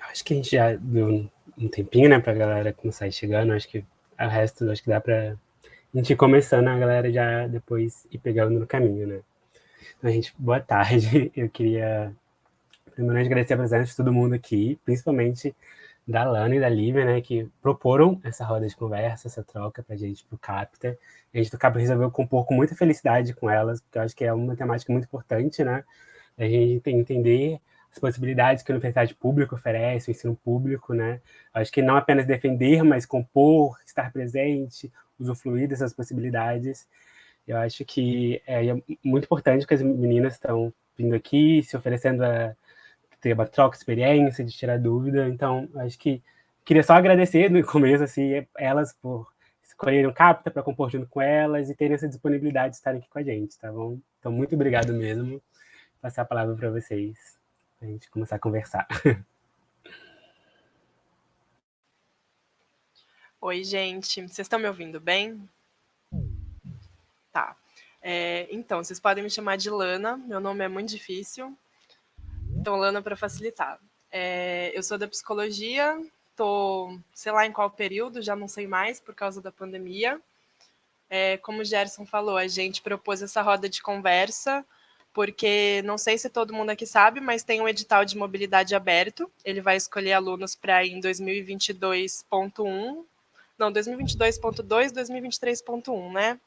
Acho que a gente já deu um tempinho, né, pra galera começar a ir chegando. Acho que o resto, acho que dá pra a gente ir começando, a galera já depois ir pegando no caminho, né? Então, gente, boa tarde. Eu queria, primeiramente, agradecer a presença de todo mundo aqui, principalmente da Lana e da Lívia, né, que proporam essa roda de conversa, essa troca pra gente, pro Capta. A gente do Capta resolveu compor com muita felicidade com elas, porque eu acho que é uma temática muito importante, né? A gente tem que entender as possibilidades que a universidade pública oferece, o ensino público, né? Acho que não apenas defender, mas compor, estar presente, usufruir dessas possibilidades. Eu acho que é muito importante que as meninas estão vindo aqui, se oferecendo a ter uma troca de experiência, de tirar dúvida. Então, acho que queria só agradecer no começo, assim, elas por escolherem o Capta para compor junto com elas e terem essa disponibilidade de estarem aqui com a gente, tá bom? Então, muito obrigado mesmo. Vou passar a palavra para vocês, para a gente começar a conversar. Oi, gente. Vocês estão me ouvindo bem? Tá. Então, vocês podem me chamar de Lana. Meu nome é muito difícil. Então, Lana para facilitar. Eu sou da psicologia. Tô, sei lá em qual período, já não sei mais por causa da pandemia. Como o Gerson falou, a gente propôs essa roda de conversa porque não sei se todo mundo aqui sabe, mas tem um edital de mobilidade aberto. Ele vai escolher alunos para ir em 2022.1, não, 2022.2, 2023.1, né?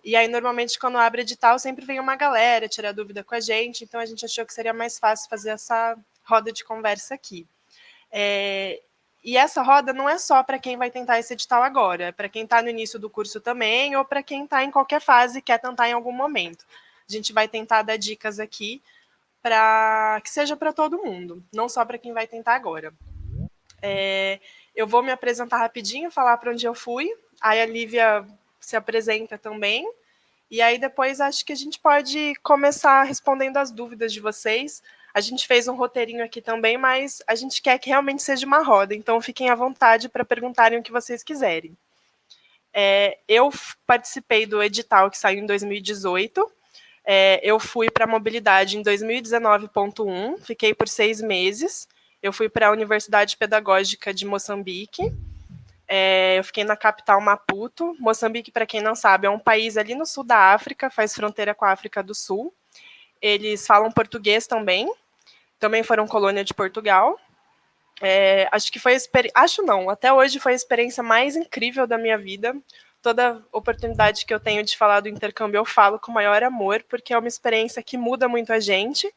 E aí, normalmente, quando abre edital, sempre vem uma galera tirar dúvida com a gente, então a gente achou que seria mais fácil fazer essa roda de conversa aqui. E essa roda não é só para quem vai tentar esse edital agora, é para quem está no início do curso também, ou para quem está em qualquer fase e quer tentar em algum momento. A gente vai tentar dar dicas aqui para que seja para todo mundo, não só para quem vai tentar agora. Eu vou me apresentar rapidinho, falar para onde eu fui, aí a Lívia se apresenta também, e aí depois acho que a gente pode começar respondendo as dúvidas de vocês. A gente fez um roteirinho aqui também, mas a gente quer que realmente seja uma roda, então fiquem à vontade para perguntarem o que vocês quiserem. Eu participei do edital que saiu em 2018. Eu fui para a mobilidade em 2019.1, fiquei por 6 meses. Eu fui para a Universidade Pedagógica de Moçambique. Eu fiquei na capital Maputo. Moçambique, para quem não sabe, é um país ali no sul da África, faz fronteira com a África do Sul. Eles falam português também foram colônia de Portugal. Acho que foi acho não, até hoje foi a experiência mais incrível da minha vida. Toda oportunidade que eu tenho de falar do intercâmbio eu falo com o maior amor, porque é uma experiência que muda muito a gente.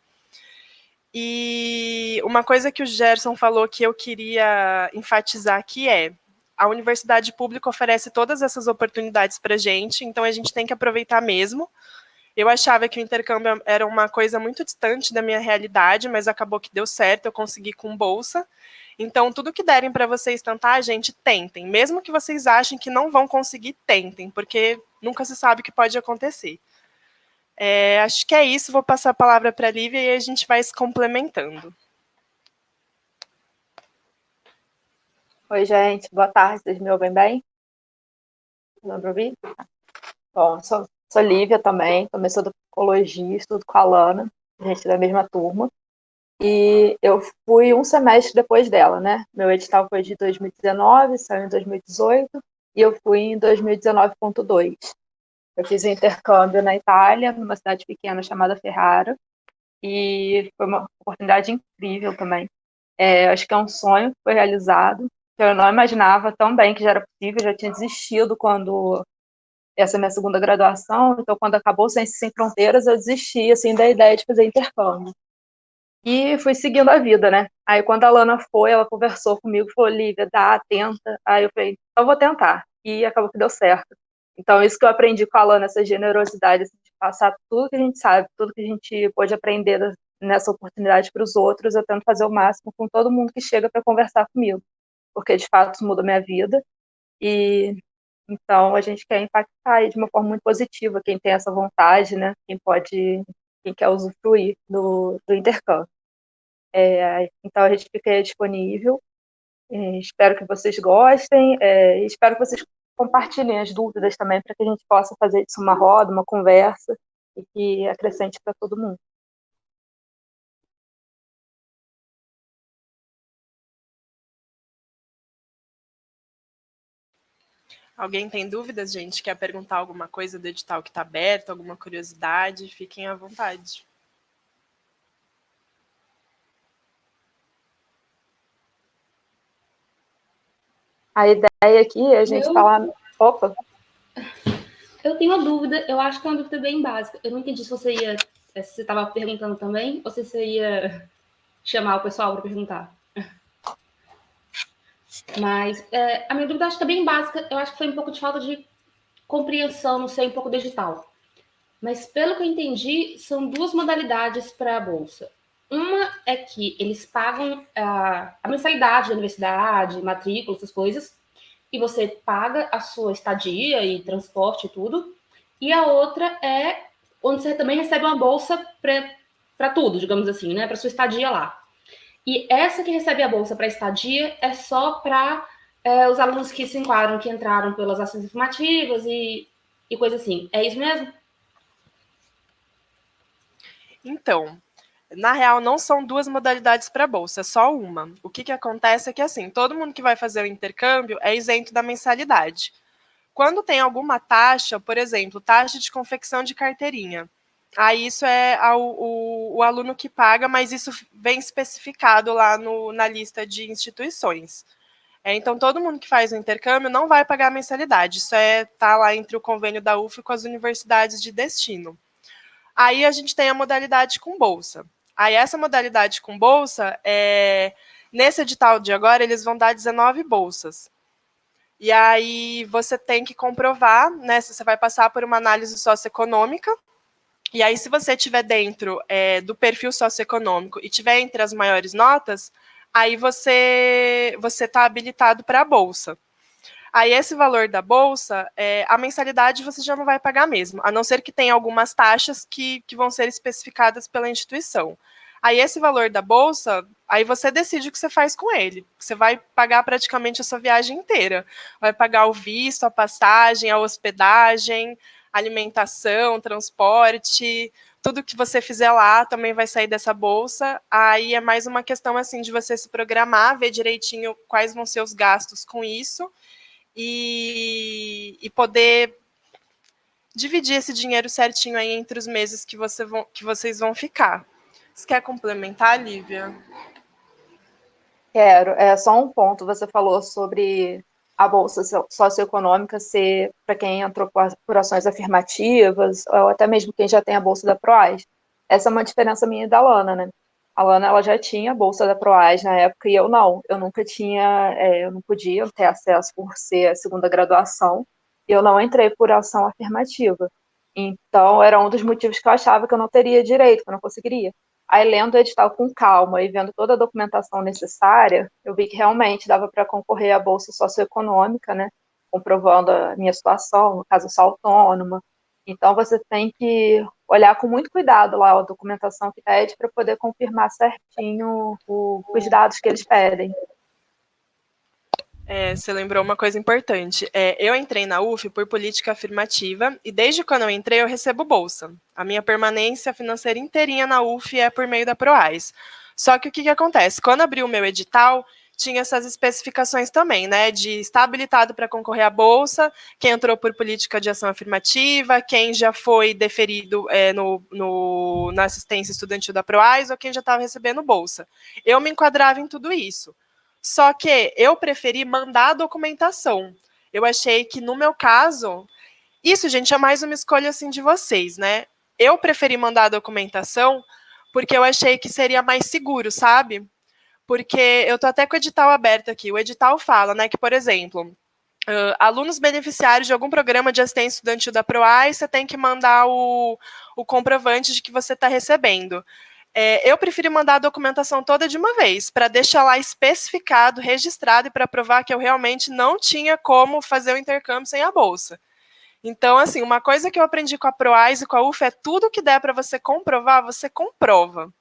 E uma coisa que o Gerson falou que eu queria enfatizar aqui é: a universidade pública oferece todas essas oportunidades para a gente, então a gente tem que aproveitar mesmo. Eu achava que o intercâmbio era uma coisa muito distante da minha realidade, mas acabou que deu certo, eu consegui com bolsa. Então, tudo que derem para vocês tentar, gente, tentem. Mesmo que vocês achem que não vão conseguir, tentem, porque nunca se sabe o que pode acontecer. Acho que é isso, vou passar a palavra para a Lívia e a gente vai se complementando. Oi, gente, boa tarde, vocês me ouvem bem? Dá pra ouvir? Bom, sou Lívia também, também sou da psicologia, estudo com a Lana, a gente é da mesma turma. E eu fui um semestre depois dela, né? Meu edital foi de 2019, saiu em 2018, e eu fui em 2019.2. Eu fiz um intercâmbio na Itália, numa cidade pequena chamada Ferrara, e foi uma oportunidade incrível também. Acho que é um sonho que foi realizado, que eu não imaginava tão bem que já era possível, eu já tinha desistido quando essa é a minha segunda graduação, então quando acabou o Ciências Sem Fronteiras, eu desisti, assim, da ideia de fazer intercâmbio. E fui seguindo a vida, né? Aí quando a Lana foi, ela conversou comigo, falou, Lívia, dá, tenta. Aí eu falei, eu vou tentar. E acabou que deu certo. Então isso que eu aprendi com a Lana, essa generosidade, assim, de passar tudo que a gente sabe, tudo que a gente pode aprender nessa oportunidade para os outros, eu tento fazer o máximo com todo mundo que chega para conversar comigo. Porque de fato muda a minha vida. E então a gente quer impactar aí de uma forma muito positiva quem tem essa vontade, né? Quem quer usufruir do intercâmbio. Então a gente fica disponível. Espero que vocês gostem. Espero que vocês compartilhem as dúvidas também para que a gente possa fazer disso uma roda, uma conversa e que acrescente para todo mundo. Alguém tem dúvidas, gente? Quer perguntar alguma coisa do edital que está aberto, alguma curiosidade? Fiquem à vontade. A ideia aqui é a gente falar... Opa! Eu tenho uma dúvida, eu acho que é uma dúvida bem básica. Eu não entendi se você estava perguntando também, ou se você ia chamar o pessoal para perguntar. Mas a minha dúvida acho que é bem básica. Eu acho que foi um pouco de falta de compreensão, não sei, um pouco digital. Mas pelo que eu entendi, são duas modalidades para a Bolsa. Uma é que eles pagam a mensalidade da universidade, matrícula, essas coisas, e você paga a sua estadia e transporte e tudo. E a outra é onde você também recebe uma bolsa para tudo, digamos assim, né? Para sua estadia lá. E essa que recebe a bolsa para estadia é só para os alunos que se enquadram, que entraram pelas ações afirmativas e coisa assim. É isso mesmo? Então, na real, não são duas modalidades para bolsa, é só uma. O que acontece é que, assim, todo mundo que vai fazer o intercâmbio é isento da mensalidade. Quando tem alguma taxa, por exemplo, taxa de confecção de carteirinha, aí isso é o aluno que paga, mas isso vem especificado lá na lista de instituições. Então, todo mundo que faz o intercâmbio não vai pagar a mensalidade. Isso tá lá entre o convênio da UF com as universidades de destino. Aí a gente tem a modalidade com bolsa. Aí essa modalidade com bolsa, nesse edital de agora, eles vão dar 19 bolsas. E aí você tem que comprovar, né? Se você vai passar por uma análise socioeconômica. E aí, se você estiver dentro do perfil socioeconômico e estiver entre as maiores notas, aí você está habilitado para a bolsa. Aí esse valor da bolsa, a mensalidade você já não vai pagar mesmo, a não ser que tenha algumas taxas que vão ser especificadas pela instituição. Aí esse valor da bolsa, aí você decide o que você faz com ele. Você vai pagar praticamente a sua viagem inteira. Vai pagar o visto, a passagem, a hospedagem, alimentação, transporte, tudo que você fizer lá também vai sair dessa bolsa. Aí é mais uma questão assim de você se programar, ver direitinho quais vão ser os gastos com isso e poder dividir esse dinheiro certinho aí entre os meses que vocês vão ficar. Você quer complementar, Lívia? Quero. É só um ponto. Você falou sobre a bolsa socioeconômica ser para quem entrou por ações afirmativas, ou até mesmo quem já tem a bolsa da Proaz. Essa é uma diferença minha e da Lana, né? A Lana, ela já tinha a bolsa da Proaz na época e eu não. Eu nunca tinha, eu não podia ter acesso por ser a segunda graduação. E eu não entrei por ação afirmativa. Então, era um dos motivos que eu achava que eu não teria direito, que eu não conseguiria. Aí, lendo o edital com calma e vendo toda a documentação necessária, eu vi que realmente dava para concorrer à bolsa socioeconômica, né? Comprovando a minha situação, no caso, eu sou autônoma. Então, você tem que olhar com muito cuidado lá a documentação que pede para poder confirmar certinho os dados que eles pedem. Você lembrou uma coisa importante. Eu entrei na UF por política afirmativa e desde quando eu entrei eu recebo bolsa. A minha permanência financeira inteirinha na UF é por meio da Proaz. Só que o que acontece? Quando abriu o meu edital, tinha essas especificações também, né? De estar habilitado para concorrer à bolsa, quem entrou por política de ação afirmativa, quem já foi deferido na assistência estudantil da Proaz ou quem já estava recebendo bolsa. Eu me enquadrava em tudo isso. Só que eu preferi mandar a documentação. Eu achei que, no meu caso, isso, gente, é mais uma escolha assim de vocês, né? Eu preferi mandar a documentação porque eu achei que seria mais seguro, sabe? Porque eu tô até com o edital aberto aqui. O edital fala, né, que, por exemplo, alunos beneficiários de algum programa de assistência estudantil da PROAI, você tem que mandar o comprovante de que você está recebendo. Eu prefiro mandar a documentação toda de uma vez, para deixar lá especificado, registrado, e para provar que eu realmente não tinha como fazer o intercâmbio sem a bolsa. Então, assim, uma coisa que eu aprendi com a PROAIS e com a UF é tudo que der para você comprovar, você comprova.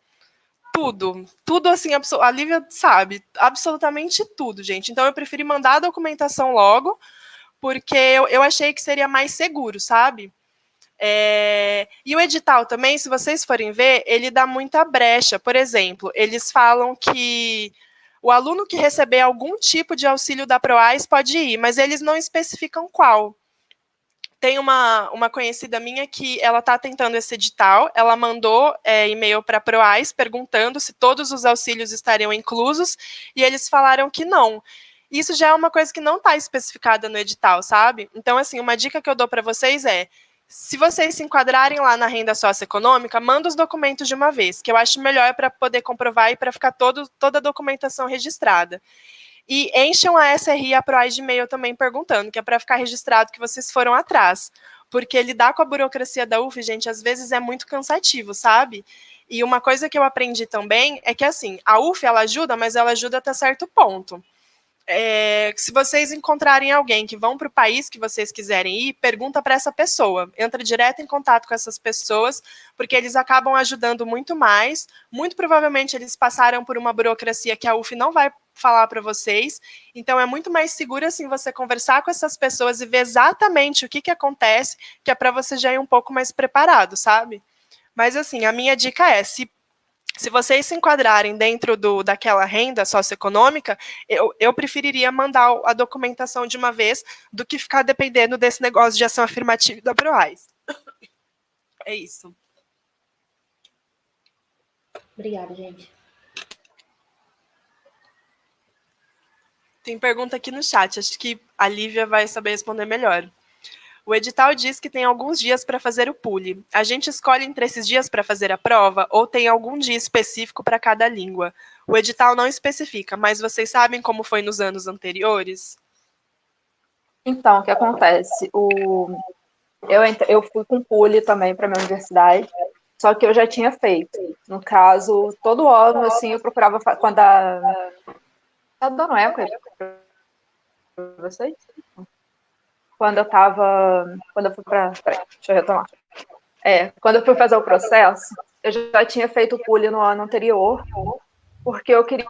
Tudo. Tudo, assim, a Lívia sabe, absolutamente tudo, gente. Então, eu preferi mandar a documentação logo, porque eu achei que seria mais seguro, sabe? E o edital também, se vocês forem ver, ele dá muita brecha. Por exemplo, eles falam que O aluno que receber algum tipo de auxílio da PROAS pode ir, mas eles não especificam qual. Tem uma conhecida minha que ela está tentando esse edital, ela mandou e-mail para a PROAS perguntando se todos os auxílios estariam inclusos, e eles falaram que não. Isso já é uma coisa que não está especificada no edital, sabe? Então, assim, uma dica que eu dou para vocês é, se vocês se enquadrarem lá na renda socioeconômica, manda os documentos de uma vez, que eu acho melhor para poder comprovar e para ficar toda a documentação registrada. E encham a SRI e a PROAS de e-mail também perguntando, que é para ficar registrado que vocês foram atrás. Porque lidar com a burocracia da UF, gente, às vezes é muito cansativo, sabe? E uma coisa que eu aprendi também é que, assim, a UF, ela ajuda, mas ela ajuda até certo ponto. Se vocês encontrarem alguém que vão para o país que vocês quiserem ir, pergunta para essa pessoa, entra direto em contato com essas pessoas, porque eles acabam ajudando muito mais. Muito provavelmente eles passaram por uma burocracia que a UF não vai falar para vocês, então é muito mais seguro assim você conversar com essas pessoas e ver exatamente o que acontece, que é para você já ir um pouco mais preparado, sabe? Mas assim, a minha dica é, se vocês se enquadrarem dentro daquela renda socioeconômica, eu preferiria mandar a documentação de uma vez do que ficar dependendo desse negócio de ação afirmativa da PROAS. É isso. Obrigada, gente. Tem pergunta aqui no chat, acho que a Lívia vai saber responder melhor. O edital diz que tem alguns dias para fazer o PULE. A gente escolhe entre esses dias para fazer a prova ou tem algum dia específico para cada língua? O edital não especifica, mas vocês sabem como foi nos anos anteriores? Então, o que acontece? Eu fui com PULE também para minha universidade, só que eu já tinha feito. No caso, todo ano, assim, eu procurava, quando tá dando eco aí pra vocês? Quando eu fui para, deixa eu retomar. Quando eu fui fazer o processo, eu já tinha feito o PULE no ano anterior, porque eu queria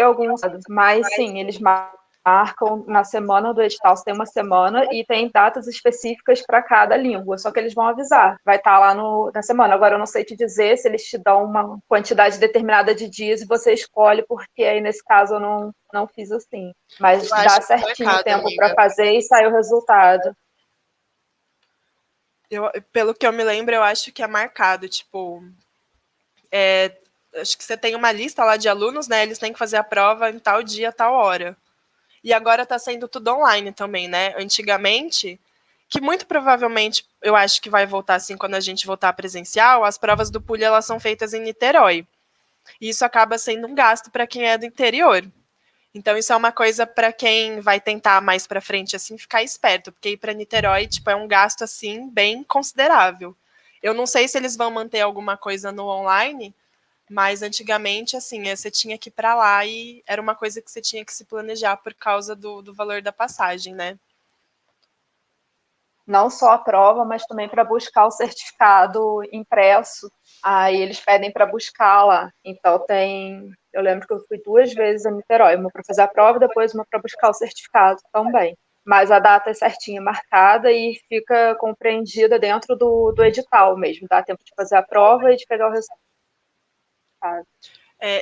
alguns, mas sim, eles marcam na semana do edital, você tem uma semana e tem datas específicas para cada língua, só que eles vão avisar, vai estar lá na semana. Agora, eu não sei te dizer se eles te dão uma quantidade determinada de dias e você escolhe, porque aí, nesse caso, eu não fiz assim. Mas dá certinho o tempo para fazer e sai o resultado. Pelo que eu me lembro, eu acho que é marcado, tipo... acho que você tem uma lista lá de alunos, né? Eles têm que fazer a prova em tal dia, tal hora. E agora está sendo tudo online também, né? Antigamente, que muito provavelmente eu acho que vai voltar assim quando a gente voltar presencial, as provas do PULE elas são feitas em Niterói. E isso acaba sendo um gasto para quem é do interior. Então isso é uma coisa para quem vai tentar mais para frente assim ficar esperto, porque ir para Niterói tipo é um gasto assim bem considerável. Eu não sei se eles vão manter alguma coisa no online, mas antigamente, assim, você tinha que ir para lá e era uma coisa que você tinha que se planejar por causa do valor da passagem, né? Não só a prova, mas também para buscar o certificado impresso. Aí eles pedem para buscar lá. Então eu lembro que eu fui 2 vezes a Niterói, uma para fazer a prova, depois uma para buscar o certificado também. Mas a data é certinha marcada e fica compreendida dentro do edital mesmo. Dá tempo de fazer a prova e de pegar o resultado.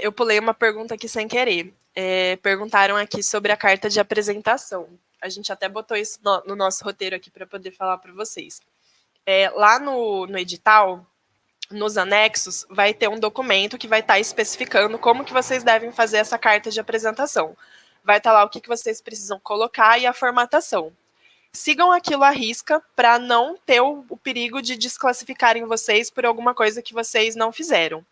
Eu pulei uma pergunta aqui sem querer. Perguntaram aqui sobre a carta de apresentação. A gente até botou isso no nosso roteiro aqui para poder falar para vocês. Lá no edital, nos anexos, vai ter um documento que vai estar especificando como que vocês devem fazer essa carta de apresentação. Vai estar lá o que vocês precisam colocar e a formatação. Sigam aquilo à risca para não ter o perigo de desclassificarem vocês por alguma coisa que vocês não fizeram.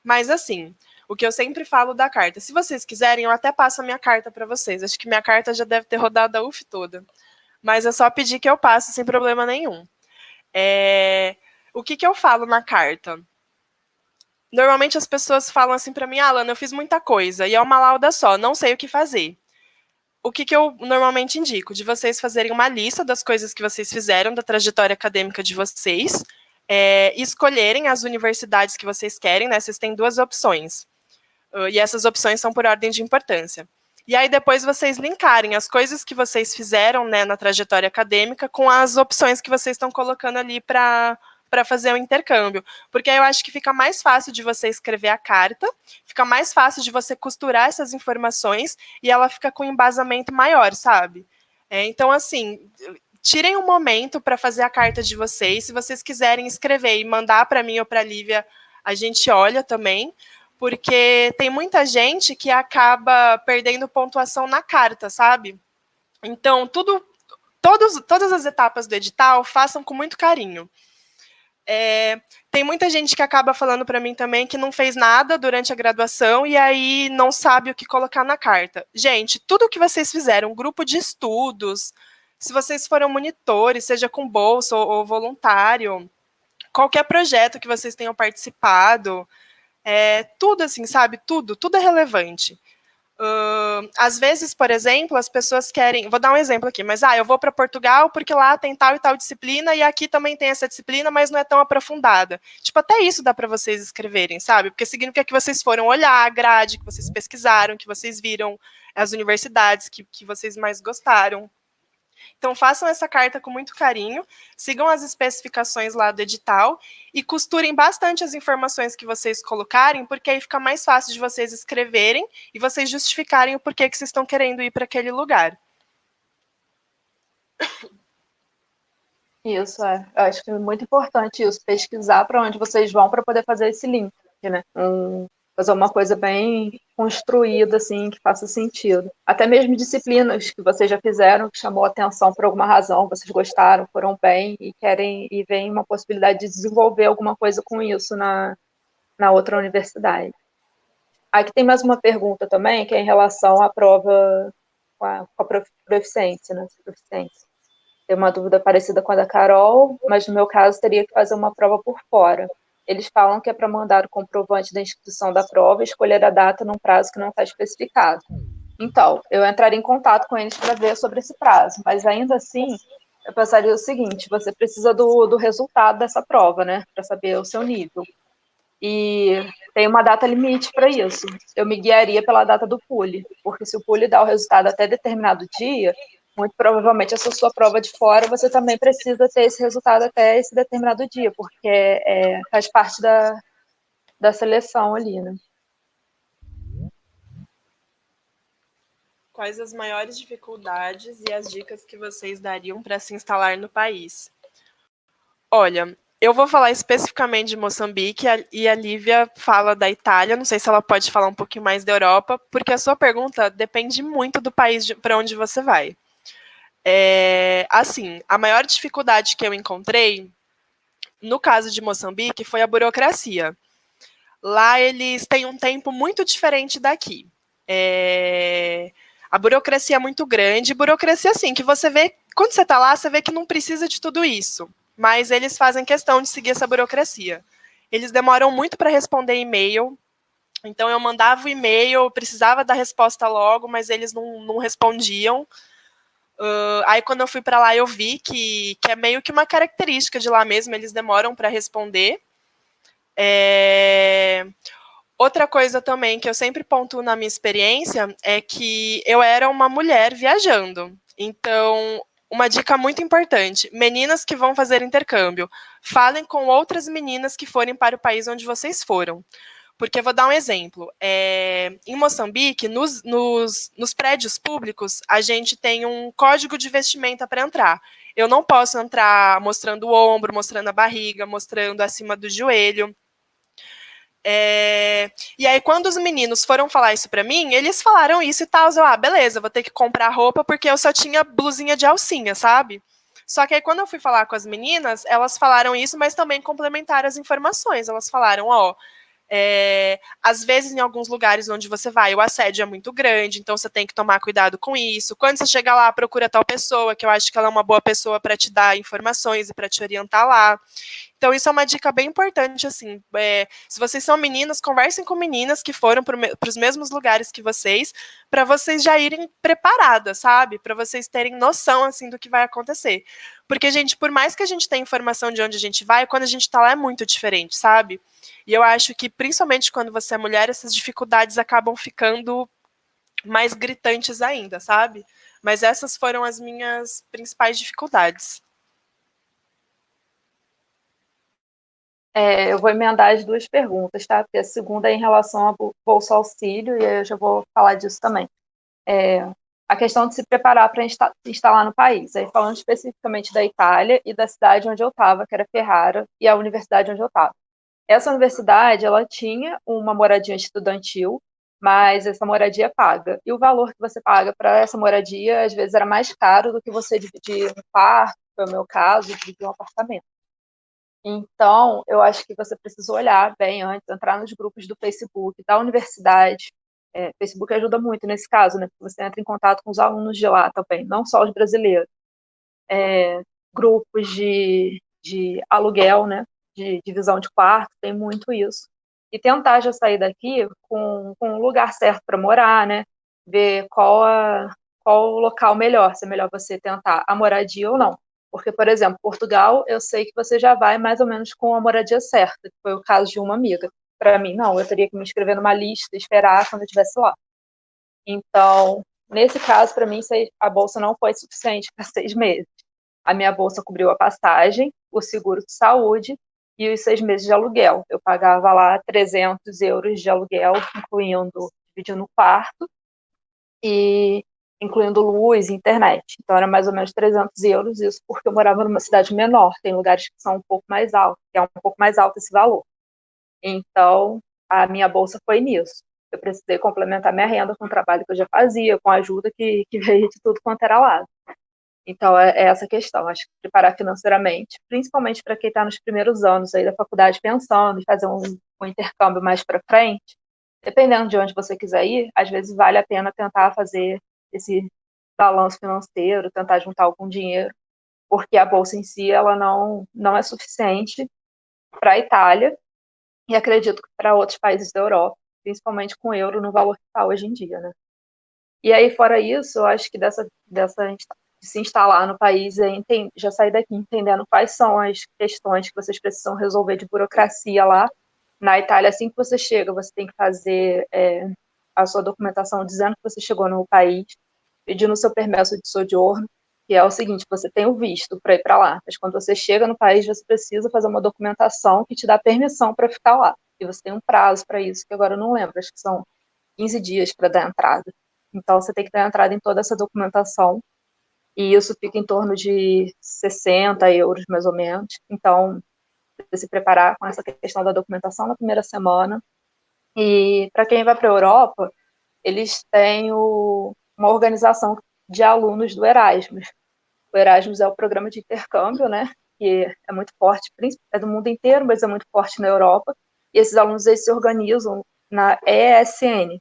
Mas assim, o que eu sempre falo da carta, se vocês quiserem, eu até passo a minha carta para vocês. Acho que minha carta já deve ter rodado a UF toda. Mas é só pedir que eu passe sem problema nenhum. O que eu falo na carta? Normalmente as pessoas falam assim para mim, Alana, eu fiz muita coisa e é uma lauda só, não sei o que fazer. O que eu normalmente indico? De vocês fazerem uma lista das coisas que vocês fizeram, da trajetória acadêmica de vocês, escolherem as universidades que vocês querem, né? Vocês têm 2 opções. E essas opções são por ordem de importância. E aí depois vocês linkarem as coisas que vocês fizeram, né, na trajetória acadêmica com as opções que vocês estão colocando ali para para fazer o intercâmbio, porque aí eu acho que fica mais fácil de você escrever a carta, fica mais fácil de você costurar essas informações e ela fica com um embasamento maior, sabe? Então, assim, tirem um momento para fazer a carta de vocês. Se vocês quiserem escrever e mandar para mim ou para a Lívia, a gente olha também, porque tem muita gente que acaba perdendo pontuação na carta, sabe? Então, todas as etapas do edital, façam com muito carinho. Tem muita gente que acaba falando para mim também que não fez nada durante a graduação e aí não sabe o que colocar na carta. Gente, tudo que vocês fizeram, um grupo de estudos, se vocês foram monitores, seja com bolsa ou voluntário, qualquer projeto que vocês tenham participado, tudo assim, sabe? Tudo é relevante. Às vezes, por exemplo, as pessoas querem... Vou dar um exemplo aqui, mas eu vou para Portugal porque lá tem tal e tal disciplina e aqui também tem essa disciplina, mas não é tão aprofundada. Tipo, até isso dá para vocês escreverem, sabe? Porque significa que vocês foram olhar a grade, que vocês pesquisaram, que vocês viram as universidades que vocês mais gostaram. Então, façam essa carta com muito carinho, sigam as especificações lá do edital e costurem bastante as informações que vocês colocarem, porque aí fica mais fácil de vocês escreverem e vocês justificarem o porquê que vocês estão querendo ir para aquele lugar. Isso, eu acho que é muito importante isso, pesquisar para onde vocês vão para poder fazer esse link, né? Fazer uma coisa bem construída, assim, que faça sentido. Até mesmo disciplinas que vocês já fizeram, que chamou a atenção por alguma razão, vocês gostaram, foram bem e querem e veem uma possibilidade de desenvolver alguma coisa com isso na outra universidade. Aqui tem mais uma pergunta também, que é em relação à prova com a proficiência, né? Proficiência. Tem uma dúvida parecida com a da Carol, mas no meu caso teria que fazer uma prova por fora. Eles falam que é para mandar o comprovante da inscrição da prova e escolher a data num prazo que não está especificado. Então, eu entraria em contato com eles para ver sobre esse prazo, mas ainda assim, eu pensaria o seguinte: você precisa do resultado dessa prova, né, para saber o seu nível. E tem uma data limite para isso. Eu me guiaria pela data do PULE, porque se o PULE dá o resultado até determinado dia, muito provavelmente essa sua prova de fora, você também precisa ter esse resultado até esse determinado dia, porque faz parte da seleção ali, né? Quais as maiores dificuldades e as dicas que vocês dariam para se instalar no país? Olha, eu vou falar especificamente de Moçambique e a Lívia fala da Itália. Não sei se ela pode falar um pouquinho mais da Europa, porque a sua pergunta depende muito do país para onde você vai. Assim, a maior dificuldade que eu encontrei, no caso de Moçambique, foi a burocracia. Lá eles têm um tempo muito diferente daqui. A burocracia é muito grande, burocracia assim, que você vê, quando você está lá, você vê que não precisa de tudo isso, mas eles fazem questão de seguir essa burocracia. Eles demoram muito para responder e-mail, então eu mandava o e-mail, eu precisava da resposta logo, mas eles não respondiam. Aí quando eu fui para lá, eu vi que é meio que uma característica de lá mesmo, eles demoram para responder. Outra coisa também que eu sempre pontuo na minha experiência é que eu era uma mulher viajando. Então, uma dica muito importante: meninas que vão fazer intercâmbio, falem com outras meninas que forem para o país onde vocês foram. Porque eu vou dar um exemplo. Em Moçambique, nos prédios públicos, a gente tem um código de vestimenta para entrar. Eu não posso entrar mostrando o ombro, mostrando a barriga, mostrando acima do joelho. E aí, quando os meninos foram falar isso pra mim, eles falaram isso e tal. Eu, beleza, vou ter que comprar roupa porque eu só tinha blusinha de alcinha, sabe? Só que aí, quando eu fui falar com as meninas, elas falaram isso, mas também complementaram as informações. Elas falaram, às vezes, em alguns lugares onde você vai, o assédio é muito grande, então você tem que tomar cuidado com isso. Quando você chega lá, procura tal pessoa, que eu acho que ela é uma boa pessoa para te dar informações e para te orientar lá. Então, isso é uma dica bem importante, assim. Se vocês são meninas, conversem com meninas que foram para os mesmos lugares que vocês, para vocês já irem preparadas, sabe? Para vocês terem noção, assim, do que vai acontecer. Porque, gente, por mais que a gente tenha informação de onde a gente vai, quando a gente está lá é muito diferente, sabe? E eu acho que, principalmente quando você é mulher, essas dificuldades acabam ficando mais gritantes ainda, sabe? Mas essas foram as minhas principais dificuldades. Eu vou emendar as duas perguntas, tá? Porque a segunda é em relação ao Bolsa Auxílio, e aí eu já vou falar disso também. A questão de se preparar para se instalar no país. Aí, falando especificamente da Itália e da cidade onde eu estava, que era Ferrara, e a universidade onde eu estava. Essa universidade, ela tinha uma moradia estudantil, mas essa moradia é paga. E o valor que você paga para essa moradia, às vezes, era mais caro do que você dividir um quarto, foi o meu caso, dividir um apartamento. Então, eu acho que você precisa olhar bem antes, entrar nos grupos do Facebook, da universidade. Facebook ajuda muito nesse caso, né? Porque você entra em contato com os alunos de lá também, não só os brasileiros. Grupos de aluguel, né? De divisão de quarto, tem muito isso. E tentar já sair daqui com um lugar certo para morar, né? Ver qual o local melhor, se é melhor você tentar a moradia ou não. Porque, por exemplo, Portugal, eu sei que você já vai mais ou menos com a moradia certa, que foi o caso de uma amiga. Para mim, não, eu teria que me inscrever numa lista e esperar quando eu estivesse lá. Então, nesse caso, para mim, a bolsa não foi suficiente para 6 meses. A minha bolsa cobriu a passagem, o seguro de saúde e os 6 meses de aluguel. Eu pagava lá 300 euros de aluguel, dividindo o quarto e incluindo luz e internet. Então, era mais ou menos 300 euros, isso porque eu morava numa cidade menor. Tem lugares que são um pouco mais altos, que é um pouco mais alto esse valor. Então, a minha bolsa foi nisso. Eu precisei complementar minha renda com o trabalho que eu já fazia, com a ajuda que veio de tudo quanto era lado. Então, é essa questão, acho que preparar financeiramente, principalmente para quem está nos primeiros anos aí da faculdade pensando em fazer um intercâmbio mais para frente, dependendo de onde você quiser ir, às vezes vale a pena tentar fazer esse balanço financeiro, tentar juntar algum dinheiro, porque a bolsa em si ela não é suficiente para a Itália e acredito que para outros países da Europa, principalmente com o euro no valor que está hoje em dia, né? E aí, fora isso, eu acho que de se instalar no país, já sair daqui entendendo quais são as questões que vocês precisam resolver de burocracia lá. Na Itália, assim que você chega, você tem que fazer a sua documentação dizendo que você chegou no país, pedindo o seu permesso de soggiorno, que é o seguinte, você tem o visto para ir para lá, mas quando você chega no país, você precisa fazer uma documentação que te dá permissão para ficar lá. E você tem um prazo para isso, que agora eu não lembro, acho que são 15 dias para dar entrada. Então, você tem que dar entrada em toda essa documentação, e isso fica em torno de 60 euros, mais ou menos. Então, você se preparar com essa questão da documentação na primeira semana. E para quem vai para a Europa, eles têm uma organização de alunos do Erasmus. O Erasmus é o programa de intercâmbio, né? Que é muito forte, é do mundo inteiro, mas é muito forte na Europa. E esses alunos eles se organizam na ESN.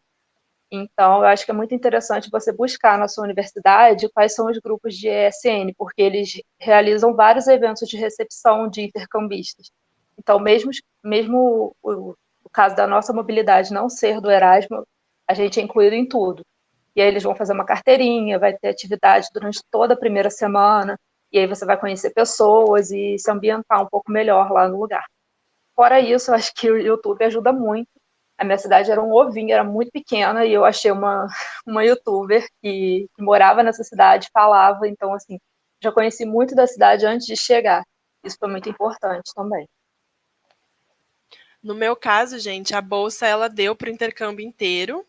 Então, eu acho que é muito interessante você buscar na sua universidade quais são os grupos de ESN, porque eles realizam vários eventos de recepção de intercambistas. Então, mesmo o caso da nossa mobilidade não ser do Erasmus, a gente é incluído em tudo. E aí eles vão fazer uma carteirinha, vai ter atividade durante toda a primeira semana, e aí você vai conhecer pessoas e se ambientar um pouco melhor lá no lugar. Fora isso, eu acho que o YouTube ajuda muito. A minha cidade era um ovinho, era muito pequena, e eu achei uma youtuber que morava nessa cidade, falava, então, assim, já conheci muito da cidade antes de chegar. Isso foi muito importante também. No meu caso, gente, a bolsa ela deu para o intercâmbio inteiro.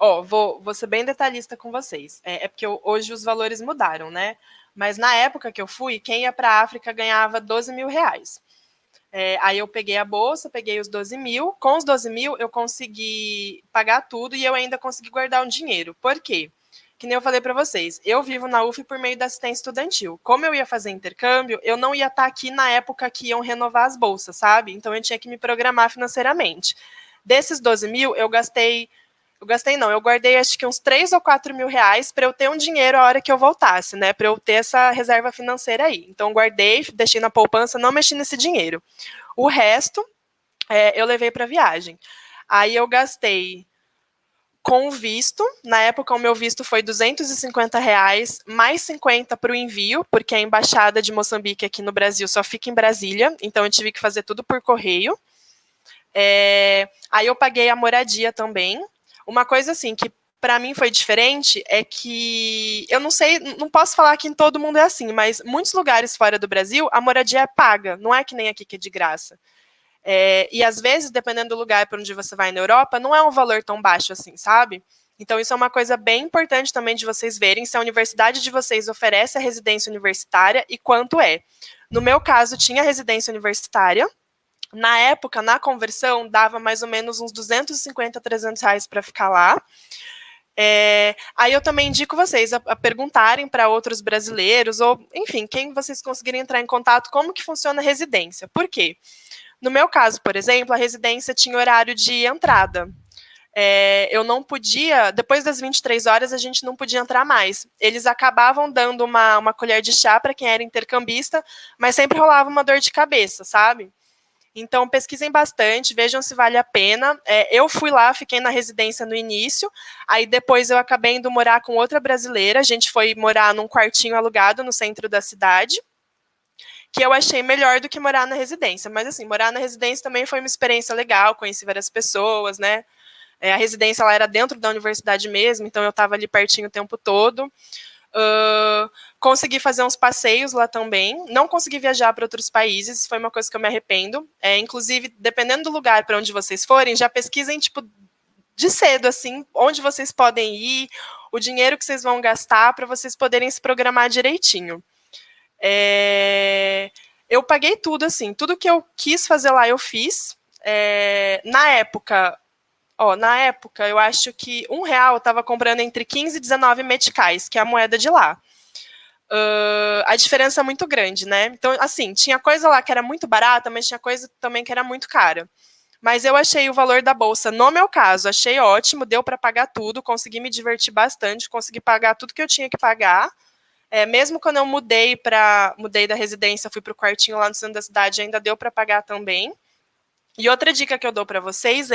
Ó, vou ser bem detalhista com vocês. É porque hoje os valores mudaram, né? Mas na época que eu fui, quem ia para a África ganhava 12 mil reais. Aí eu peguei a bolsa, peguei os 12 mil. Com os 12 mil, eu consegui pagar tudo e eu ainda consegui guardar um dinheiro. Por quê? Que nem eu falei para vocês, eu vivo na UF por meio da assistência estudantil. Como eu ia fazer intercâmbio, eu não ia estar aqui na época que iam renovar as bolsas, sabe? Então eu tinha que me programar financeiramente. Desses 12 mil, eu guardei acho que uns 3 ou 4 mil reais para eu ter um dinheiro a hora que eu voltasse, né? Para eu ter essa reserva financeira aí. Então, guardei, deixei na poupança, não mexi nesse dinheiro. O resto, eu levei para viagem. Aí eu gastei com o visto. Na época, o meu visto foi R$ 250, mais 50 para o envio, porque a embaixada de Moçambique aqui no Brasil só fica em Brasília, então eu tive que fazer tudo por correio. Aí eu paguei a moradia também. Uma coisa assim que para mim foi diferente é que eu não sei, não posso falar que em todo mundo é assim, mas muitos lugares fora do Brasil a moradia é paga, não é que nem aqui que é de graça. E às vezes, dependendo do lugar para onde você vai na Europa, não é um valor tão baixo assim, sabe? Então, isso é uma coisa bem importante também de vocês verem se a universidade de vocês oferece a residência universitária e quanto é. No meu caso, tinha residência universitária. Na época, na conversão, dava mais ou menos uns 250, 300 reais para ficar lá. Aí eu também indico vocês a perguntarem para outros brasileiros, ou, enfim, quem vocês conseguirem entrar em contato, como que funciona a residência. Por quê? No meu caso, por exemplo, a residência tinha horário de entrada. Eu não podia, depois das 23 horas, a gente não podia entrar mais. Eles acabavam dando uma colher de chá para quem era intercambista, mas sempre rolava uma dor de cabeça, sabe? Então, pesquisem bastante, vejam se vale a pena. Eu fui lá, fiquei na residência no início, aí depois eu acabei indo morar com outra brasileira, a gente foi morar num quartinho alugado no centro da cidade, que eu achei melhor do que morar na residência. Mas, assim, morar na residência também foi uma experiência legal, conheci várias pessoas, né? A residência ela era dentro da universidade mesmo, então eu estava ali pertinho o tempo todo. Consegui fazer uns passeios lá também. Não consegui viajar para outros países, foi uma coisa que eu me arrependo. Inclusive, dependendo do lugar para onde vocês forem, já pesquisem, tipo, de cedo, assim, onde vocês podem ir, o dinheiro que vocês vão gastar, para vocês poderem se programar direitinho. Eu paguei tudo, assim, tudo que eu quis fazer lá, eu fiz. Na época, eu acho que R$1 eu estava comprando entre 15 e 19 meticais, que é a moeda de lá. A diferença é muito grande, né? Então, assim, tinha coisa lá que era muito barata, mas tinha coisa também que era muito cara. Mas eu achei o valor da bolsa, no meu caso, achei ótimo, deu para pagar tudo, consegui me divertir bastante, consegui pagar tudo que eu tinha que pagar. Mesmo quando eu mudei da residência, fui para o quartinho lá no centro da cidade, ainda deu para pagar também. E outra dica que eu dou para vocês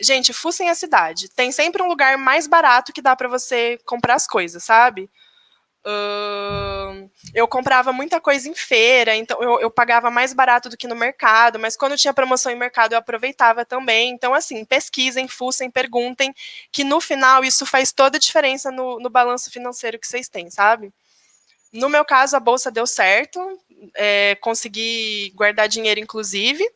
gente, fuçem a cidade. Tem sempre um lugar mais barato que dá para você comprar as coisas, sabe? Eu comprava muita coisa em feira, então eu pagava mais barato do que no mercado, mas quando tinha promoção em mercado eu aproveitava também. Então, assim, pesquisem, fuçem, perguntem, que no final isso faz toda a diferença no balanço financeiro que vocês têm, sabe? No meu caso, a bolsa deu certo, consegui guardar dinheiro, inclusive.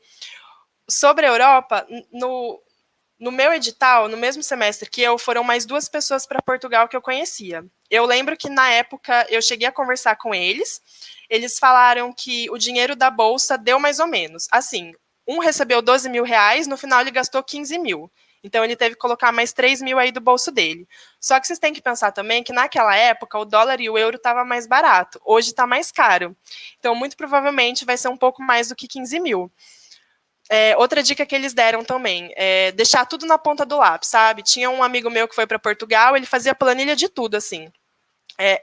Sobre a Europa, no meu edital, no mesmo semestre que eu, foram mais 2 pessoas para Portugal que eu conhecia. Eu lembro que, na época, eu cheguei a conversar com eles. Eles falaram que o dinheiro da bolsa deu mais ou menos. Assim, um recebeu 12 mil reais, no final ele gastou 15 mil. Então, ele teve que colocar mais 3 mil aí do bolso dele. Só que vocês têm que pensar também que, naquela época, o dólar e o euro estavam mais barato. Hoje está mais caro. Então, muito provavelmente, vai ser um pouco mais do que 15 mil. Outra dica que eles deram também é deixar tudo na ponta do lápis, sabe? Tinha um amigo meu que foi para Portugal, ele fazia planilha de tudo, assim.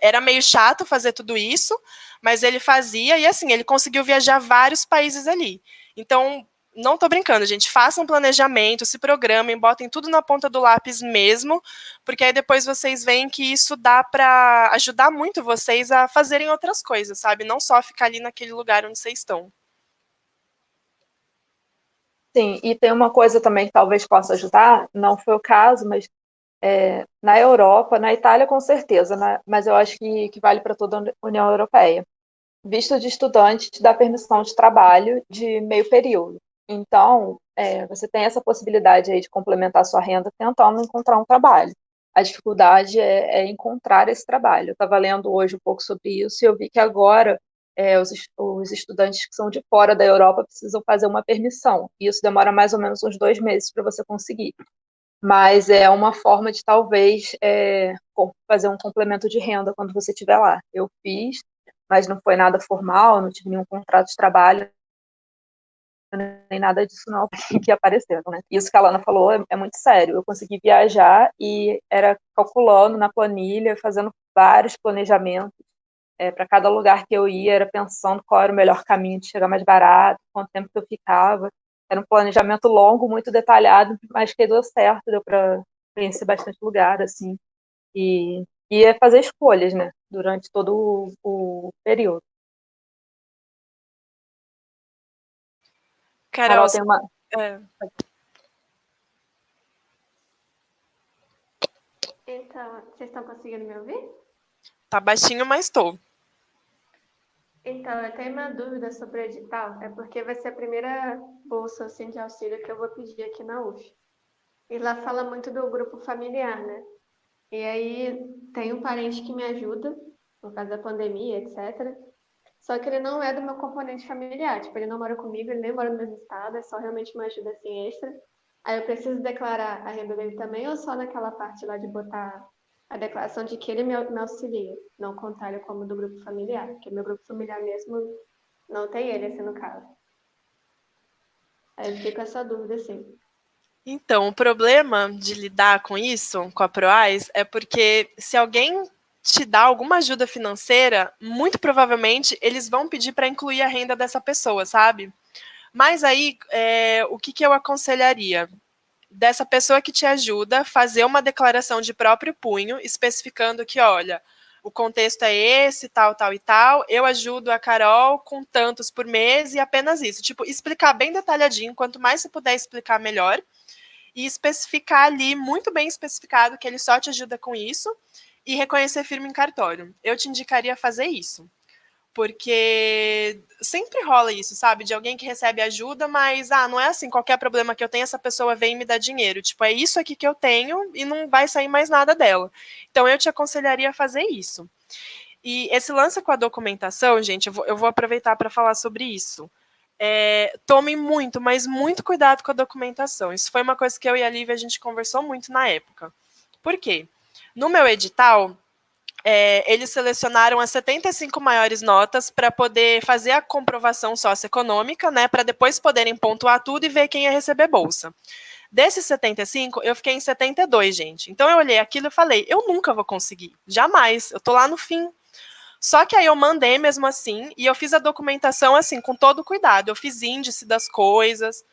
Era meio chato fazer tudo isso, mas ele fazia e, assim, ele conseguiu viajar vários países ali. Então, não tô brincando, gente. Façam planejamento, se programem, botem tudo na ponta do lápis mesmo, porque aí depois vocês veem que isso dá para ajudar muito vocês a fazerem outras coisas, sabe? Não só ficar ali naquele lugar onde vocês estão. Sim, e tem uma coisa também que talvez possa ajudar, não foi o caso, mas na Europa, na Itália com certeza, né? Mas eu acho que vale para toda a União Europeia. Visto de estudante te dá permissão de trabalho de meio período. Então, você tem essa possibilidade aí de complementar sua renda tentando encontrar um trabalho. A dificuldade é encontrar esse trabalho. Eu estava lendo hoje um pouco sobre isso e eu vi que agora os estudantes que são de fora da Europa precisam fazer uma permissão. E isso demora mais ou menos uns 2 meses para você conseguir. Mas é uma forma de talvez fazer um complemento de renda quando você estiver lá. Eu fiz, mas não foi nada formal, não tive nenhum contrato de trabalho, nem nada disso não que apareceu, né? Isso que a Lana falou é muito sério. Eu consegui viajar e era calculando na planilha, fazendo vários planejamentos. Para cada lugar que eu ia, era pensando qual era o melhor caminho de chegar mais barato, quanto tempo que eu ficava. Era um planejamento longo, muito detalhado, mas que deu certo, deu para conhecer bastante lugar, assim. E é fazer escolhas, né, durante todo o período. Carol, Carol, tem uma... é, Então, vocês estão conseguindo me ouvir? tá baixinho, mas tô. Então, eu tenho uma dúvida sobre o edital, é porque vai ser a primeira bolsa assim, de auxílio que eu vou pedir aqui na UF. E lá fala muito do grupo familiar, né? E aí tem um parente que me ajuda, por causa da pandemia, etc. Só que ele não é do meu componente familiar, tipo, ele não mora comigo, ele nem mora no mesmo estado, é só realmente uma ajuda assim extra. Aí eu preciso declarar a renda dele também, ou só naquela parte lá de botar a declaração de que ele me auxilia, não o contrário como do grupo familiar, porque meu grupo familiar mesmo não tem ele, assim, no caso. Aí eu fiquei com essa dúvida, assim. Então, o problema de lidar com isso, com a Proais, é porque se alguém te dá alguma ajuda financeira, muito provavelmente eles vão pedir para incluir a renda dessa pessoa, sabe? Mas aí, o que, que eu aconselharia? Dessa pessoa que te ajuda, fazer uma declaração de próprio punho, especificando que, olha, o contexto é esse, tal, tal e tal, eu ajudo a Carol com tantos por mês e apenas isso. Tipo, explicar bem detalhadinho, quanto mais você puder explicar, melhor. E especificar ali, muito bem especificado, que ele só te ajuda com isso, e reconhecer firme em cartório. Eu te indicaria fazer isso. Porque sempre rola isso, sabe? De alguém que recebe ajuda, mas não é assim, qualquer problema que eu tenho, essa pessoa vem e me dá dinheiro. Tipo, é isso aqui que eu tenho e não vai sair mais nada dela. Então eu te aconselharia a fazer isso. E esse lance com a documentação, gente, eu vou aproveitar para falar sobre isso. Tomem muito, mas muito cuidado com a documentação. Isso foi uma coisa que eu e a Lívia a gente conversou muito na época. Por quê? No meu edital, eles selecionaram as 75 maiores notas para poder fazer a comprovação socioeconômica, né, para depois poderem pontuar tudo e ver quem ia receber bolsa. Desses 75, eu fiquei em 72, gente. Então eu olhei aquilo e falei, eu nunca vou conseguir, jamais, eu tô lá no fim. Só que aí eu mandei mesmo assim, e eu fiz a documentação assim, com todo cuidado. Eu fiz índice das coisas,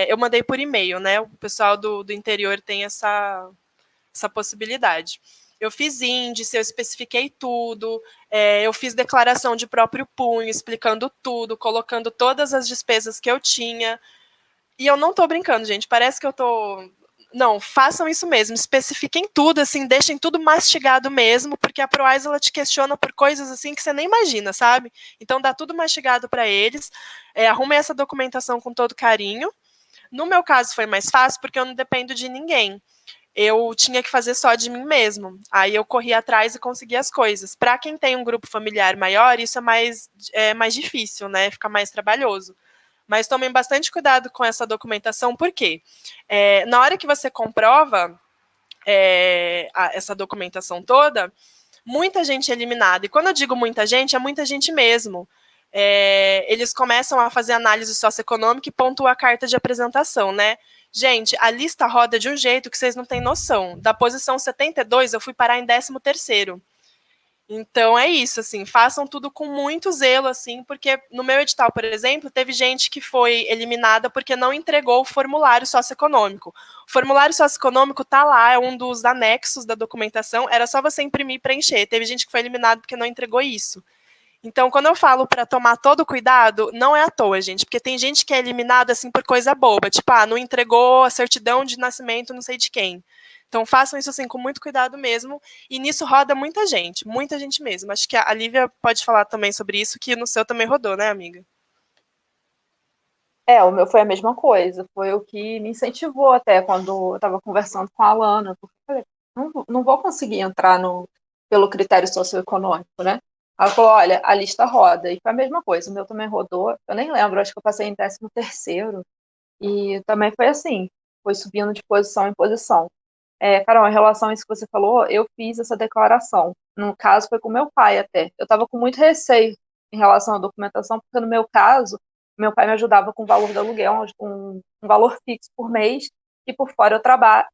eu mandei por e-mail, né? O pessoal do interior tem essa possibilidade. Eu fiz índice, eu especifiquei tudo, eu fiz declaração de próprio punho, explicando tudo, colocando todas as despesas que eu tinha. E eu não tô brincando, gente, parece que eu tô... Não, façam isso mesmo, especifiquem tudo, assim, deixem tudo mastigado mesmo, porque a Proais, ela te questiona por coisas, assim, que você nem imagina, sabe? Então, dá tudo mastigado para eles, arrumem essa documentação com todo carinho. No meu caso, foi mais fácil, porque eu não dependo de ninguém. Eu tinha que fazer só de mim mesmo. Aí eu corri atrás e consegui as coisas. Para quem tem um grupo familiar maior, isso é mais difícil, né? Fica mais trabalhoso. Mas tomem bastante cuidado com essa documentação, por quê? Na hora que você comprova essa documentação toda, muita gente é eliminada. E quando eu digo muita gente, é muita gente mesmo. Eles começam a fazer análise socioeconômica e pontuam a carta de apresentação, né? Gente, a lista roda de um jeito que vocês não têm noção. Da posição 72, eu fui parar em 13º. Então é isso, assim, façam tudo com muito zelo, assim, porque no meu edital, por exemplo, teve gente que foi eliminada porque não entregou o formulário socioeconômico. O formulário socioeconômico tá lá, é um dos anexos da documentação, era só você imprimir e preencher. Teve gente que foi eliminada porque não entregou isso. Então, quando eu falo para tomar todo cuidado, não é à toa, gente, porque tem gente que é eliminada assim por coisa boba, tipo, não entregou a certidão de nascimento, não sei de quem. Então, façam isso assim com muito cuidado mesmo, e nisso roda muita gente mesmo. Acho que a Lívia pode falar também sobre isso, que no seu também rodou, né, amiga? O meu foi a mesma coisa, foi o que me incentivou até quando eu estava conversando com a Alana, porque eu falei, não vou conseguir entrar pelo critério socioeconômico, né? Ela falou, olha, a lista roda, e foi a mesma coisa, o meu também rodou, eu nem lembro, acho que eu passei em 13º, e também foi assim, foi subindo de posição em posição. Carol, em relação a isso que você falou, eu fiz essa declaração, no caso foi com meu pai até, eu estava com muito receio em relação à documentação, porque no meu caso, meu pai me ajudava com o valor do aluguel, um valor fixo por mês, e por fora eu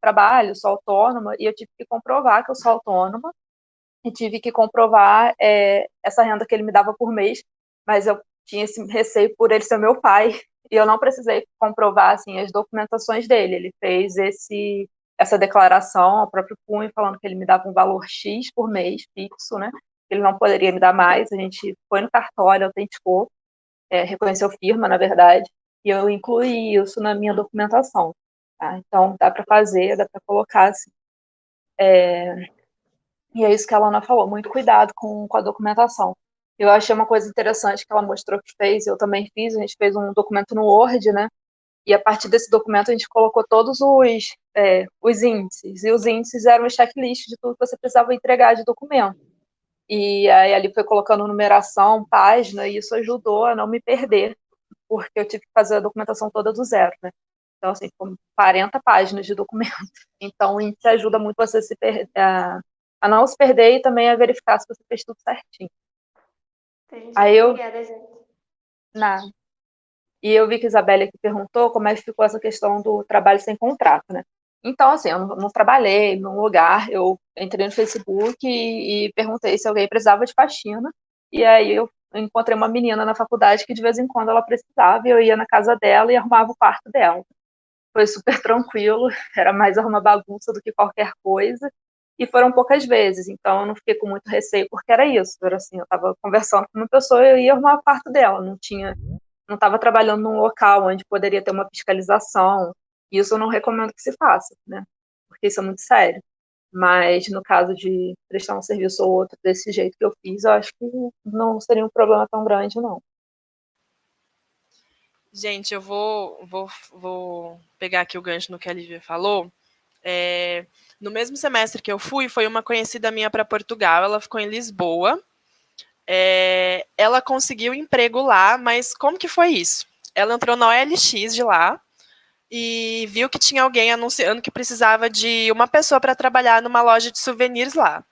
trabalho, sou autônoma, e eu tive que comprovar que eu sou autônoma, e tive que comprovar essa renda que ele me dava por mês, mas eu tinha esse receio por ele ser meu pai, e eu não precisei comprovar assim, as documentações dele. Ele fez essa declaração ao próprio punho, falando que ele me dava um valor X por mês, fixo, né? Ele não poderia me dar mais. A gente foi no cartório, autenticou, reconheceu firma, na verdade, e eu incluí isso na minha documentação. Tá? Então, dá para fazer, dá para colocar assim. E é isso que a Lana falou, muito cuidado com a documentação. Eu achei uma coisa interessante que ela mostrou que fez, eu também fiz, a gente fez um documento no Word, né? E a partir desse documento a gente colocou todos os índices, e os índices eram o checklist de tudo que você precisava entregar de documento. E aí ali foi colocando numeração, página, e isso ajudou a não me perder, porque eu tive que fazer a documentação toda do zero, né? Então, assim, foram 40 páginas de documento. Então, isso ajuda muito você a não se perder e também a verificar se você fez tudo certinho. Entendi. Aí eu, Obrigada, gente. na, e eu vi que a Isabelle aqui perguntou como é que ficou essa questão do trabalho sem contrato, né? Então, assim, eu não trabalhei num lugar, eu entrei no Facebook e perguntei se alguém precisava de faxina, e aí eu encontrei uma menina na faculdade que de vez em quando ela precisava, e eu ia na casa dela e arrumava o quarto dela. Foi super tranquilo, era mais uma bagunça do que qualquer coisa, e foram poucas vezes, então eu não fiquei com muito receio, porque era isso, era assim, eu estava conversando com uma pessoa e eu ia arrumar o quarto dela, não estava trabalhando num local onde poderia ter uma fiscalização, e isso eu não recomendo que se faça, né, porque isso é muito sério. Mas no caso de prestar um serviço ou outro desse jeito que eu fiz, eu acho que não seria um problema tão grande, não. Gente, eu vou pegar aqui o gancho no que a Lívia falou. No mesmo semestre que eu fui, foi uma conhecida minha para Portugal. Ela ficou em Lisboa. Ela conseguiu emprego lá, mas como que foi isso? Ela entrou na OLX de lá e viu que tinha alguém anunciando que precisava de uma pessoa para trabalhar numa loja de souvenirs lá.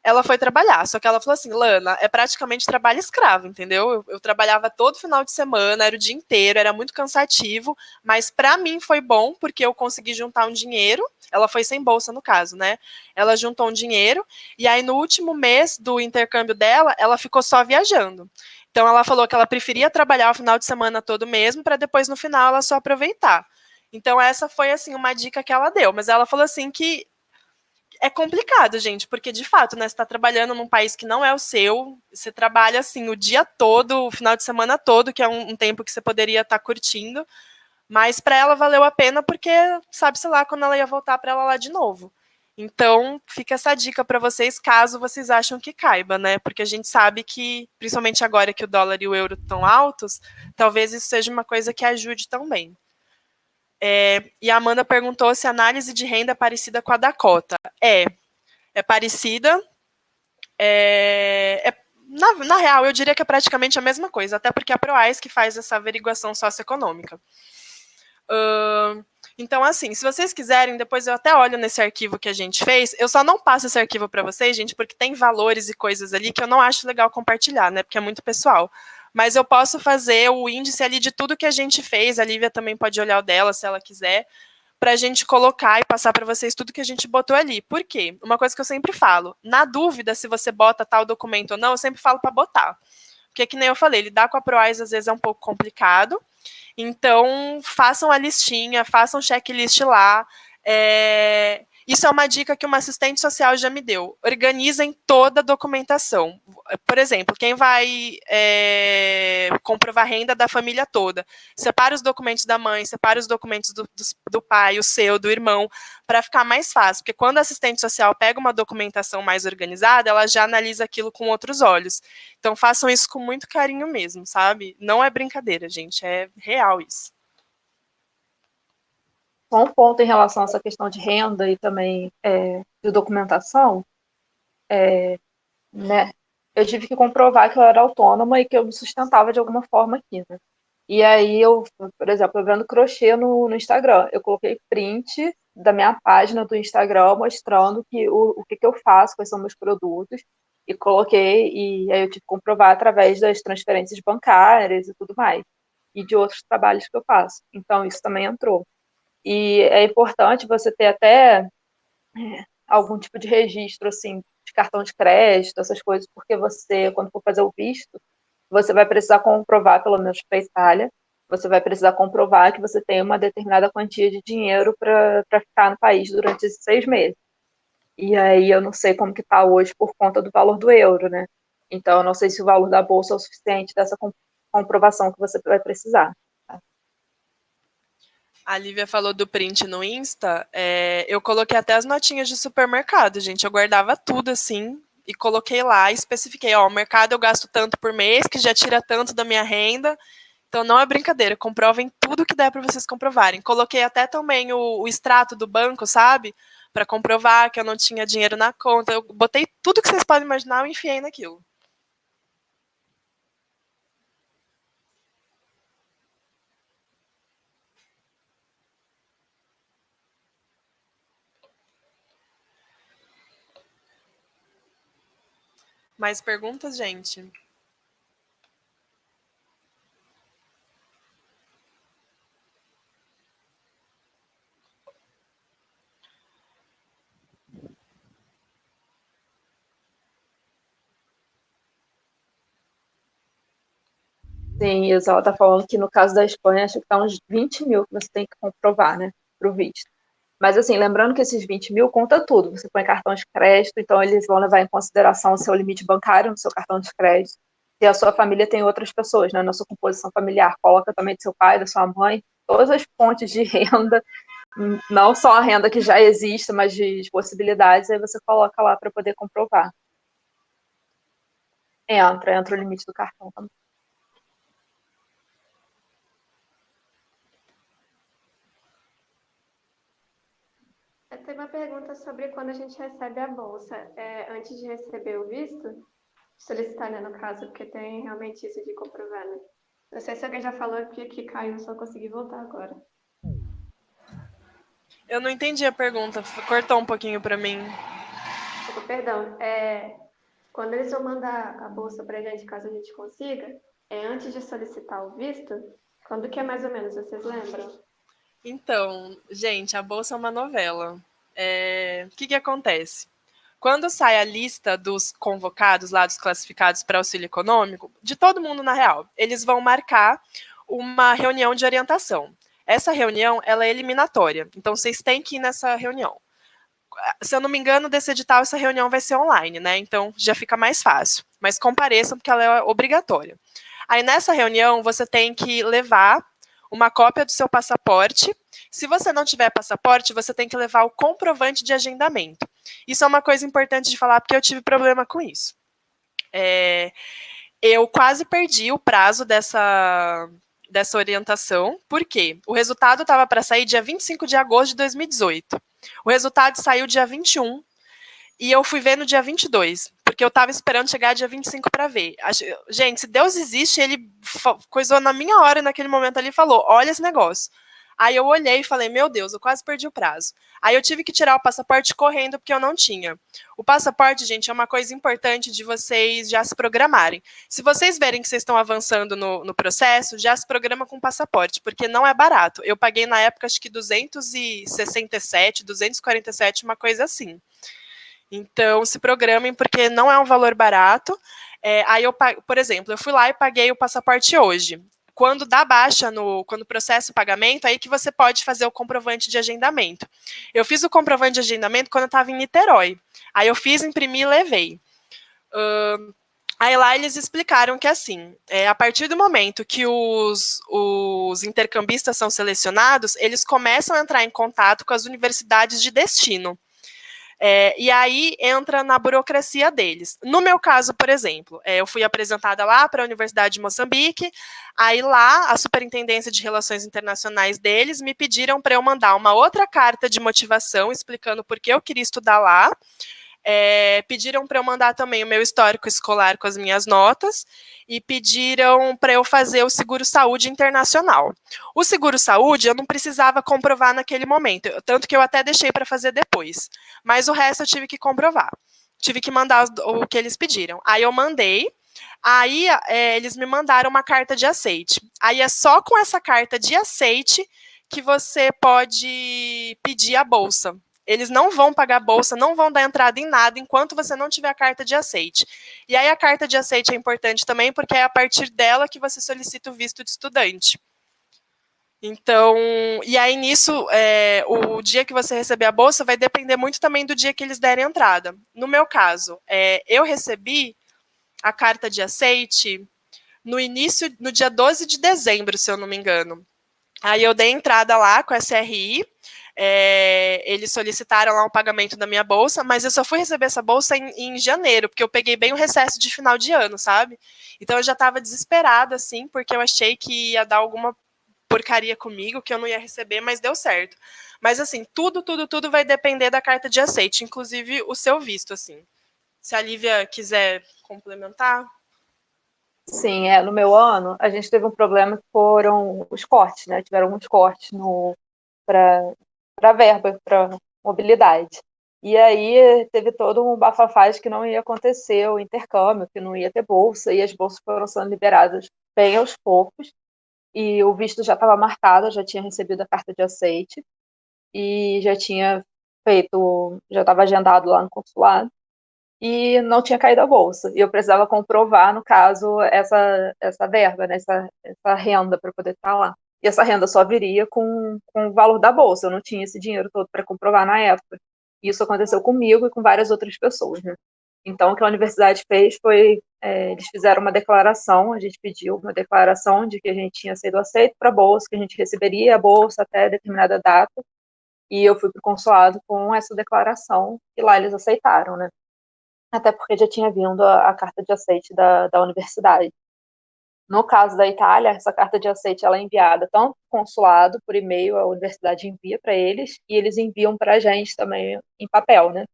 Ela foi trabalhar, só que ela falou assim, Lana, é praticamente trabalho escravo, entendeu? Eu trabalhava todo final de semana, era o dia inteiro, era muito cansativo, mas para mim foi bom, porque eu consegui juntar um dinheiro, ela foi sem bolsa no caso, né? Ela juntou um dinheiro, e aí no último mês do intercâmbio dela, ela ficou só viajando. Então ela falou que ela preferia trabalhar o final de semana todo mesmo, para depois no final ela só aproveitar. Então essa foi assim uma dica que ela deu, mas ela falou assim que é complicado, gente, porque de fato, né, você está trabalhando num país que não é o seu, você trabalha assim o dia todo, o final de semana todo, que é um tempo que você poderia estar curtindo, mas para ela valeu a pena porque sabe-se lá quando ela ia voltar para ela lá de novo. Então, fica essa dica para vocês, caso vocês acham que caiba, né? Porque a gente sabe que, principalmente agora que o dólar e o euro estão altos, talvez isso seja uma coisa que ajude também. E a Amanda perguntou se a análise de renda é parecida com a Dakota. É parecida. Na real, eu diria que é praticamente a mesma coisa, até porque é a Proais que faz essa averiguação socioeconômica. Então, assim, se vocês quiserem, depois eu até olho nesse arquivo que a gente fez. Eu só não passo esse arquivo para vocês, gente, porque tem valores e coisas ali que eu não acho legal compartilhar, né? Porque é muito pessoal. Mas eu posso fazer o índice ali de tudo que a gente fez. A Lívia também pode olhar o dela, se ela quiser, para a gente colocar e passar para vocês tudo que a gente botou ali. Por quê? Uma coisa que eu sempre falo, na dúvida se você bota tal documento ou não, eu sempre falo para botar. Porque, que nem eu falei, lidar com a ProAIS às vezes é um pouco complicado. Então, façam a listinha, façam checklist lá. Isso é uma dica que uma assistente social já me deu. Organizem toda a documentação. Por exemplo, quem vai comprovar renda da família toda. Separa os documentos da mãe, separa os documentos do pai, o seu, do irmão, para ficar mais fácil. Porque quando a assistente social pega uma documentação mais organizada, ela já analisa aquilo com outros olhos. Então, façam isso com muito carinho mesmo, sabe? Não é brincadeira, gente. É real isso. Só um ponto em relação a essa questão de renda e também de documentação, né? Eu tive que comprovar que eu era autônoma e que eu me sustentava de alguma forma aqui, né? E aí por exemplo, eu vendo crochê no Instagram, eu coloquei print da minha página do Instagram mostrando o que eu faço, quais são meus produtos, e coloquei, e aí eu tive que comprovar através das transferências bancárias e tudo mais, e de outros trabalhos que eu faço. Então, isso também entrou. E é importante você ter até algum tipo de registro, assim, de cartão de crédito, essas coisas, porque você, quando for fazer o visto, você vai precisar comprovar, pelo menos para a Itália, você vai precisar comprovar que você tem uma determinada quantia de dinheiro para ficar no país durante esses 6 meses. E aí eu não sei como que está hoje por conta do valor do euro, né? Então eu não sei se o valor da bolsa é o suficiente dessa comprovação que você vai precisar. A Lívia falou do print no Insta. Eu coloquei até as notinhas de supermercado, gente. Eu guardava tudo assim. e coloquei lá, especifiquei, ó, o mercado eu gasto tanto por mês, que já tira tanto da minha renda. Então não é brincadeira, comprovem tudo que der para vocês comprovarem. Coloquei até também o extrato do banco, sabe? Para comprovar que eu não tinha dinheiro na conta. Eu botei tudo que vocês podem imaginar, eu enfiei naquilo. Mais perguntas, gente? Sim, e o Isabela tá falando que no caso da Espanha, acho que tá uns 20 mil que você tem que comprovar, né, pro visto. Mas assim, lembrando que esses 20 mil conta tudo. Você põe cartão de crédito, então eles vão levar em consideração o seu limite bancário no seu cartão de crédito. Se a sua família tem outras pessoas, né, na sua composição familiar, coloca também do seu pai, da sua mãe, todas as fontes de renda, não só a renda que já existe, mas de possibilidades, aí você coloca lá para poder comprovar. Entra o limite do cartão também. Eu tenho uma pergunta sobre quando a gente recebe a bolsa. Antes de receber o visto, solicitar, né, no caso, porque tem realmente isso de comprovar, né? Não sei se alguém já falou que caiu, eu só consegui voltar agora. Eu não entendi a pergunta, cortou um pouquinho para mim. Perdão, quando eles vão mandar a bolsa pra gente, caso a gente consiga, antes de solicitar o visto, quando que é mais ou menos, vocês lembram? Então, gente, a bolsa é uma novela. O que acontece? Quando sai a lista dos convocados, lá dos classificados para auxílio econômico, de todo mundo na real, eles vão marcar uma reunião de orientação. Essa reunião, ela é eliminatória, então vocês têm que ir nessa reunião. Se eu não me engano, desse edital, essa reunião vai ser online, né? Então já fica mais fácil. Mas compareçam, porque ela é obrigatória. Aí nessa reunião, você tem que levar uma cópia do seu passaporte. Se você não tiver passaporte, você tem que levar o comprovante de agendamento. Isso é uma coisa importante de falar, porque eu tive problema com isso. Eu quase perdi o prazo dessa orientação, porque o resultado estava para sair dia 25 de agosto de 2018. O resultado saiu dia 21 e eu fui ver no dia 22, porque eu estava esperando chegar dia 25 para ver. Gente, se Deus existe, ele coisou na minha hora, naquele momento ali, e falou, olha esse negócio. Aí eu olhei e falei, meu Deus, eu quase perdi o prazo. Aí eu tive que tirar o passaporte correndo, porque eu não tinha. O passaporte, gente, é uma coisa importante de vocês já se programarem. Se vocês verem que vocês estão avançando no processo, já se programa com o passaporte, porque não é barato. Eu paguei na época, acho que 267, 247, uma coisa assim. Então, se programem, porque não é um valor barato. Aí, por exemplo, eu fui lá e paguei o passaporte hoje. Quando dá baixa, quando processa o pagamento, aí que você pode fazer o comprovante de agendamento. Eu fiz o comprovante de agendamento quando eu estava em Niterói. Aí eu fiz, imprimi e levei. Aí lá eles explicaram que, assim, a partir do momento que os intercambistas são selecionados, eles começam a entrar em contato com as universidades de destino. E aí entra na burocracia deles. No meu caso, por exemplo, eu fui apresentada lá para a Universidade de Moçambique, aí lá a Superintendência de Relações Internacionais deles me pediram para eu mandar uma outra carta de motivação explicando por que eu queria estudar lá. Pediram para eu mandar também o meu histórico escolar com as minhas notas e pediram para eu fazer o seguro-saúde internacional. O seguro-saúde eu não precisava comprovar naquele momento, tanto que eu até deixei para fazer depois. Mas o resto eu tive que comprovar. Tive que mandar o que eles pediram. Aí eu mandei, aí eles me mandaram uma carta de aceite. Aí é só com essa carta de aceite que você pode pedir a bolsa. Eles não vão pagar a bolsa, não vão dar entrada em nada enquanto você não tiver a carta de aceite. E aí a carta de aceite é importante também, porque é a partir dela que você solicita o visto de estudante. Então, e aí nisso, o dia que você receber a bolsa vai depender muito também do dia que eles derem entrada. No meu caso, eu recebi a carta de aceite no dia 12 de dezembro, se eu não me engano. Aí eu dei entrada lá com a SRI, eles solicitaram lá o pagamento da minha bolsa, mas eu só fui receber essa bolsa em janeiro, porque eu peguei bem o recesso de final de ano, sabe? Então eu já estava desesperada, assim, porque eu achei que ia dar alguma porcaria comigo, que eu não ia receber, mas deu certo. Mas, assim, tudo vai depender da carta de aceite, inclusive o seu visto, assim. Se a Lívia quiser complementar. Sim, no meu ano, a gente teve um problema que foram os cortes, né? Tiveram alguns cortes para verba, para mobilidade. E aí teve todo um bafafá de que não ia acontecer o intercâmbio, que não ia ter bolsa, e as bolsas foram sendo liberadas bem aos poucos, e o visto já estava marcado, eu já tinha recebido a carta de aceite, e já tinha já estava agendado lá no consulado, e não tinha caído a bolsa. E eu precisava comprovar, no caso, essa verba, né, essa renda para poder estar lá. E essa renda só viria com o valor da bolsa. Eu não tinha esse dinheiro todo para comprovar na época. Isso aconteceu comigo e com várias outras pessoas, né? Então, o que a universidade fez foi, eles fizeram uma declaração, a gente pediu uma declaração de que a gente tinha sido aceito para a bolsa, que a gente receberia a bolsa até determinada data, e eu fui para o consulado com essa declaração, e lá eles aceitaram, né? Até porque já tinha vindo a carta de aceite da universidade. No caso da Itália, essa carta de aceite ela é enviada tanto para o consulado, por e-mail, a universidade envia para eles, e eles enviam para a gente também em papel, né,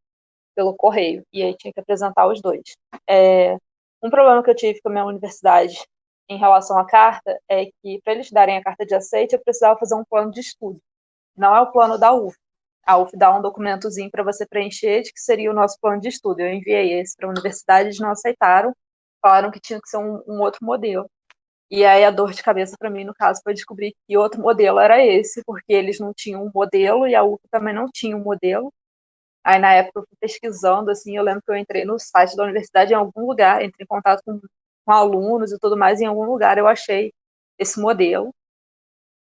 pelo correio, e aí tinha que apresentar os dois. Um problema que eu tive com a minha universidade em relação à carta é que, para eles darem a carta de aceite, eu precisava fazer um plano de estudo. Não é o plano da UF. A UF dá um documentozinho para você preencher de que seria o nosso plano de estudo. Eu enviei esse para a universidade, eles não aceitaram, falaram que tinha que ser um outro modelo. E aí a dor de cabeça para mim, no caso, foi descobrir que outro modelo era esse, porque eles não tinham um modelo e a UF também não tinha um modelo. Aí na época eu fui pesquisando, assim, eu lembro que eu entrei no site da universidade em algum lugar, entrei em contato com alunos e tudo mais, em algum lugar eu achei esse modelo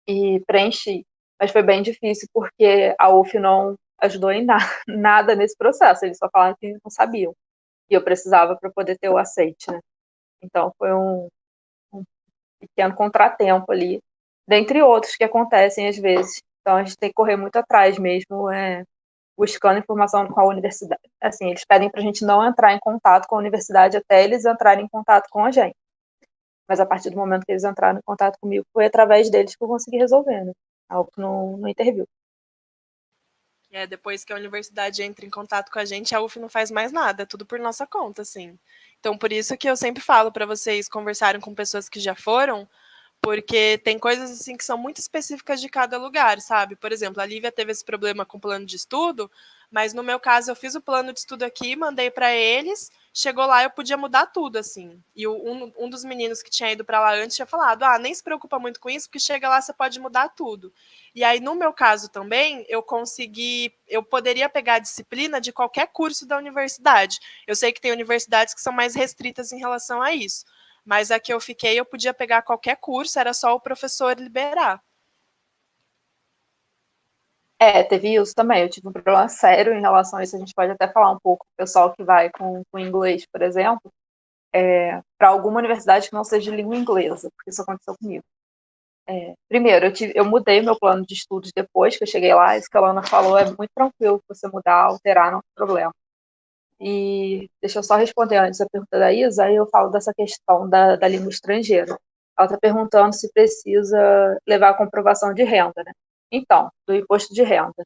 e preenchi. Mas foi bem difícil porque a UF não ajudou em nada nesse processo, eles só falaram que não sabiam. E eu precisava para poder ter o aceite, né? Então foi um pequeno contratempo ali, dentre outros que acontecem às vezes. Então a gente tem que correr muito atrás mesmo, buscando informação com a universidade. Assim, eles pedem para a gente não entrar em contato com a universidade até eles entrarem em contato com a gente. Mas a partir do momento que eles entraram em contato comigo, foi através deles que eu consegui resolver, né? Algo que não interviu. Depois que a universidade entra em contato com a gente, a UF não faz mais nada, é tudo por nossa conta, assim. Então, por isso que eu sempre falo para vocês conversarem com pessoas que já foram, porque tem coisas assim que são muito específicas de cada lugar, sabe? Por exemplo, a Lívia teve esse problema com o plano de estudo, mas no meu caso eu fiz o plano de estudo aqui, mandei para eles, chegou lá eu podia mudar tudo, assim. E um dos meninos que tinha ido para lá antes tinha falado, nem se preocupa muito com isso, porque chega lá você pode mudar tudo. E aí, no meu caso também, eu poderia pegar a disciplina de qualquer curso da universidade. Eu sei que tem universidades que são mais restritas em relação a isso, mas a que eu fiquei, eu podia pegar qualquer curso, era só o professor liberar. Teve isso também. Eu tive um problema sério em relação a isso. A gente pode até falar um pouco, o pessoal que vai com inglês, por exemplo, para alguma universidade que não seja de língua inglesa, porque isso aconteceu comigo. Primeiro, eu mudei meu plano de estudos depois que eu cheguei lá. Isso que a Lana falou é muito tranquilo você mudar, alterar, não tem problema. E deixa eu só responder antes a pergunta da Isa, aí eu falo dessa questão da língua estrangeira. Ela está perguntando se precisa levar a comprovação de renda, né? Então, do imposto de renda.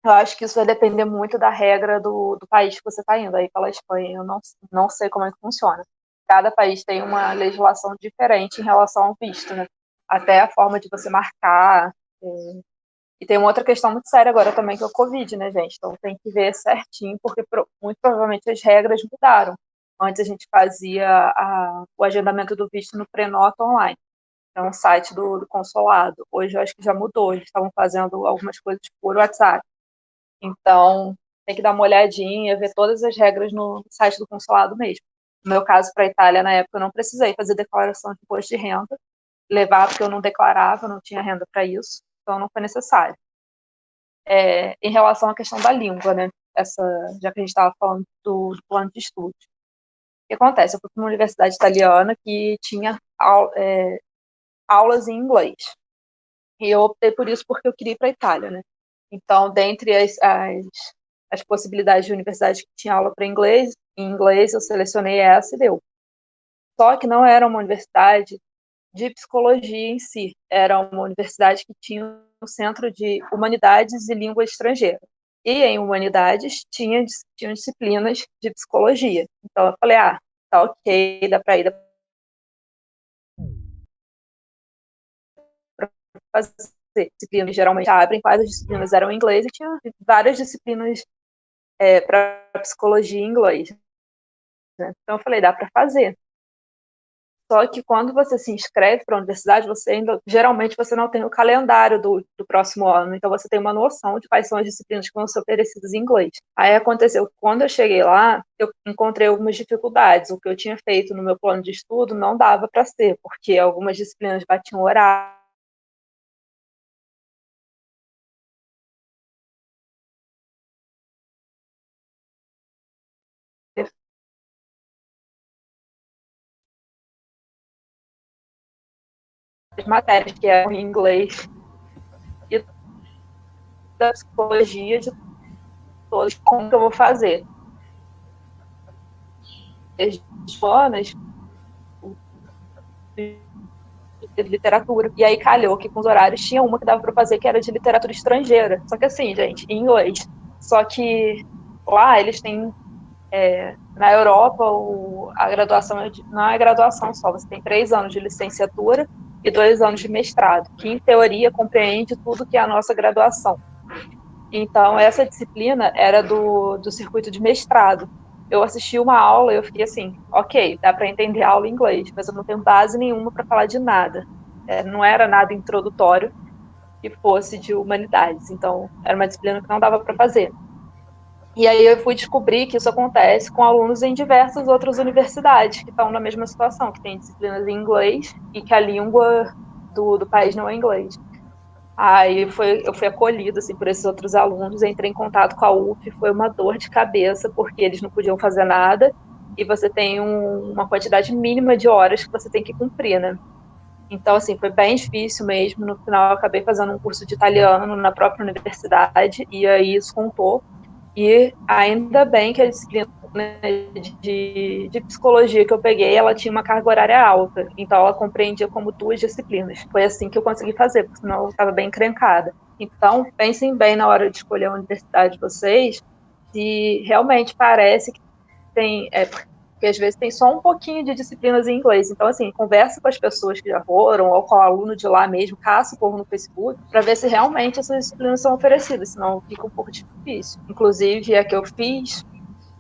Eu acho que isso vai depender muito da regra do país que você está indo. Aí pela Espanha, eu não sei como é que funciona. Cada país tem uma legislação diferente em relação ao visto, né? Até a forma de você marcar. E tem uma outra questão muito séria agora também, que é o Covid, né, gente? Então tem que ver certinho, porque muito provavelmente as regras mudaram. Antes a gente fazia o agendamento do visto no Prenota online. É um site do consulado. Hoje eu acho que já mudou. Eles estavam fazendo algumas coisas por WhatsApp. Então, tem que dar uma olhadinha, ver todas as regras no site do consulado mesmo. No meu caso, para a Itália, na época, eu não precisei fazer declaração de imposto de renda, levar porque eu não declarava, não tinha renda para isso, então não foi necessário. Em relação à questão da língua, né? Já que a gente estava falando do plano de estudos. O que acontece? Eu fui para uma universidade italiana que tinha aulas em inglês. E eu optei por isso porque eu queria ir para a Itália, né? Então, dentre as possibilidades de universidade que tinha aula para inglês, em inglês eu selecionei essa e deu. Só que não era uma universidade de psicologia em si, era uma universidade que tinha um centro de humanidades e língua estrangeira. E em humanidades tinham disciplinas de psicologia. Então eu falei, tá ok, dá para ir, dá para fazer. Disciplinas geralmente abrem, quais as disciplinas eram em inglês, e tinha várias disciplinas para psicologia em inglês. Né? Então eu falei, dá para fazer. Só que quando você se inscreve para a universidade, geralmente você não tem o calendário do próximo ano, então você tem uma noção de quais são as disciplinas que vão ser oferecidas em inglês. Aí aconteceu, quando eu cheguei lá, eu encontrei algumas dificuldades. O que eu tinha feito no meu plano de estudo não dava para ser, porque algumas disciplinas batiam horário. As matérias que eram em inglês e da psicologia de todas, como que eu vou fazer? As hispanas, de literatura. E aí calhou que com os horários tinha uma que dava para fazer que era de literatura estrangeira. Só que assim, gente, em inglês. Só que lá eles têm na Europa a graduação não é graduação só, você tem 3 anos de licenciatura e 2 anos de mestrado, que em teoria compreende tudo que é a nossa graduação. Então essa disciplina era do circuito de mestrado. Eu assisti uma aula e eu fiquei assim, ok, dá para entender a aula em inglês, mas eu não tenho base nenhuma para falar de nada. Não era nada introdutório que fosse de humanidades, então era uma disciplina que não dava para fazer. E aí eu fui descobrir que isso acontece com alunos em diversas outras universidades que estão na mesma situação, que tem disciplinas em inglês e que a língua do país não é inglês. Aí eu fui acolhida assim, por esses outros alunos, entrei em contato com a UF, foi uma dor de cabeça, porque eles não podiam fazer nada, e você tem uma quantidade mínima de horas que você tem que cumprir, né? Então, assim, foi bem difícil mesmo. No final, eu acabei fazendo um curso de italiano na própria universidade, e aí isso contou. E ainda bem que a disciplina de psicologia que eu peguei, ela tinha uma carga horária alta, então ela compreendia como 2 disciplinas. Foi assim que eu consegui fazer, porque senão eu estava bem encrencada. Então, pensem bem na hora de escolher a universidade de vocês, se realmente parece que tem, porque às vezes tem só um pouquinho de disciplinas em inglês. Então, assim, conversa com as pessoas que já foram, ou com o aluno de lá mesmo, caça o povo no Facebook, para ver se realmente essas disciplinas são oferecidas, senão fica um pouco difícil. Inclusive, a que eu fiz,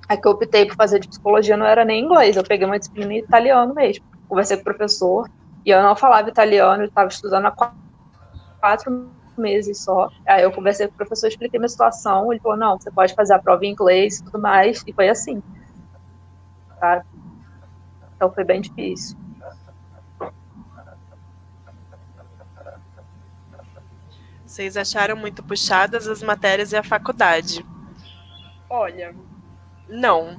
a que eu optei por fazer de psicologia não era nem inglês, eu peguei uma disciplina em italiano mesmo. Conversei com o professor, e eu não falava italiano, eu estava estudando há 4 meses só. Aí eu conversei com o professor, expliquei minha situação, ele falou, não, você pode fazer a prova em inglês e tudo mais, e foi assim. Tá? Então foi bem difícil. Vocês acharam muito puxadas as matérias e a faculdade? Olha, não.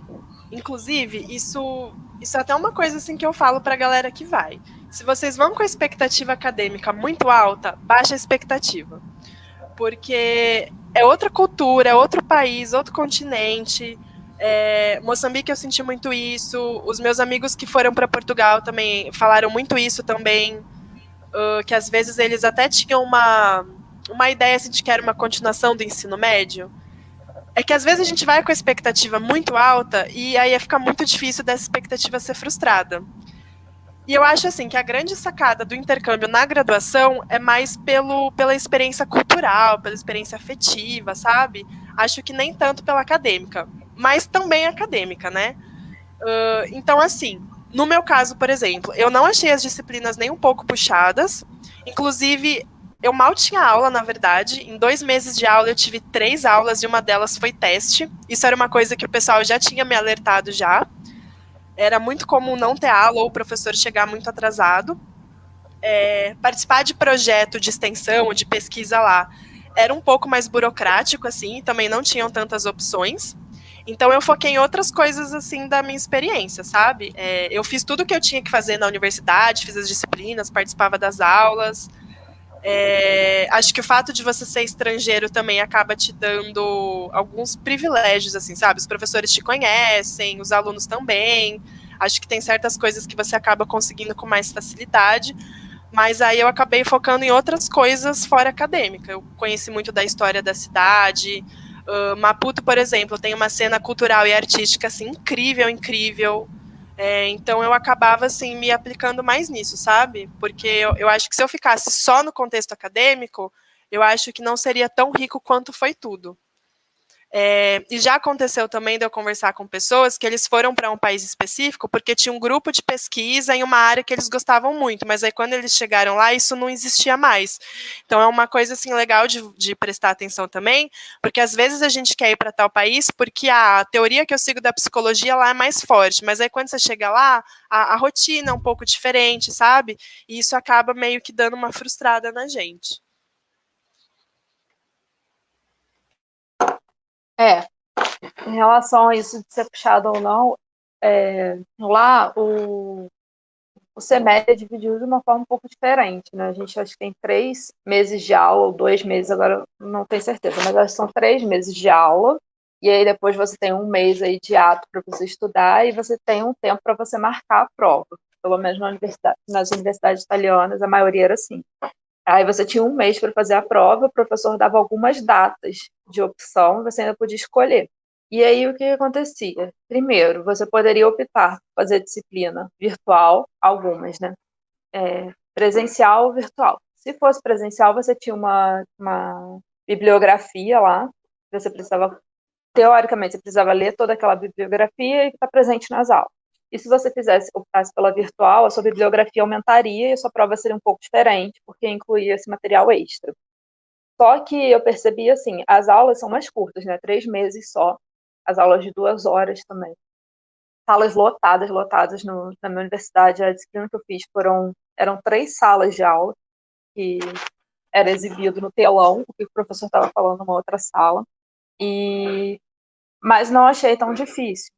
Inclusive, isso é até uma coisa assim que eu falo pra galera que vai. Se vocês vão com a expectativa acadêmica muito alta, baixa a expectativa. Porque é outra cultura, é outro país, outro continente. Moçambique eu senti muito isso. Os meus amigos que foram para Portugal também falaram muito isso também. Que às vezes eles até tinham uma ideia assim, de que era uma continuação do ensino médio. É que às vezes a gente vai com a expectativa muito alta e aí fica muito difícil dessa expectativa ser frustrada. E eu acho assim que a grande sacada do intercâmbio na graduação é mais pela experiência cultural, pela experiência afetiva, sabe? Acho que nem tanto pela acadêmica, mas também acadêmica, né? Então, assim, no meu caso, por exemplo, eu não achei as disciplinas nem um pouco puxadas. Inclusive, eu mal tinha aula, na verdade. Em 2 meses de aula, eu tive 3 aulas e uma delas foi teste. Isso era uma coisa que o pessoal já tinha me alertado já. Era muito comum não ter aula ou o professor chegar muito atrasado. Participar de projeto de extensão ou de pesquisa lá era um pouco mais burocrático, assim, e também não tinham tantas opções. Então eu foquei em outras coisas, assim, da minha experiência, sabe? Eu fiz tudo o que eu tinha que fazer na universidade, fiz as disciplinas, participava das aulas. Acho que o fato de você ser estrangeiro também acaba te dando alguns privilégios, assim, sabe? Os professores te conhecem, os alunos também. Acho que tem certas coisas que você acaba conseguindo com mais facilidade. Mas aí eu acabei focando em outras coisas fora acadêmica. Eu conheci muito da história da cidade. Maputo, por exemplo, tem uma cena cultural e artística assim incrível, incrível. Então eu acabava assim me aplicando mais nisso, sabe? Porque eu acho que se eu ficasse só no contexto acadêmico, eu acho que não seria tão rico quanto foi tudo. E já aconteceu também de eu conversar com pessoas que eles foram para um país específico porque tinha um grupo de pesquisa em uma área que eles gostavam muito, mas aí quando eles chegaram lá, isso não existia mais. Então é uma coisa assim legal de prestar atenção também, porque às vezes a gente quer ir para tal país porque a teoria que eu sigo da psicologia lá é mais forte, mas aí quando você chega lá, a rotina é um pouco diferente, sabe? E isso acaba meio que dando uma frustrada na gente. Em relação a isso de ser puxado ou não, lá o semestre é dividido de uma forma um pouco diferente, né? A gente acho que tem 3 meses de aula, ou 2 meses, agora não tenho certeza, mas acho que são 3 meses de aula, e aí depois você tem um mês aí de ato para você estudar, e você tem um tempo para você marcar a prova. Pelo menos nas universidades italianas, a maioria era assim. Aí você tinha um mês para fazer a prova, o professor dava algumas datas de opção, você ainda podia escolher. E aí o que acontecia? Primeiro, você poderia optar por fazer disciplina virtual, algumas, né? Presencial ou virtual. Se fosse presencial, você tinha uma bibliografia lá, você precisava, teoricamente, você precisava ler toda aquela bibliografia e estar presente nas aulas. E se você optasse pela virtual, a sua bibliografia aumentaria e a sua prova seria um pouco diferente, porque incluía esse material extra. Só que eu percebi assim, as aulas são mais curtas, né? 3 meses só. As aulas de 2 horas também. Salas lotadas, lotadas na minha universidade. A disciplina que eu fiz eram 3 salas de aula, que era exibido no telão, o que o professor estava falando numa outra sala. Mas não achei tão difícil.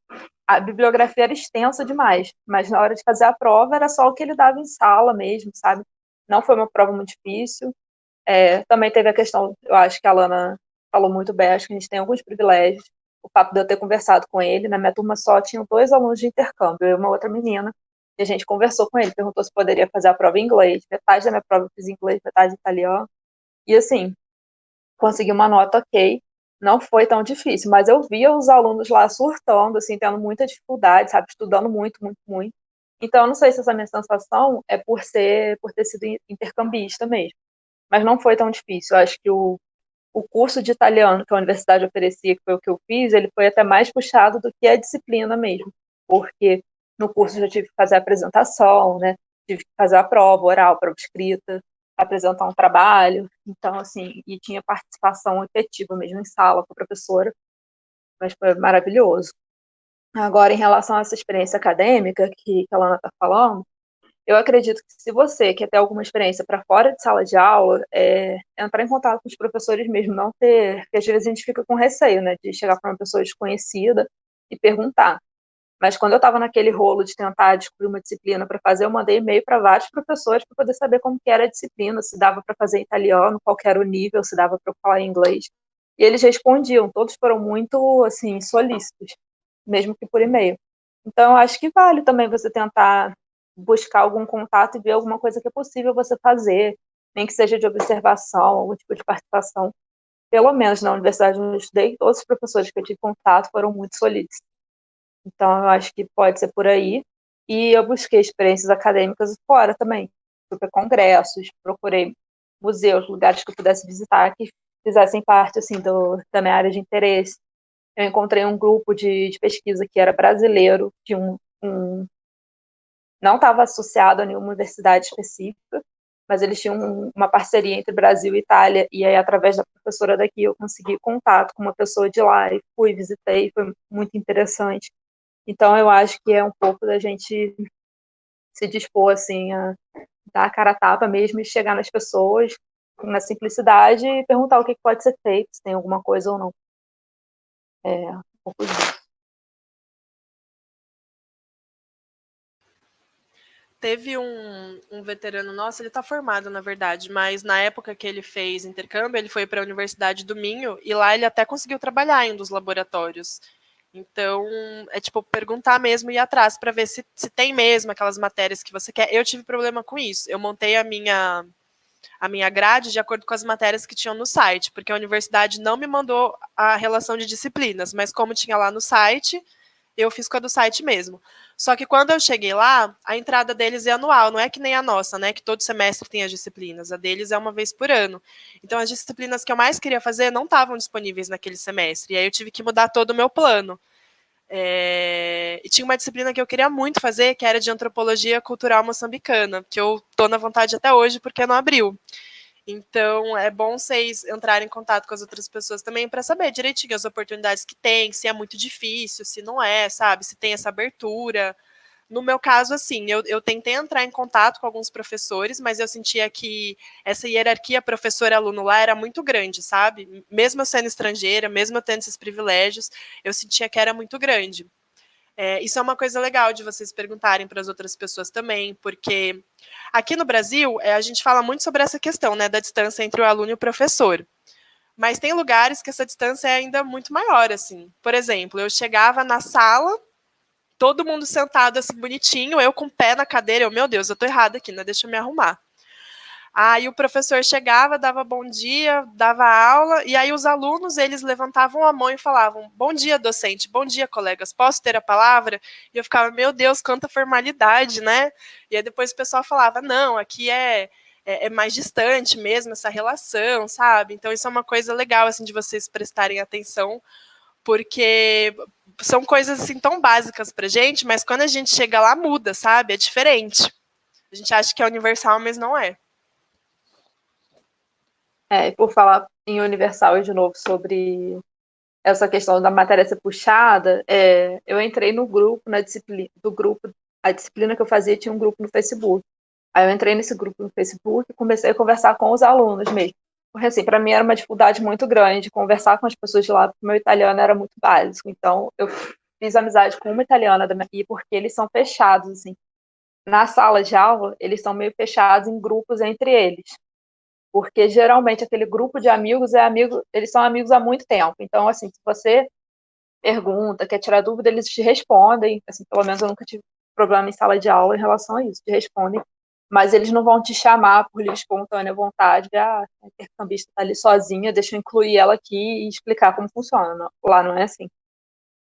A bibliografia era extensa demais, mas na hora de fazer a prova era só o que ele dava em sala mesmo, sabe? Não foi uma prova muito difícil. Também teve a questão, eu acho que a Lana falou muito bem, acho que a gente tem alguns privilégios. O fato de eu ter conversado com ele, na minha turma só tinham 2 alunos de intercâmbio, eu e uma outra menina, e a gente conversou com ele, perguntou se poderia fazer a prova em inglês. Metade da minha prova eu fiz em inglês, metade em italiano. E assim, consegui uma nota ok, não foi tão difícil, mas eu via os alunos lá surtando, assim, tendo muita dificuldade, sabe, estudando muito, muito, muito. Então, eu não sei se essa minha sensação é por ter sido intercambista mesmo, mas não foi tão difícil. Eu acho que o curso de italiano que a universidade oferecia, que foi o que eu fiz, ele foi até mais puxado do que a disciplina mesmo, porque no curso eu já tive que fazer a apresentação, né? Tive que fazer a prova oral, prova escrita, apresentar um trabalho, então assim, e tinha participação efetiva mesmo em sala com a professora, mas foi maravilhoso. Agora, em relação a essa experiência acadêmica que a Lana está falando, eu acredito que se você quer ter alguma experiência para fora de sala de aula, entrar em contato com os professores mesmo, não ter, porque às vezes a gente fica com receio, né, de chegar para uma pessoa desconhecida e perguntar. Mas quando eu estava naquele rolo de tentar descobrir uma disciplina para fazer, eu mandei e-mail para vários professores para poder saber como que era a disciplina, se dava para fazer em italiano, qual que era o nível, se dava para falar em inglês. E eles respondiam, todos foram muito, assim, solícitos, mesmo que por e-mail. Então, eu acho que vale também você tentar buscar algum contato e ver alguma coisa que é possível você fazer, nem que seja de observação, algum tipo de participação. Pelo menos na universidade onde eu estudei, todos os professores que eu tive contato foram muito solícitos. Então, eu acho que pode ser por aí. E eu busquei experiências acadêmicas fora também. Fui para congressos, procurei museus, lugares que eu pudesse visitar que fizessem parte assim da minha área de interesse. Eu encontrei um grupo de pesquisa que era brasileiro, de não estava associado a nenhuma universidade específica, mas eles tinham uma parceria entre Brasil e Itália, e aí, através da professora daqui, eu consegui contato com uma pessoa de lá, e fui, visitei, foi muito interessante. Então, eu acho que é um pouco da gente se dispor, assim, a dar a cara a tapa mesmo e chegar nas pessoas na simplicidade e perguntar o que pode ser feito, se tem alguma coisa ou não. Um pouco disso. teve um veterano nosso, ele está formado, na verdade, mas na época que ele fez intercâmbio, ele foi para a Universidade do Minho, e lá ele até conseguiu trabalhar em um dos laboratórios. Então, é tipo, perguntar mesmo e ir atrás para ver se tem mesmo aquelas matérias que você quer. Eu tive problema com isso. Eu montei a minha grade de acordo com as matérias que tinham no site, porque a universidade não me mandou a relação de disciplinas, mas como tinha lá no site, eu fiz com a do site mesmo. Só que quando eu cheguei lá, a entrada deles é anual, não é que nem a nossa, né? Que todo semestre tem as disciplinas. A deles é uma vez por ano. Então, as disciplinas que eu mais queria fazer não estavam disponíveis naquele semestre. E aí eu tive que mudar todo o meu plano. E tinha uma disciplina que eu queria muito fazer, que era de antropologia cultural moçambicana, que eu tô na vontade até hoje porque não abriu. Então, é bom vocês entrarem em contato com as outras pessoas também para saber direitinho as oportunidades que tem, se é muito difícil, se não é, sabe? Se tem essa abertura. No meu caso, assim, eu tentei entrar em contato com alguns professores, mas eu sentia que essa hierarquia professor-aluno lá era muito grande, sabe? Mesmo eu sendo estrangeira, mesmo eu tendo esses privilégios, eu sentia que era muito grande. Isso é uma coisa legal de vocês perguntarem para as outras pessoas também, porque aqui no Brasil, a gente fala muito sobre essa questão, né, da distância entre o aluno e o professor. Mas tem lugares que essa distância é ainda muito maior, assim. Por exemplo, eu chegava na sala, todo mundo sentado assim, bonitinho, eu com o pé na cadeira, meu Deus, eu tô errada aqui, né, deixa eu me arrumar. Aí o professor chegava, dava bom dia, dava aula, e aí os alunos, eles levantavam a mão e falavam, bom dia, docente, bom dia, colegas, posso ter a palavra? E eu ficava, meu Deus, quanta formalidade, né? E aí depois o pessoal falava, não, aqui é mais distante mesmo essa relação, sabe? Então isso é uma coisa legal, assim, de vocês prestarem atenção, porque são coisas, assim, tão básicas pra gente, mas quando a gente chega lá, muda, sabe? É diferente. A gente acha que é universal, mas não é. E por falar em Universal de novo sobre essa questão da matéria ser puxada, eu entrei no grupo, na disciplina do grupo, a disciplina que eu fazia tinha um grupo no Facebook. Aí eu entrei nesse grupo no Facebook e comecei a conversar com os alunos mesmo. Porque, assim, para mim era uma dificuldade muito grande conversar com as pessoas de lá, porque o meu italiano era muito básico. Então, eu fiz amizade com uma italiana da minha, e porque eles são fechados, assim. Na sala de aula, eles são meio fechados em grupos entre eles. Porque geralmente aquele grupo de amigos eles são amigos há muito tempo. Então, assim, se você pergunta, quer tirar dúvida, eles te respondem. Assim, pelo menos eu nunca tive problema em sala de aula em relação a isso, te respondem. Mas eles não vão te chamar por livre espontânea vontade, a intercambista está ali sozinha, deixa eu incluir ela aqui e explicar como funciona. Não, lá não é assim.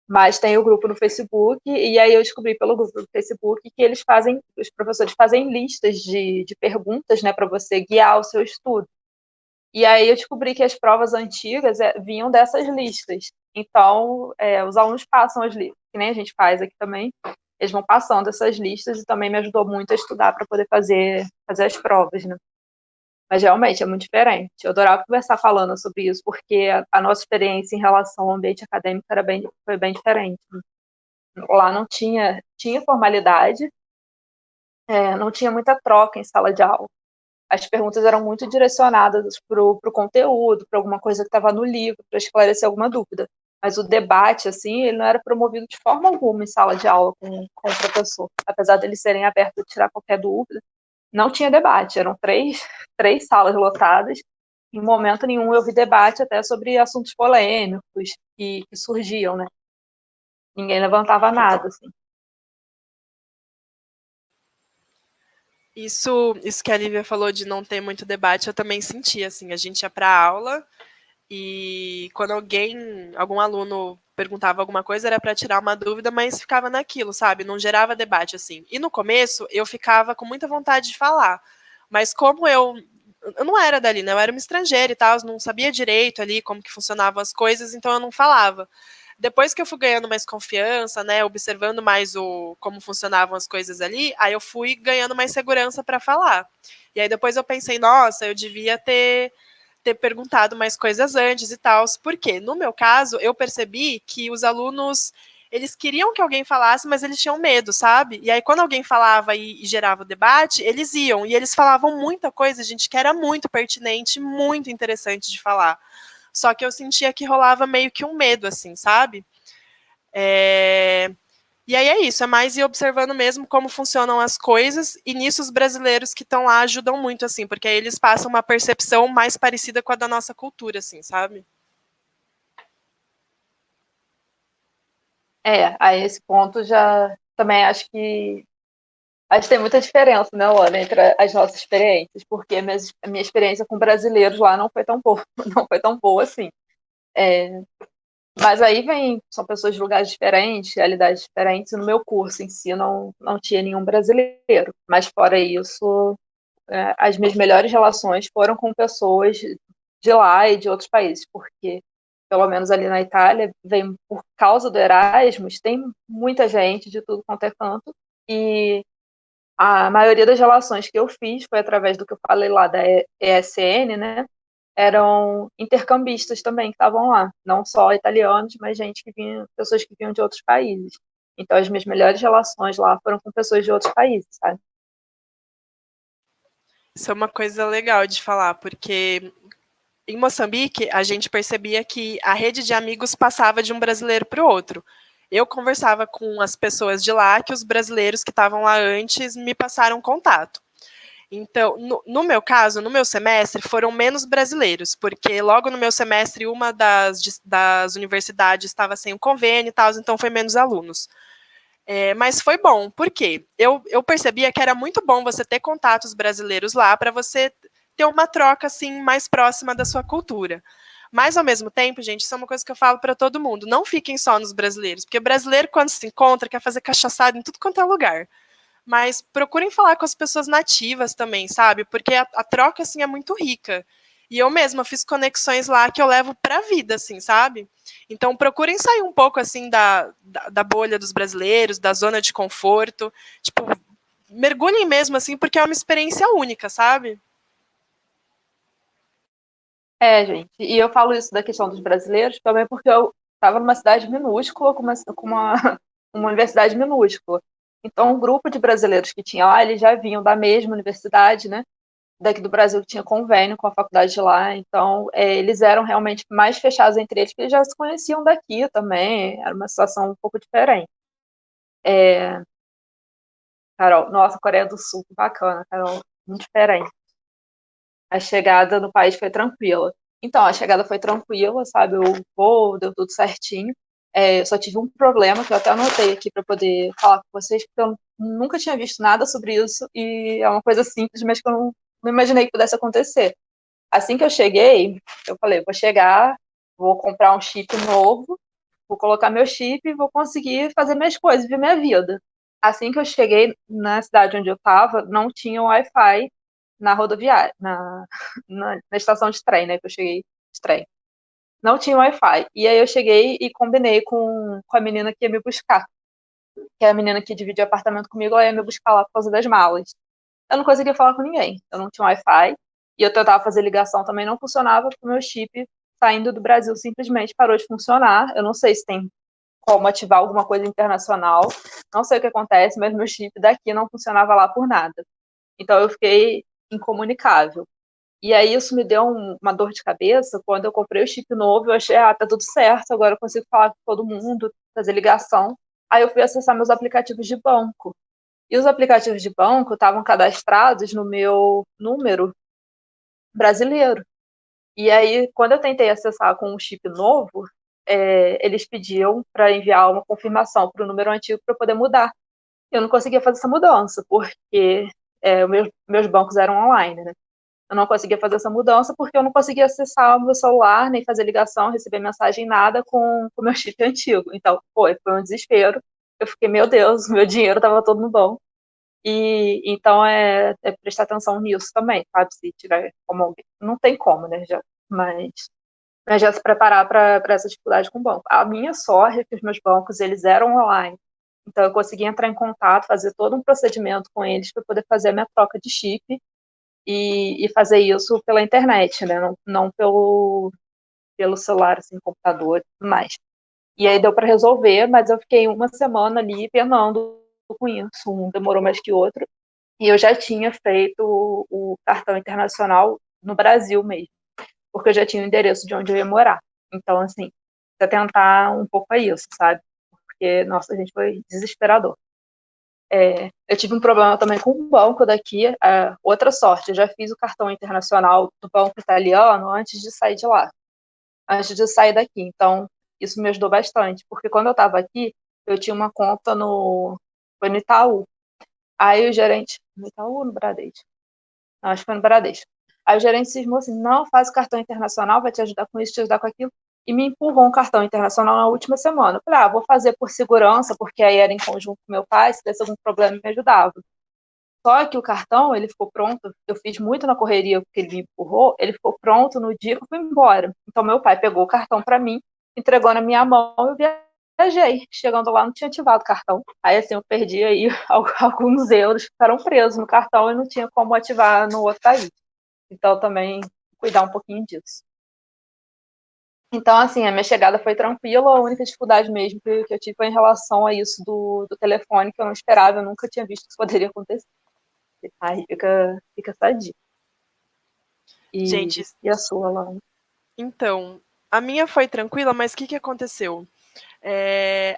Mas tem o grupo no Facebook, e aí eu descobri pelo grupo do Facebook que os professores fazem listas de perguntas, né, para você guiar o seu estudo. E aí eu descobri que as provas antigas vinham dessas listas. Então, os alunos passam as listas, que nem a gente faz aqui também, eles vão passando essas listas e também me ajudou muito a estudar para poder fazer as provas, né? Mas realmente é muito diferente. Eu adorava conversar falando sobre isso, porque a nossa experiência em relação ao ambiente acadêmico foi bem diferente, né? Lá não tinha formalidade, não tinha muita troca em sala de aula. As perguntas eram muito direcionadas para o conteúdo, para alguma coisa que estava no livro, para esclarecer alguma dúvida. Mas o debate, assim, ele não era promovido de forma alguma em sala de aula com o professor. Apesar deles serem abertos a tirar qualquer dúvida, não tinha debate. Eram três salas lotadas. Em momento nenhum eu vi debate até sobre assuntos polêmicos que surgiam, né? Ninguém levantava nada, assim. Isso que a Lívia falou de não ter muito debate, eu também senti, assim, a gente ia para aula e quando algum aluno perguntava alguma coisa, era para tirar uma dúvida, mas ficava naquilo, sabe? Não gerava debate, assim. E no começo, eu ficava com muita vontade de falar, mas como eu não era dali, né? Eu era uma estrangeira e tal, não sabia direito ali como que funcionavam as coisas, então eu não falava. Depois que eu fui ganhando mais confiança, né, observando mais como funcionavam as coisas ali, aí eu fui ganhando mais segurança para falar. E aí depois eu pensei, nossa, eu devia ter perguntado mais coisas antes e tal. Por quê? No meu caso, eu percebi que os alunos, eles queriam que alguém falasse, mas eles tinham medo, sabe? E aí quando alguém falava e gerava o debate, eles iam. E eles falavam muita coisa, gente, que era muito pertinente, muito interessante de falar. Só que eu sentia que rolava meio que um medo, assim, sabe? E aí é isso, é mais ir observando mesmo como funcionam as coisas, e nisso os brasileiros que estão lá ajudam muito, assim, porque aí eles passam uma percepção mais parecida com a da nossa cultura, assim, sabe? A esse ponto já também acho que tem muita diferença, né, Luana, entre as nossas experiências, porque a minha experiência com brasileiros lá não foi tão boa, não foi tão boa assim. Mas aí são pessoas de lugares diferentes, realidades diferentes, e no meu curso em si não tinha nenhum brasileiro. Mas fora isso, as minhas melhores relações foram com pessoas de lá e de outros países, porque pelo menos ali na Itália, vem por causa do Erasmus, tem muita gente de tudo quanto é canto, e a maioria das relações que eu fiz foi através do que eu falei lá da ESN, né? Eram intercambistas também que estavam lá, não só italianos, mas pessoas que vinham de outros países. Então, as minhas melhores relações lá foram com pessoas de outros países, sabe? Isso é uma coisa legal de falar, porque em Moçambique a gente percebia que a rede de amigos passava de um brasileiro para o outro. Eu conversava com as pessoas de lá, que os brasileiros que estavam lá antes me passaram contato. Então, no meu caso, no meu semestre, foram menos brasileiros, porque logo no meu semestre uma das universidades estava sem um convênio e tal, então foi menos alunos. Mas foi bom, por quê? Eu percebia que era muito bom você ter contatos brasileiros lá para você ter uma troca assim mais próxima da sua cultura. Mas ao mesmo tempo, gente, isso é uma coisa que eu falo para todo mundo, não fiquem só nos brasileiros, porque brasileiro quando se encontra quer fazer cachaçada em tudo quanto é lugar. Mas procurem falar com as pessoas nativas também, sabe? Porque a troca, assim, é muito rica. E eu mesma fiz conexões lá que eu levo pra vida, assim, sabe? Então procurem sair um pouco, assim, da bolha dos brasileiros, da zona de conforto. Tipo, mergulhem mesmo, assim, porque é uma experiência única, sabe? Gente, e eu falo isso da questão dos brasileiros também porque eu estava numa cidade minúscula, uma universidade minúscula. Então, um grupo de brasileiros que tinha lá, eles já vinham da mesma universidade, né? Daqui do Brasil que tinha convênio com a faculdade de lá, então eles eram realmente mais fechados entre eles, porque eles já se conheciam daqui também, era uma situação um pouco diferente. Carol, nossa, Coreia do Sul, que bacana, Carol, muito diferente. A chegada no país foi tranquila. Então, a chegada foi tranquila, sabe? O voo deu tudo certinho. Eu só tive um problema que eu até anotei aqui para poder falar com vocês, porque eu nunca tinha visto nada sobre isso e é uma coisa simples, mas que eu não imaginei que pudesse acontecer. Assim que eu cheguei, eu falei, vou chegar, vou comprar um chip novo, vou colocar meu chip e vou conseguir fazer minhas coisas, viver minha vida. Assim que eu cheguei na cidade onde eu estava, não tinha Wi-Fi na rodoviária, na estação de trem, né? Que eu cheguei de trem. Não tinha Wi-Fi. E aí eu cheguei e combinei com a menina que ia me buscar, que é a menina que dividia apartamento comigo, ela ia me buscar lá por causa das malas. Eu não conseguia falar com ninguém. Eu não tinha Wi-Fi. E eu tentava fazer ligação também, não funcionava, porque o meu chip, saindo do Brasil, simplesmente parou de funcionar. Eu não sei se tem como ativar alguma coisa internacional. Não sei o que acontece, mas meu chip daqui não funcionava lá por nada. Então eu fiquei incomunicável. E aí isso me deu uma dor de cabeça. Quando eu comprei o chip novo, eu achei, tá tudo certo, agora eu consigo falar com todo mundo, fazer ligação. Aí eu fui acessar meus aplicativos de banco. E os aplicativos de banco estavam cadastrados no meu número brasileiro. E aí, quando eu tentei acessar com um chip novo, eles pediam para enviar uma confirmação para o número antigo para eu poder mudar. Eu não conseguia fazer essa mudança, porque meus bancos eram online, né? Eu não conseguia fazer essa mudança porque eu não conseguia acessar o meu celular, nem fazer ligação, receber mensagem, nada com o meu chip antigo. Então, foi um desespero. Eu fiquei, meu Deus, meu dinheiro estava todo no banco. E então prestar atenção nisso também, sabe? Se tiver como alguém. Não tem como, né? Mas já se preparar para essa dificuldade com o banco. A minha sorte é que os meus bancos eles eram online. Então eu consegui entrar em contato, fazer todo um procedimento com eles para poder fazer a minha troca de chip e fazer isso pela internet, né? Não pelo celular, assim, computador e tudo mais. E aí deu para resolver, mas eu fiquei uma semana ali penando com isso. Um demorou mais que outro. E eu já tinha feito o cartão internacional no Brasil mesmo, porque eu já tinha o endereço de onde eu ia morar. Então, assim, atentar um pouco a isso, sabe? Porque porque, nossa, a gente foi desesperador. Eu tive um problema também com o banco daqui, outra sorte, eu já fiz o cartão internacional do banco italiano antes de sair de lá, antes de sair daqui, então isso me ajudou bastante, porque quando eu estava aqui, eu tinha uma conta foi no Itaú, aí o gerente, no Itaú ou no Bradesco? Não, acho que foi no Bradesco. Aí o gerente cismou assim, não, faz o cartão internacional, vai te ajudar com isso, te ajudar com aquilo, e me empurrou um cartão internacional na última semana. Eu falei, vou fazer por segurança, porque aí era em conjunto com meu pai, se desse algum problema me ajudava. Só que o cartão, ele ficou pronto, eu fiz muito na correria porque ele me empurrou, ele ficou pronto no dia que eu fui embora. Então meu pai pegou o cartão para mim, entregou na minha mão, eu viajei. Chegando lá, não tinha ativado o cartão. Aí assim, eu perdi aí alguns euros, ficaram presos no cartão e não tinha como ativar no outro país. Então também cuidar um pouquinho disso. Então, assim, a minha chegada foi tranquila, a única dificuldade mesmo que eu tive foi em relação a isso do telefone, que eu não esperava, eu nunca tinha visto que isso poderia acontecer. Aí fica essa dica. Gente, E a sua, Laura? então, a minha foi tranquila, mas o que aconteceu?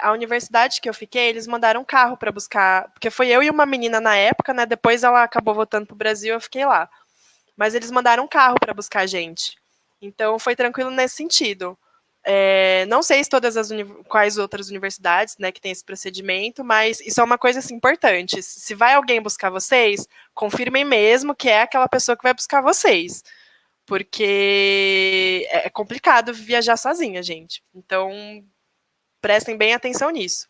A universidade que eu fiquei, eles mandaram um carro para buscar, porque foi eu e uma menina na época, né? Depois ela acabou voltando pro Brasil, eu fiquei lá. Mas eles mandaram um carro para buscar a gente. Então foi tranquilo nesse sentido. Não sei se quais outras universidades, né, que tem esse procedimento, mas isso é uma coisa assim, importante. Se vai alguém buscar vocês, confirmem mesmo que é aquela pessoa que vai buscar vocês. Porque é complicado viajar sozinha, gente. Então, prestem bem atenção nisso.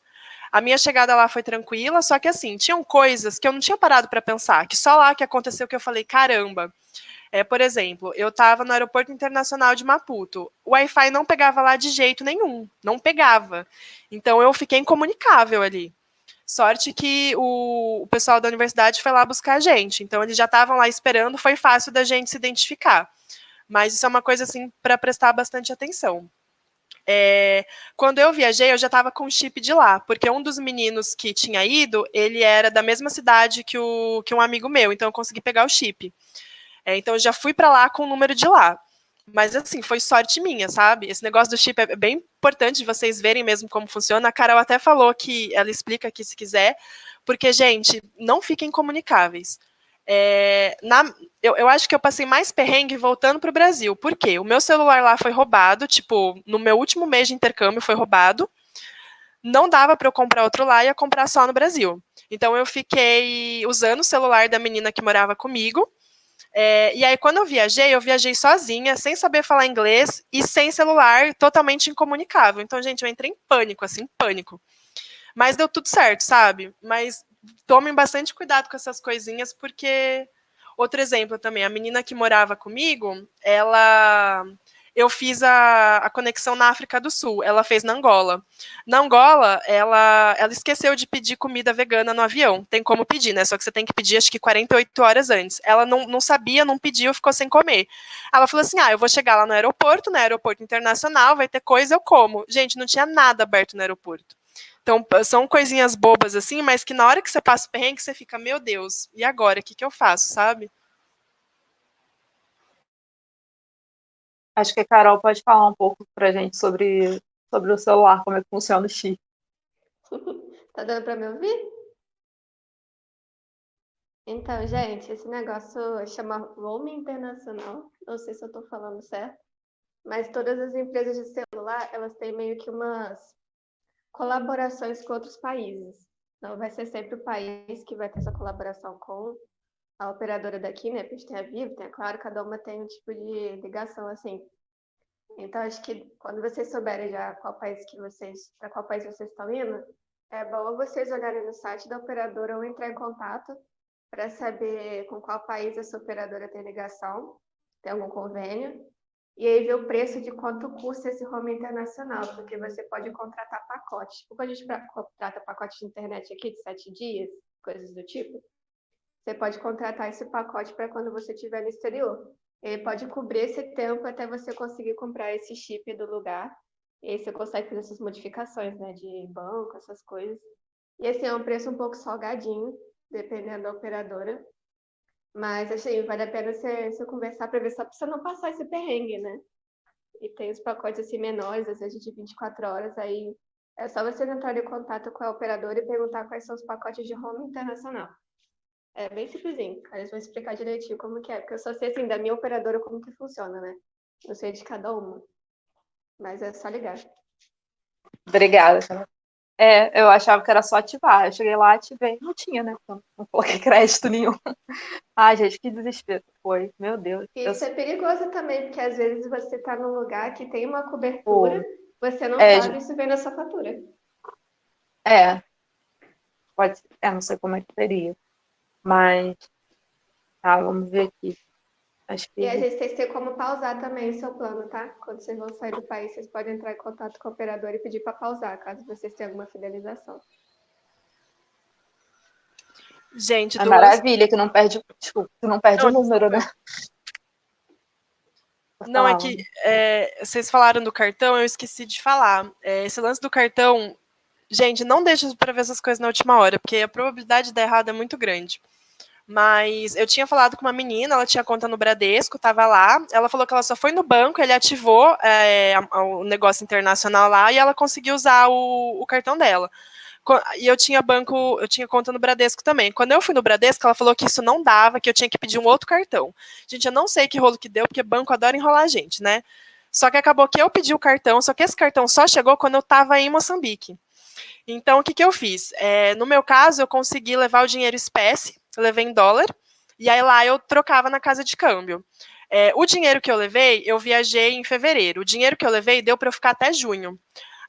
A minha chegada lá foi tranquila, só que assim, tinham coisas que eu não tinha parado para pensar, que só lá que aconteceu que eu falei, caramba. Por exemplo, eu estava no Aeroporto Internacional de Maputo. O Wi-Fi não pegava lá de jeito nenhum, não pegava. Então eu fiquei incomunicável ali. Sorte que o pessoal da universidade foi lá buscar a gente. Então eles já estavam lá esperando, foi fácil da gente se identificar. Mas isso é uma coisa assim para prestar bastante atenção. Quando eu viajei, eu já estava com o chip de lá, porque um dos meninos que tinha ido, ele era da mesma cidade que um amigo meu, então eu consegui pegar o chip. Então eu já fui para lá com o número de lá. Mas assim, foi sorte minha, sabe? Esse negócio do chip é bem importante de vocês verem mesmo como funciona. A Carol até falou que ela explica aqui se quiser, porque, gente, não fiquem comunicáveis. Eu acho que eu passei mais perrengue voltando para o Brasil. Por quê? O meu celular lá foi roubado, tipo, no meu último mês de intercâmbio foi roubado. Não dava para eu comprar outro lá, ia comprar só no Brasil. Então eu fiquei usando o celular da menina que morava comigo. E aí, quando eu viajei sozinha, sem saber falar inglês e sem celular, totalmente incomunicável. Então, gente, eu entrei em pânico, assim, em pânico. Mas deu tudo certo, sabe? Mas tomem bastante cuidado com essas coisinhas, porque... Outro exemplo também, a menina que morava comigo, eu fiz a conexão na África do Sul, ela fez na Angola. Na Angola, ela esqueceu de pedir comida vegana no avião. Tem como pedir, né? Só que você tem que pedir, acho que 48 horas antes. Ela não sabia, não pediu, ficou sem comer. Ela falou assim, eu vou chegar lá no aeroporto, né? Aeroporto internacional, vai ter coisa, eu como. Gente, não tinha nada aberto no aeroporto. Então, são coisinhas bobas assim, mas que na hora que você passa o perrengue, você fica, meu Deus, e agora? O que eu faço, sabe? Acho que a Carol pode falar um pouco pra gente sobre o celular, como é que funciona o chip. Tá dando para me ouvir? Então, gente, esse negócio chama roaming internacional. Não sei se eu estou falando certo, mas todas as empresas de celular, elas têm meio que umas colaborações com outros países. Não vai ser sempre o país que vai ter essa colaboração com a operadora daqui, né? Porque a gente tem a Vivo, tem a Claro, cada uma tem um tipo de ligação assim. Então, acho que quando vocês souberem já para qual país vocês estão indo, é bom vocês olharem no site da operadora ou entrar em contato para saber com qual país essa operadora tem ligação, tem algum convênio, e aí ver o preço de quanto custa esse home internacional, porque você pode contratar pacotes. Tipo, quando a gente contrata pacote de internet aqui de 7 dias, coisas do tipo, você pode contratar esse pacote para quando você estiver no exterior. Ele pode cobrir esse tempo até você conseguir comprar esse chip do lugar. E aí você consegue fazer essas modificações, né, de banco, essas coisas. E assim, é um preço um pouco salgadinho, dependendo da operadora. Mas, assim, vale a pena você conversar para ver só para você não passar esse perrengue, né? E tem os pacotes assim menores, às vezes de 24 horas, aí É só você entrar em contato com a operadora e perguntar quais são os pacotes de roaming internacional. É bem simplesinho. Aí eles vão explicar direitinho como que é. Porque eu só sei, assim, da minha operadora como que funciona, né? Não sei de cada uma. Mas é só ligar. Obrigada. Eu achava que era só ativar. Eu cheguei lá, ativei. Não tinha, né? Então, não coloquei crédito nenhum. Ai, gente, que desespero foi. Meu Deus. E isso é perigoso também, porque às vezes você tá num lugar que tem uma Pô, cobertura, você não é, sabe, isso vem na sua fatura. é, pode ser. Não sei como é que seria. Mas, tá, vamos ver aqui. Acho E a que. gente tem que ter como pausar também o seu plano, tá? Quando vocês vão sair do país, vocês podem entrar em contato com o operador e pedir para pausar, caso vocês tenham alguma fidelização. Gente, É do lance. maravilha, que não perde. Desculpa, que não perde o Não, número, né? desculpa. Vou Não, é falar, que vocês falaram do cartão, eu esqueci de falar. Esse lance do cartão, gente, não deixa para ver essas coisas na última hora, porque a probabilidade de dar errado é muito grande. Mas eu tinha falado com uma menina, ela tinha conta no Bradesco, tava lá. Ela falou que ela só foi no banco, ele ativou o negócio internacional lá e ela conseguiu usar o cartão dela. E eu tinha conta no Bradesco também. Quando eu fui no Bradesco, ela falou que isso não dava, que eu tinha que pedir um outro cartão. Gente, eu não sei que rolo que deu, porque banco adora enrolar a gente, né? Só que acabou que eu pedi o cartão, só que esse cartão só chegou quando eu estava em Moçambique. Então, o que eu fiz? No meu caso, eu consegui levar o dinheiro espécie, eu levei em dólar, e aí lá eu trocava na casa de câmbio. O dinheiro que eu levei, eu viajei em fevereiro. O dinheiro que eu levei deu para eu ficar até junho.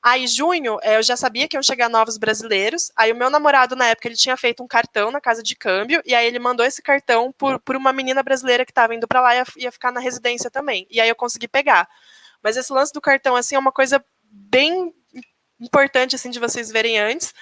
Aí, junho, eu já sabia que iam chegar novos brasileiros. Aí, o meu namorado, na época, ele tinha feito um cartão na casa de câmbio. E aí, ele mandou esse cartão por uma menina brasileira que estava indo para lá e ia ficar na residência também. E aí, eu consegui pegar. Mas esse lance do cartão, assim, é uma coisa bem importante, assim, de vocês verem antes,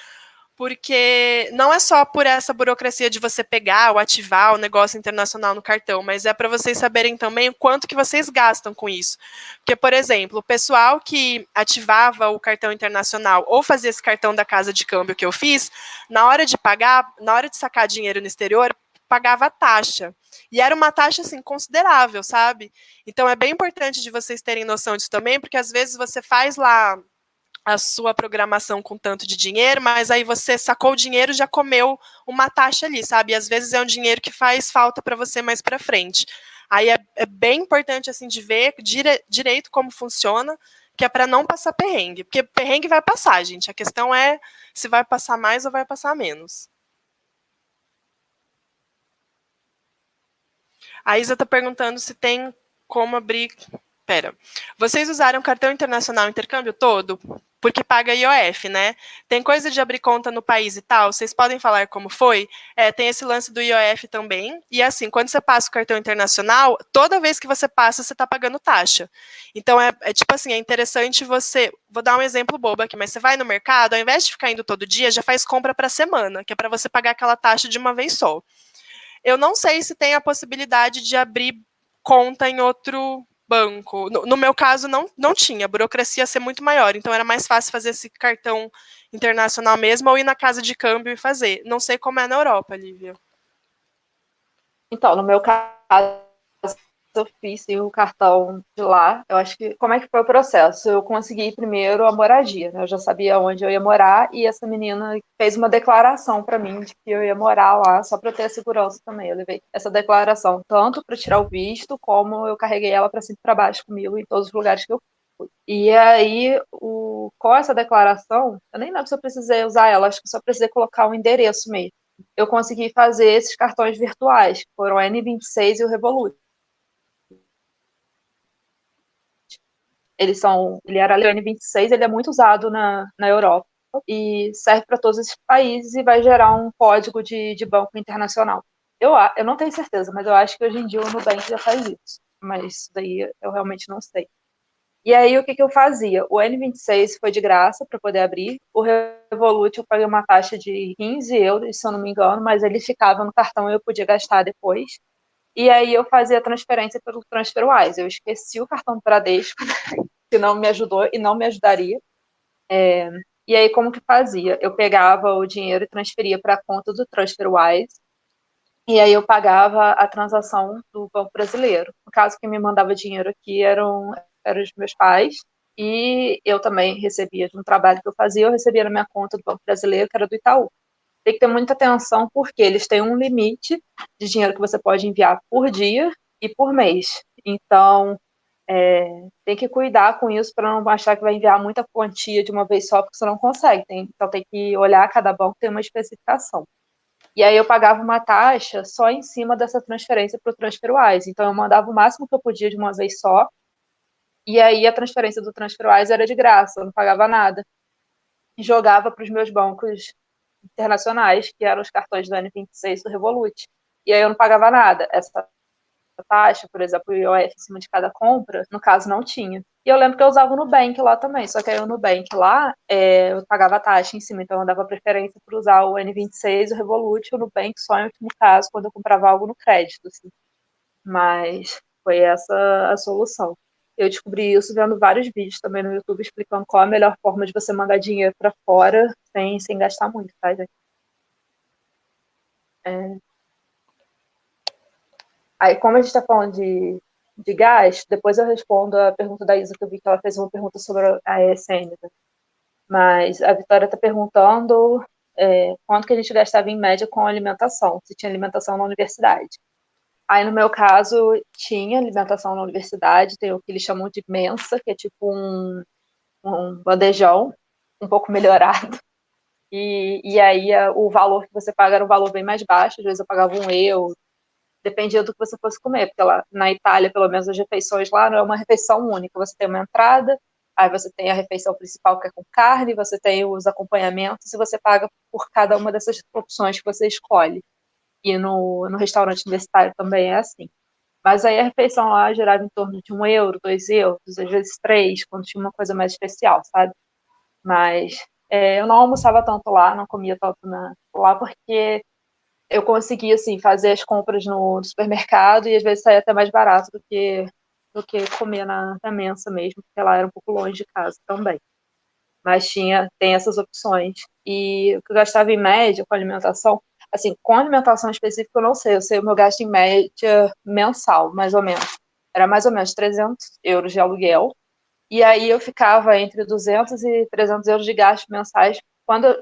porque não é só por essa burocracia de você pegar ou ativar o negócio internacional no cartão, mas é para vocês saberem também o quanto que vocês gastam com isso. Porque, por exemplo, o pessoal que ativava o cartão internacional ou fazia esse cartão da casa de câmbio que eu fiz, na hora de pagar, na hora de sacar dinheiro no exterior, pagava taxa. E era uma taxa, assim, considerável, sabe? Então, é bem importante de vocês terem noção disso também, porque às vezes você faz lá a sua programação com tanto de dinheiro, mas aí você sacou o dinheiro e já comeu uma taxa ali, sabe? E às vezes é um dinheiro que faz falta para você mais para frente. Aí é bem importante, assim, de ver direito como funciona, que é para não passar perrengue. Porque perrengue vai passar, gente. A questão é se vai passar mais ou vai passar menos. A Isa está perguntando se tem como abrir. Pera. Vocês usaram cartão internacional intercâmbio todo? Porque paga IOF, né? Tem coisa de abrir conta no país e tal? Vocês podem falar como foi? Tem esse lance do IOF também. E assim, quando você passa o cartão internacional, toda vez que você passa, você está pagando taxa. Então, tipo assim, é interessante você. Vou dar um exemplo bobo aqui, mas você vai no mercado, ao invés de ficar indo todo dia, já faz compra para semana, que é para você pagar aquela taxa de uma vez só. Eu não sei se tem a possibilidade de abrir conta em outro banco. No meu caso, não tinha. A burocracia ia ser muito maior. Então, era mais fácil fazer esse cartão internacional mesmo ou ir na casa de câmbio e fazer. Não sei como é na Europa, Lívia. Então, no meu caso, eu fiz sim, o cartão de lá. Eu acho que. Como é que foi o processo? Eu consegui primeiro a moradia, né? Eu já sabia onde eu ia morar e essa menina fez uma declaração para mim de que eu ia morar lá, só para ter a segurança também. Eu levei essa declaração tanto para tirar o visto, como eu carreguei ela para cima e para baixo comigo em todos os lugares que eu fui. E aí, com essa declaração, eu nem lembro se eu precisei usar ela, acho que só precisei colocar o endereço mesmo. Eu consegui fazer esses cartões virtuais, que foram o N26 e o Revolut. Ele era Leone 26, ele é muito usado na Europa e serve para todos esses países e vai gerar um código de banco internacional. Eu não tenho certeza, mas eu acho que hoje em dia o Nubank já faz isso. Mas isso daí eu realmente não sei. E aí, o que eu fazia? O N26 foi de graça para poder abrir. O Revolut eu paguei uma taxa de 15 euros, se eu não me engano, mas ele ficava no cartão e eu podia gastar depois. E aí eu fazia a transferência pelo TransferWise. Eu esqueci o cartão do Bradesco, que não me ajudou e não me ajudaria. E aí, como que fazia? Eu pegava o dinheiro e transferia para a conta do TransferWise, e aí eu pagava a transação do Banco Brasileiro. No caso, quem me mandava dinheiro aqui eram os meus pais, E eu também recebia, de um trabalho que eu fazia, eu recebia na minha conta do Banco Brasileiro, que era do Itaú. Tem que ter muita atenção, porque eles têm um limite de dinheiro que você pode enviar por dia e por mês. Então, tem que cuidar com isso para não achar que vai enviar muita quantia de uma vez só, porque você não consegue. Então, tem que olhar, cada banco tem uma especificação. E aí eu pagava uma taxa só em cima dessa transferência para o TransferWise. Então, eu mandava o máximo que eu podia de uma vez só, e aí a transferência do TransferWise era de graça, eu não pagava nada. E jogava para os meus bancos internacionais, que eram os cartões do N26 do Revolut. E aí eu não pagava nada. Essa taxa, por exemplo, o IOF em cima de cada compra, no caso não tinha. E eu lembro que eu usava o Nubank lá também, só que aí o Nubank lá, eu pagava a taxa em cima, então eu dava preferência para usar o N26, o Revolut, o Nubank só em último caso, quando eu comprava algo no crédito, assim. Mas foi essa a solução. Eu descobri isso vendo vários vídeos também no YouTube explicando qual a melhor forma de você mandar dinheiro para fora sem gastar muito, tá, gente? Aí, como a gente está falando de gás, depois eu respondo a pergunta da Isa, que eu vi que ela fez uma pergunta sobre a ESN, né? Mas a Vitória está perguntando quanto que a gente gastava em média com alimentação, se tinha alimentação na universidade. Aí, no meu caso, tinha alimentação na universidade, tem o que eles chamam de mensa, que é tipo um bandejão, um pouco melhorado. E aí o valor que você paga era um valor bem mais baixo, às vezes eu pagava €1, dependia do que você fosse comer, porque lá na Itália, pelo menos as refeições lá não é uma refeição única, você tem uma entrada, aí você tem a refeição principal que é com carne, você tem os acompanhamentos e você paga por cada uma dessas opções que você escolhe. E no restaurante universitário também é assim. Mas aí a refeição lá girava em torno de €1, €2, às vezes 3, quando tinha uma coisa mais especial, sabe? Mas eu não almoçava tanto lá, não comia tanto lá, porque eu conseguia, assim, fazer as compras no supermercado e às vezes saía até mais barato do que comer na mensa mesmo, porque lá era um pouco longe de casa também. Mas tem essas opções. E o que eu gastava em média com alimentação, assim, com alimentação específica eu sei o meu gasto em média mensal, mais ou menos. Era mais ou menos €300 de aluguel, e aí eu ficava entre 200 e €300 de gastos mensais,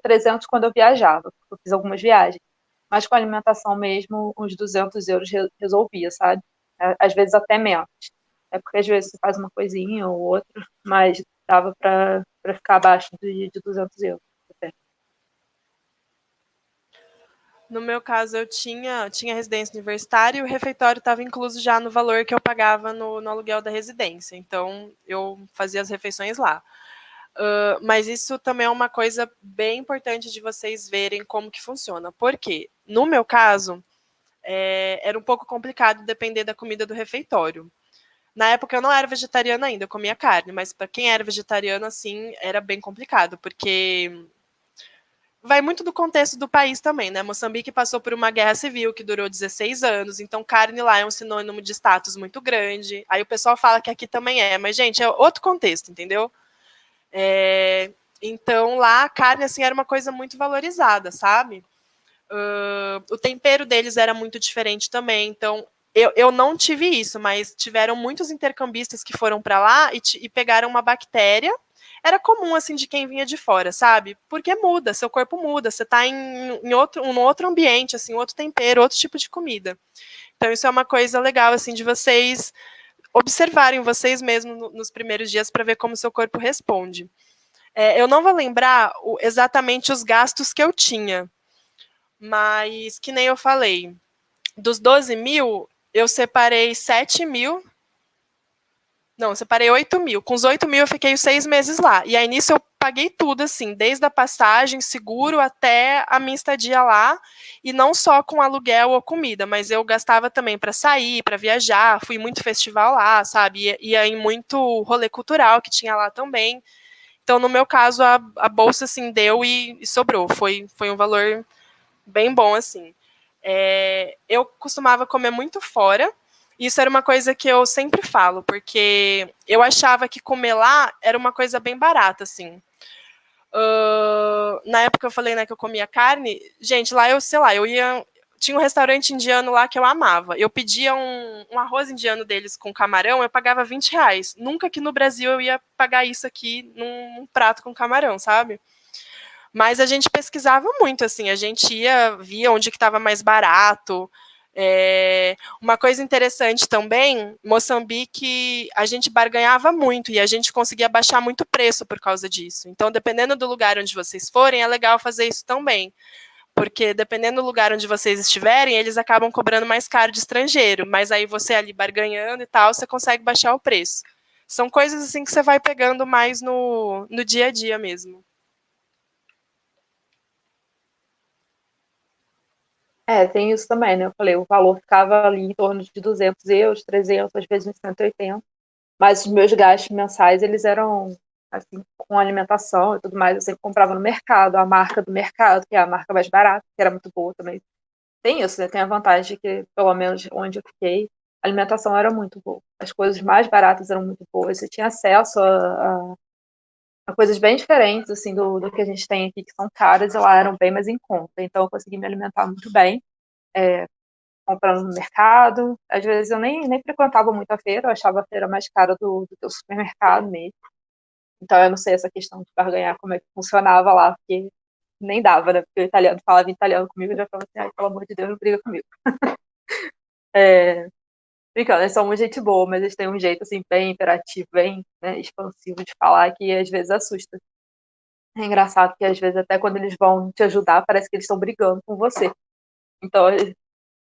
300 quando eu viajava, porque eu fiz algumas viagens. Mas com alimentação mesmo, uns €200 resolvia, sabe? Às vezes até menos. É porque às vezes você faz uma coisinha ou outra, mas dava para ficar abaixo de €200 até. No meu caso, eu tinha residência universitária e o refeitório estava incluso já no valor que eu pagava no aluguel da residência. Então, eu fazia as refeições lá. Mas isso também é uma coisa bem importante de vocês verem como que funciona. Por quê? No meu caso, era um pouco complicado depender da comida do refeitório. Na época eu não era vegetariana ainda, eu comia carne, mas para quem era vegetariano, assim, era bem complicado, porque vai muito do contexto do país também, né? Moçambique passou por uma guerra civil que durou 16 anos, então carne lá é um sinônimo de status muito grande. Aí o pessoal fala que aqui também mas, gente, é outro contexto, entendeu? Então lá a carne, assim, era uma coisa muito valorizada, sabe? O tempero deles era muito diferente também, então eu não tive isso, mas tiveram muitos intercambistas que foram para lá e pegaram uma bactéria. Era comum, assim, de quem vinha de fora, sabe? Porque muda, seu corpo muda, você está em um outro ambiente, assim, outro tempero, outro tipo de comida. Então isso é uma coisa legal, assim, de vocês observarem vocês mesmos nos primeiros dias para ver como o seu corpo responde. Eu não vou lembrar exatamente os gastos que eu tinha, mas que nem eu falei, dos 12 mil, eu separei 7 mil. Não, eu separei 8 mil. Com os 8 mil eu fiquei os 6 meses lá. E aí nisso eu paguei tudo, assim, desde a passagem, seguro, até a minha estadia lá. E não só com aluguel ou comida, mas eu gastava também para sair, para viajar. Fui muito festival lá, sabe? Ia em muito rolê cultural que tinha lá também. Então, no meu caso, a bolsa, assim, deu e sobrou. Foi um valor bem bom, assim. Eu costumava comer muito fora. Isso era uma coisa que eu sempre falo, porque eu achava que comer lá era uma coisa bem barata, assim. Na época eu falei, né, que eu comia carne. Gente, lá eu, sei lá, eu ia... tinha um restaurante indiano lá que eu amava. Eu pedia um arroz indiano deles com camarão, eu pagava R$ 20. Nunca que no Brasil eu ia pagar isso aqui num prato com camarão, sabe? Mas a gente pesquisava muito, assim, a gente via onde que estava mais barato. Uma coisa interessante também, Moçambique, a gente barganhava muito e a gente conseguia baixar muito o preço por causa disso. Então, dependendo do lugar onde vocês forem, é legal fazer isso também. Porque dependendo do lugar onde vocês estiverem, eles acabam cobrando mais caro de estrangeiro. Mas aí você ali barganhando e tal, você consegue baixar o preço. São coisas assim que você vai pegando mais no dia a dia mesmo. Tem isso também, né? Eu falei, o valor ficava ali em torno de 200 euros, 300, às vezes uns 180. Mas os meus gastos mensais, eles eram, assim, com alimentação e tudo mais. Eu sempre comprava no mercado, a marca do mercado, que é a marca mais barata, que era muito boa também. Tem isso, né? Tem a vantagem de que, pelo menos onde eu fiquei, a alimentação era muito boa. As coisas mais baratas eram muito boas. Você tinha acesso a coisas bem diferentes, assim, do que a gente tem aqui, que são caras, e lá eram bem mais em conta. Então, eu consegui me alimentar muito bem, comprando no mercado. Às vezes, eu nem frequentava muito a feira, eu achava a feira mais cara do que o supermercado mesmo. Então, eu não sei essa questão de barganhar, como é que funcionava lá, porque nem dava, né? Porque o italiano falava italiano comigo, eu já falava assim, ai, pelo amor de Deus, não briga comigo. Brincando, eles são muito gente boa, mas eles têm um jeito, assim, bem imperativo, bem, né, expansivo de falar, que às vezes assusta. É engraçado que às vezes até quando eles vão te ajudar, parece que eles estão brigando com você. Então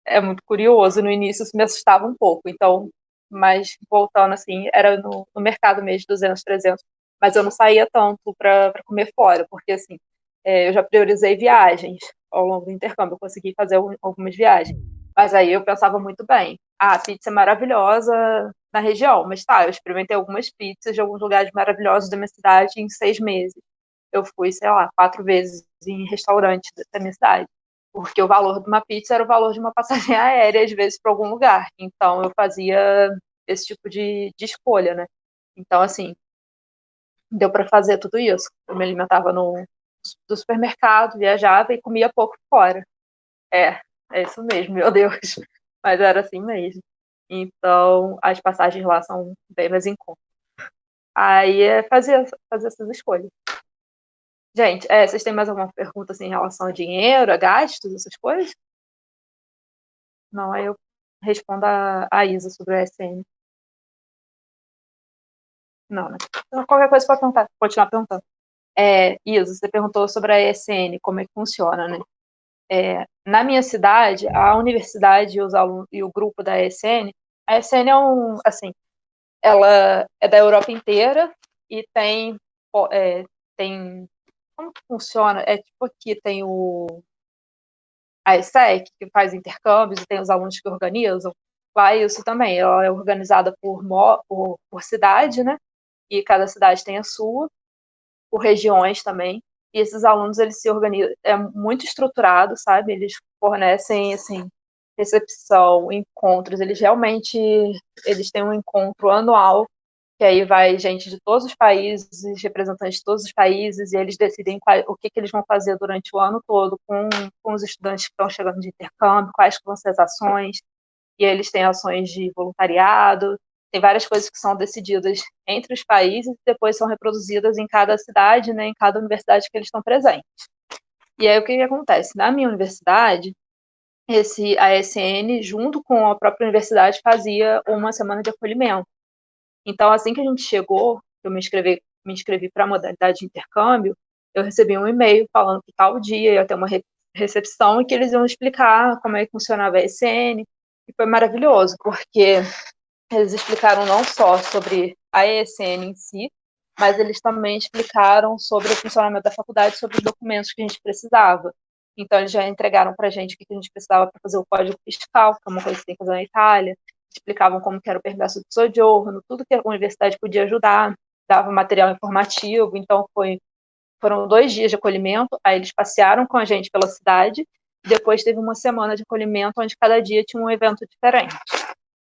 é muito curioso. No início isso me assustava um pouco. Então, mas voltando assim, era no mercado mesmo, 200, 300. Mas eu não saía tanto para comer fora, porque assim, eu já priorizei viagens ao longo do intercâmbio. Eu consegui fazer algumas viagens. Mas aí eu pensava muito bem. A pizza é maravilhosa na região, mas tá, eu experimentei algumas pizzas de alguns lugares maravilhosos da minha cidade em 6 meses. Eu fui, sei lá, 4 vezes em restaurante da minha cidade, porque o valor de uma pizza era o valor de uma passagem aérea, às vezes, para algum lugar. Então, eu fazia esse tipo de escolha, né? Então, assim, deu para fazer tudo isso. Eu me alimentava do supermercado, viajava e comia pouco fora. É, é isso mesmo, meu Deus. Mas era assim mesmo. Então, as passagens lá são bem mais em conta. Aí fazer essas escolhas. Gente, vocês têm mais alguma pergunta assim, em relação a dinheiro, a gastos, essas coisas? Não, aí eu respondo a Isa sobre o SN. Não, né? Então, qualquer coisa pode perguntar, continuar perguntando. Isa, você perguntou sobre a ESN, como é que funciona, né? Na minha cidade, a universidade e os alunos e o grupo da ESN, a ESN assim, ela é da Europa inteira e tem, como que funciona? É tipo aqui tem a ESSEC, que faz intercâmbios, e tem os alunos que organizam. Lá é isso também, ela é organizada por cidade, né? E cada cidade tem a sua, por regiões também. E esses alunos, eles se organizam, é muito estruturado, sabe? Eles fornecem, assim, recepção, encontros, eles têm um encontro anual, que aí vai gente de todos os países, representantes de todos os países, e eles decidem o que eles vão fazer durante o ano todo com os estudantes que estão chegando de intercâmbio, quais vão ser as ações, e eles têm ações de voluntariado, tem várias coisas que são decididas entre os países e depois são reproduzidas em cada cidade, né, em cada universidade que eles estão presentes. E aí o que acontece? Na minha universidade, a ESN, junto com a própria universidade, fazia uma semana de acolhimento. Então, assim que a gente chegou, eu me inscrevi para a modalidade de intercâmbio, eu recebi um e-mail falando que tal dia ia ter uma recepção e que eles iam explicar como é que funcionava a ESN. E foi maravilhoso, porque eles explicaram não só sobre a ESN em si, mas eles também explicaram sobre o funcionamento da faculdade, sobre os documentos que a gente precisava. Então, eles já entregaram para a gente o que a gente precisava para fazer o código fiscal, que é uma coisa que tem que fazer na Itália, explicavam como que era o permesso de soggiorno, tudo que a universidade podia ajudar, dava material informativo. Então, foram 2 dias de acolhimento, aí eles passearam com a gente pela cidade, e depois teve uma semana de acolhimento, onde cada dia tinha um evento diferente.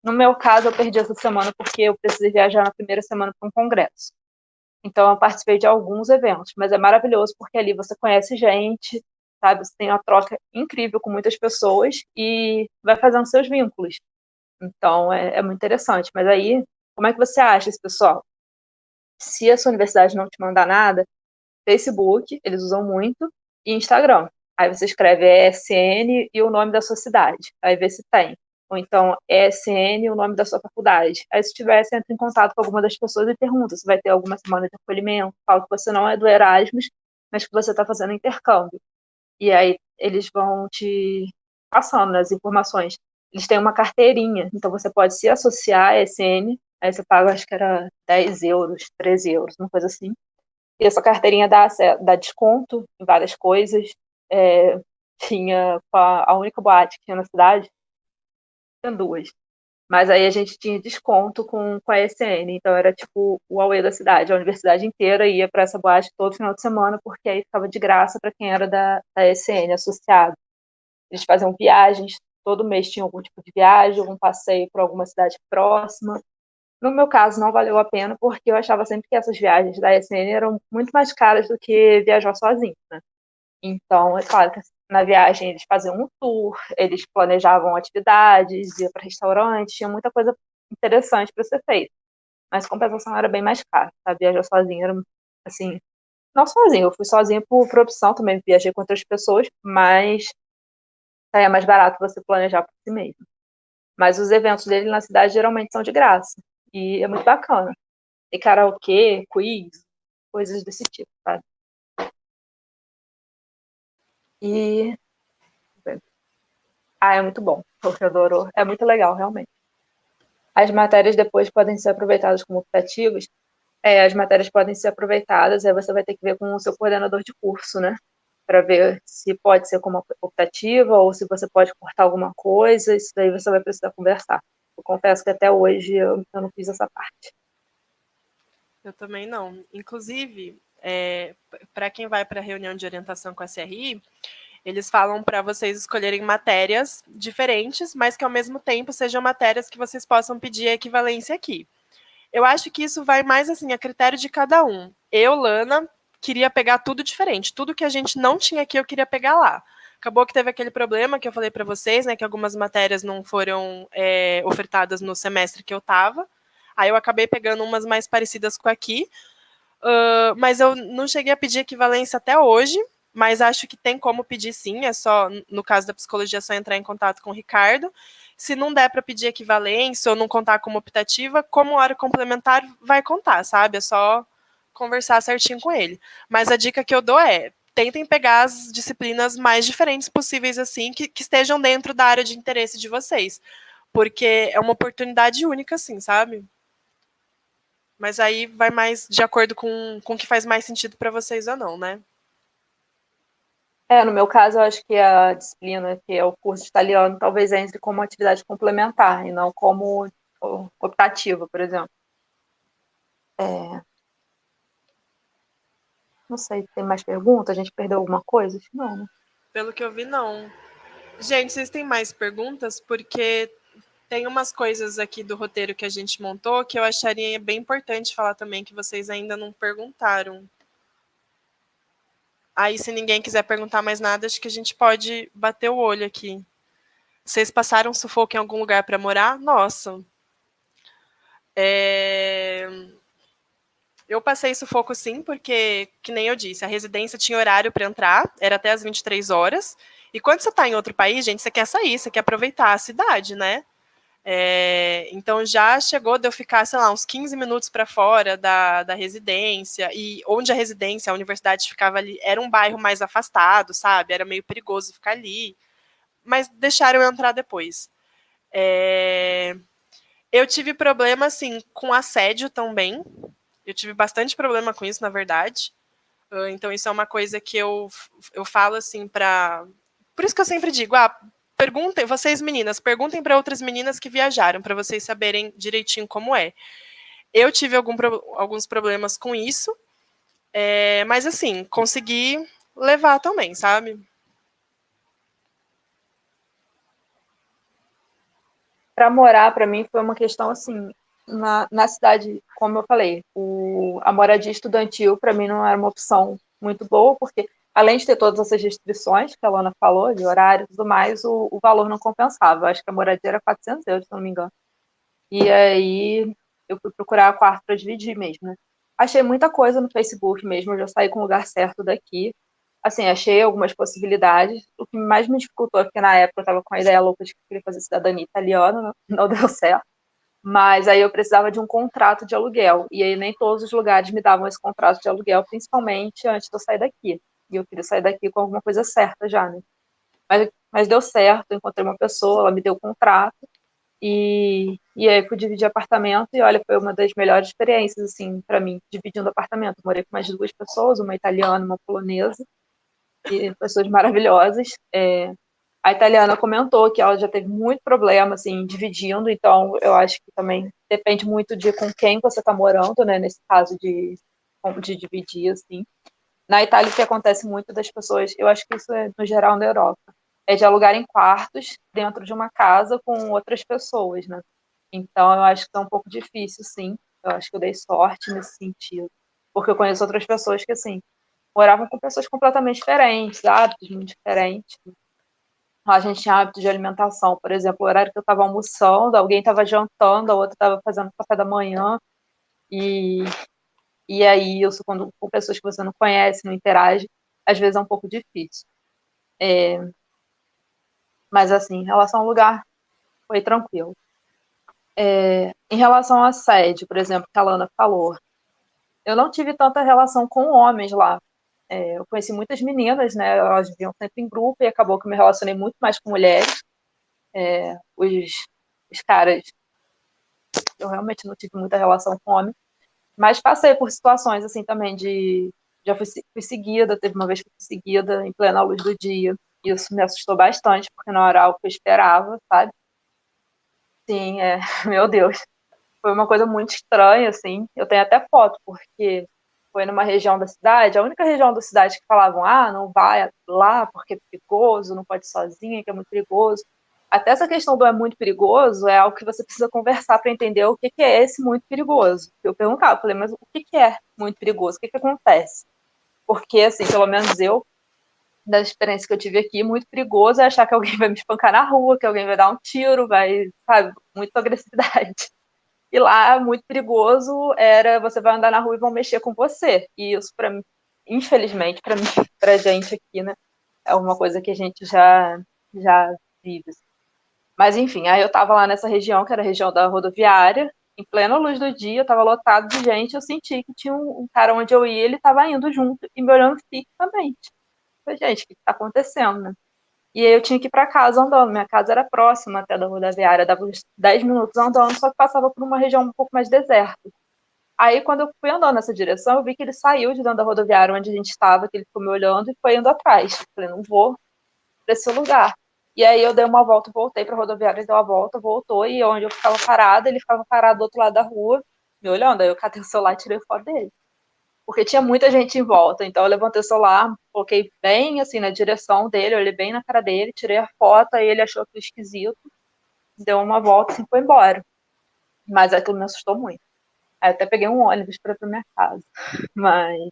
No meu caso, eu perdi essa semana porque eu precisei viajar na primeira semana para um congresso. Então, eu participei de alguns eventos, mas é maravilhoso porque ali você conhece gente, sabe? Você tem uma troca incrível com muitas pessoas e vai fazendo seus vínculos. Então, é muito interessante. Mas aí, como é que você acha esse pessoal? Se a sua universidade não te mandar nada, Facebook, eles usam muito, e Instagram. Aí você escreve ESN e o nome da sua cidade, aí vê se tem. Ou então ESN e o nome da sua faculdade. Aí se tiver, você entra em contato com alguma das pessoas e pergunta se vai ter alguma semana de acolhimento, fala que você não é do Erasmus, mas que você está fazendo intercâmbio. E aí eles vão te passando, né, as informações. Eles têm uma carteirinha, então você pode se associar à ESN, aí você paga, acho que era 10 euros, 13 euros, uma coisa assim. E essa carteirinha dá desconto em várias coisas. É, tinha a única boate que tinha na cidade, tinha duas. Mas aí a gente tinha desconto com a ESN, então era tipo o Away da cidade. A universidade inteira ia para essa boate todo final de semana, porque aí ficava de graça para quem era da ESN associado. Eles faziam viagens, todo mês tinha algum tipo de viagem, algum passeio para alguma cidade próxima. No meu caso, não valeu a pena, porque eu achava sempre que essas viagens da ESN eram muito mais caras do que viajar sozinho, né? Então, é claro que na viagem eles faziam um tour, eles planejavam atividades, iam para restaurantes, tinha muita coisa interessante para ser feita. Mas, compensação, era bem mais caro, tá? Viajar sozinho era, assim, não sozinho, eu fui sozinha por opção também, viajei com outras pessoas, mas é mais barato você planejar por si mesmo. Mas os eventos dele na cidade geralmente são de graça. E é muito bacana. Tem karaokê, quiz, coisas desse tipo, sabe? E. Ah, é muito bom. Eu adoro. É muito legal, realmente. As matérias depois podem ser aproveitadas como optativas. As matérias podem ser aproveitadas, aí você vai ter que ver com o seu coordenador de curso, né? Para ver se pode ser como optativa ou se você pode cortar alguma coisa. Isso daí você vai precisar conversar. Eu confesso que até hoje eu não fiz essa parte. Eu também não. Inclusive, para quem vai para a reunião de orientação com a CRI, eles falam para vocês escolherem matérias diferentes, mas que ao mesmo tempo sejam matérias que vocês possam pedir a equivalência aqui. Eu acho que isso vai mais assim a critério de cada um. Eu, Lana, queria pegar tudo diferente. Tudo que a gente não tinha aqui, eu queria pegar lá. Acabou que teve aquele problema que eu falei para vocês, né, que algumas matérias não foram ofertadas no semestre que eu estava. Aí eu acabei pegando umas mais parecidas com aqui. Mas eu não cheguei a pedir equivalência até hoje, mas acho que tem como pedir sim, é só, no caso da psicologia, é só entrar em contato com o Ricardo. Se não der para pedir equivalência ou não contar como optativa, como hora complementar vai contar, sabe? É só conversar certinho com ele. Mas a dica que eu dou é, tentem pegar as disciplinas mais diferentes possíveis, assim, que estejam dentro da área de interesse de vocês. Porque é uma oportunidade única, assim, sabe? Mas aí vai mais de acordo com o que faz mais sentido para vocês ou não, né? No meu caso, eu acho que a disciplina, que é o curso de italiano, talvez entre como atividade complementar e não como optativa, por exemplo. Não sei, tem mais perguntas? A gente perdeu alguma coisa? Acho que não, né? Pelo que eu vi, não. Gente, vocês têm mais perguntas? Porque tem umas coisas aqui do roteiro que a gente montou que eu acharia bem importante falar também, que vocês ainda não perguntaram. Aí, se ninguém quiser perguntar mais nada, acho que a gente pode bater o olho aqui. Vocês passaram sufoco em algum lugar para morar? Nossa. Eu passei sufoco sim, porque, que nem eu disse, a residência tinha horário para entrar, era até as 23 horas. E quando você está em outro país, gente, você quer sair, você quer aproveitar a cidade, né? Então já chegou de eu ficar, sei lá, uns 15 minutos para fora da residência, e onde a residência, a universidade ficava ali, era um bairro mais afastado, sabe? Era meio perigoso ficar ali, mas deixaram eu entrar depois. Eu tive problema, assim, com assédio também. Eu tive bastante problema com isso, na verdade. Então, isso é uma coisa que eu falo, assim, para... Por isso que eu sempre digo, perguntem, vocês meninas, perguntem para outras meninas que viajaram, para vocês saberem direitinho como é. Eu tive alguns problemas com isso, mas, assim, consegui levar também, sabe? Para morar, para mim, foi uma questão assim, na cidade, como eu falei, a moradia estudantil para mim não era uma opção muito boa, porque além de ter todas essas restrições que a Lana falou, de horário e tudo mais, o valor não compensava. Eu acho que a moradia era 400 euros, se não me engano. E aí eu fui procurar quarto para dividir mesmo, né? Achei muita coisa no Facebook mesmo, eu já saí com o lugar certo daqui. Assim, achei algumas possibilidades. O que mais me dificultou é porque na época eu estava com a ideia louca de que eu queria fazer cidadania italiana, não deu certo. Mas aí eu precisava de um contrato de aluguel. E aí nem todos os lugares me davam esse contrato de aluguel, principalmente antes de eu sair daqui. E eu queria sair daqui com alguma coisa certa já, né? Mas deu certo, eu encontrei uma pessoa, ela me deu o contrato. E aí fui dividir apartamento e olha, foi uma das melhores experiências, assim, para mim, dividindo apartamento. Morei com mais duas pessoas, uma italiana e uma polonesa, e pessoas maravilhosas. A italiana comentou que ela já teve muito problema, assim, dividindo, então eu acho que também depende muito de com quem você está morando, né, nesse caso de dividir, assim. Na Itália, o que acontece muito das pessoas, eu acho que isso é no geral na Europa, é de alugarem quartos dentro de uma casa com outras pessoas, né? Então, eu acho que é um pouco difícil, sim. Eu acho que eu dei sorte nesse sentido. Porque eu conheço outras pessoas que, assim, moravam com pessoas completamente diferentes, hábitos muito diferentes. A gente tinha hábito de alimentação, por exemplo, o horário que eu estava almoçando, alguém estava jantando, a outra estava fazendo café da manhã, e, e aí isso, quando com pessoas que você não conhece, não interage, às vezes é um pouco difícil. Mas, assim, em relação ao lugar, foi tranquilo. Em relação ao assédio, por exemplo, que a Lana falou, eu não tive tanta relação com homens lá. Eu conheci muitas meninas, né? Elas viviam sempre em grupo e acabou que eu me relacionei muito mais com mulheres. Os caras, eu realmente não tive muita relação com homens, mas passei por situações assim também de. Já fui seguida, teve uma vez que fui seguida em plena luz do dia. Isso me assustou bastante, porque não era algo que eu esperava, sabe? Sim, meu Deus. Foi uma coisa muito estranha, assim. Eu tenho até foto, porque foi numa região da cidade, a única região da cidade que falavam, não vai lá porque é perigoso, não pode ir sozinha, que é muito perigoso. Até essa questão do é muito perigoso é algo que você precisa conversar para entender o que é esse muito perigoso. Eu perguntava, eu falei, mas o que é muito perigoso? O que acontece? Porque, assim, pelo menos eu, da experiência que eu tive aqui, muito perigoso é achar que alguém vai me espancar na rua, que alguém vai dar um tiro, vai, sabe, muita agressividade. E lá, muito perigoso era você vai andar na rua e vão mexer com você. E isso, para mim, infelizmente, para mim, pra gente aqui, né, é uma coisa que a gente já vive. Mas, enfim, aí eu tava lá nessa região, que era a região da rodoviária, em plena luz do dia, tava lotado de gente, eu senti que tinha um cara onde eu ia, ele tava indo junto e me olhando fixamente. Eu falei, gente, o que tá acontecendo, né? E aí eu tinha que ir para casa andando. Minha casa era próxima até da rodoviária, dava uns 10 minutos andando, só que passava por uma região um pouco mais deserta. Aí, quando eu fui andando nessa direção, eu vi que ele saiu de dentro da rodoviária onde a gente estava, que ele ficou me olhando e foi indo atrás. Eu falei, não vou para esse lugar. E aí eu dei uma volta, voltei para a rodoviária, ele deu uma volta, voltou, e onde eu ficava parada, ele ficava parado do outro lado da rua, me olhando. Aí eu catei o celular e tirei foto dele. Porque tinha muita gente em volta, então eu levantei o celular, coloquei bem assim na direção dele, olhei bem na cara dele, tirei a foto, aí ele achou aquilo esquisito, deu uma volta e assim, foi embora. Mas aquilo me assustou muito. Aí eu até peguei um ônibus para ir pra minha casa. Mas,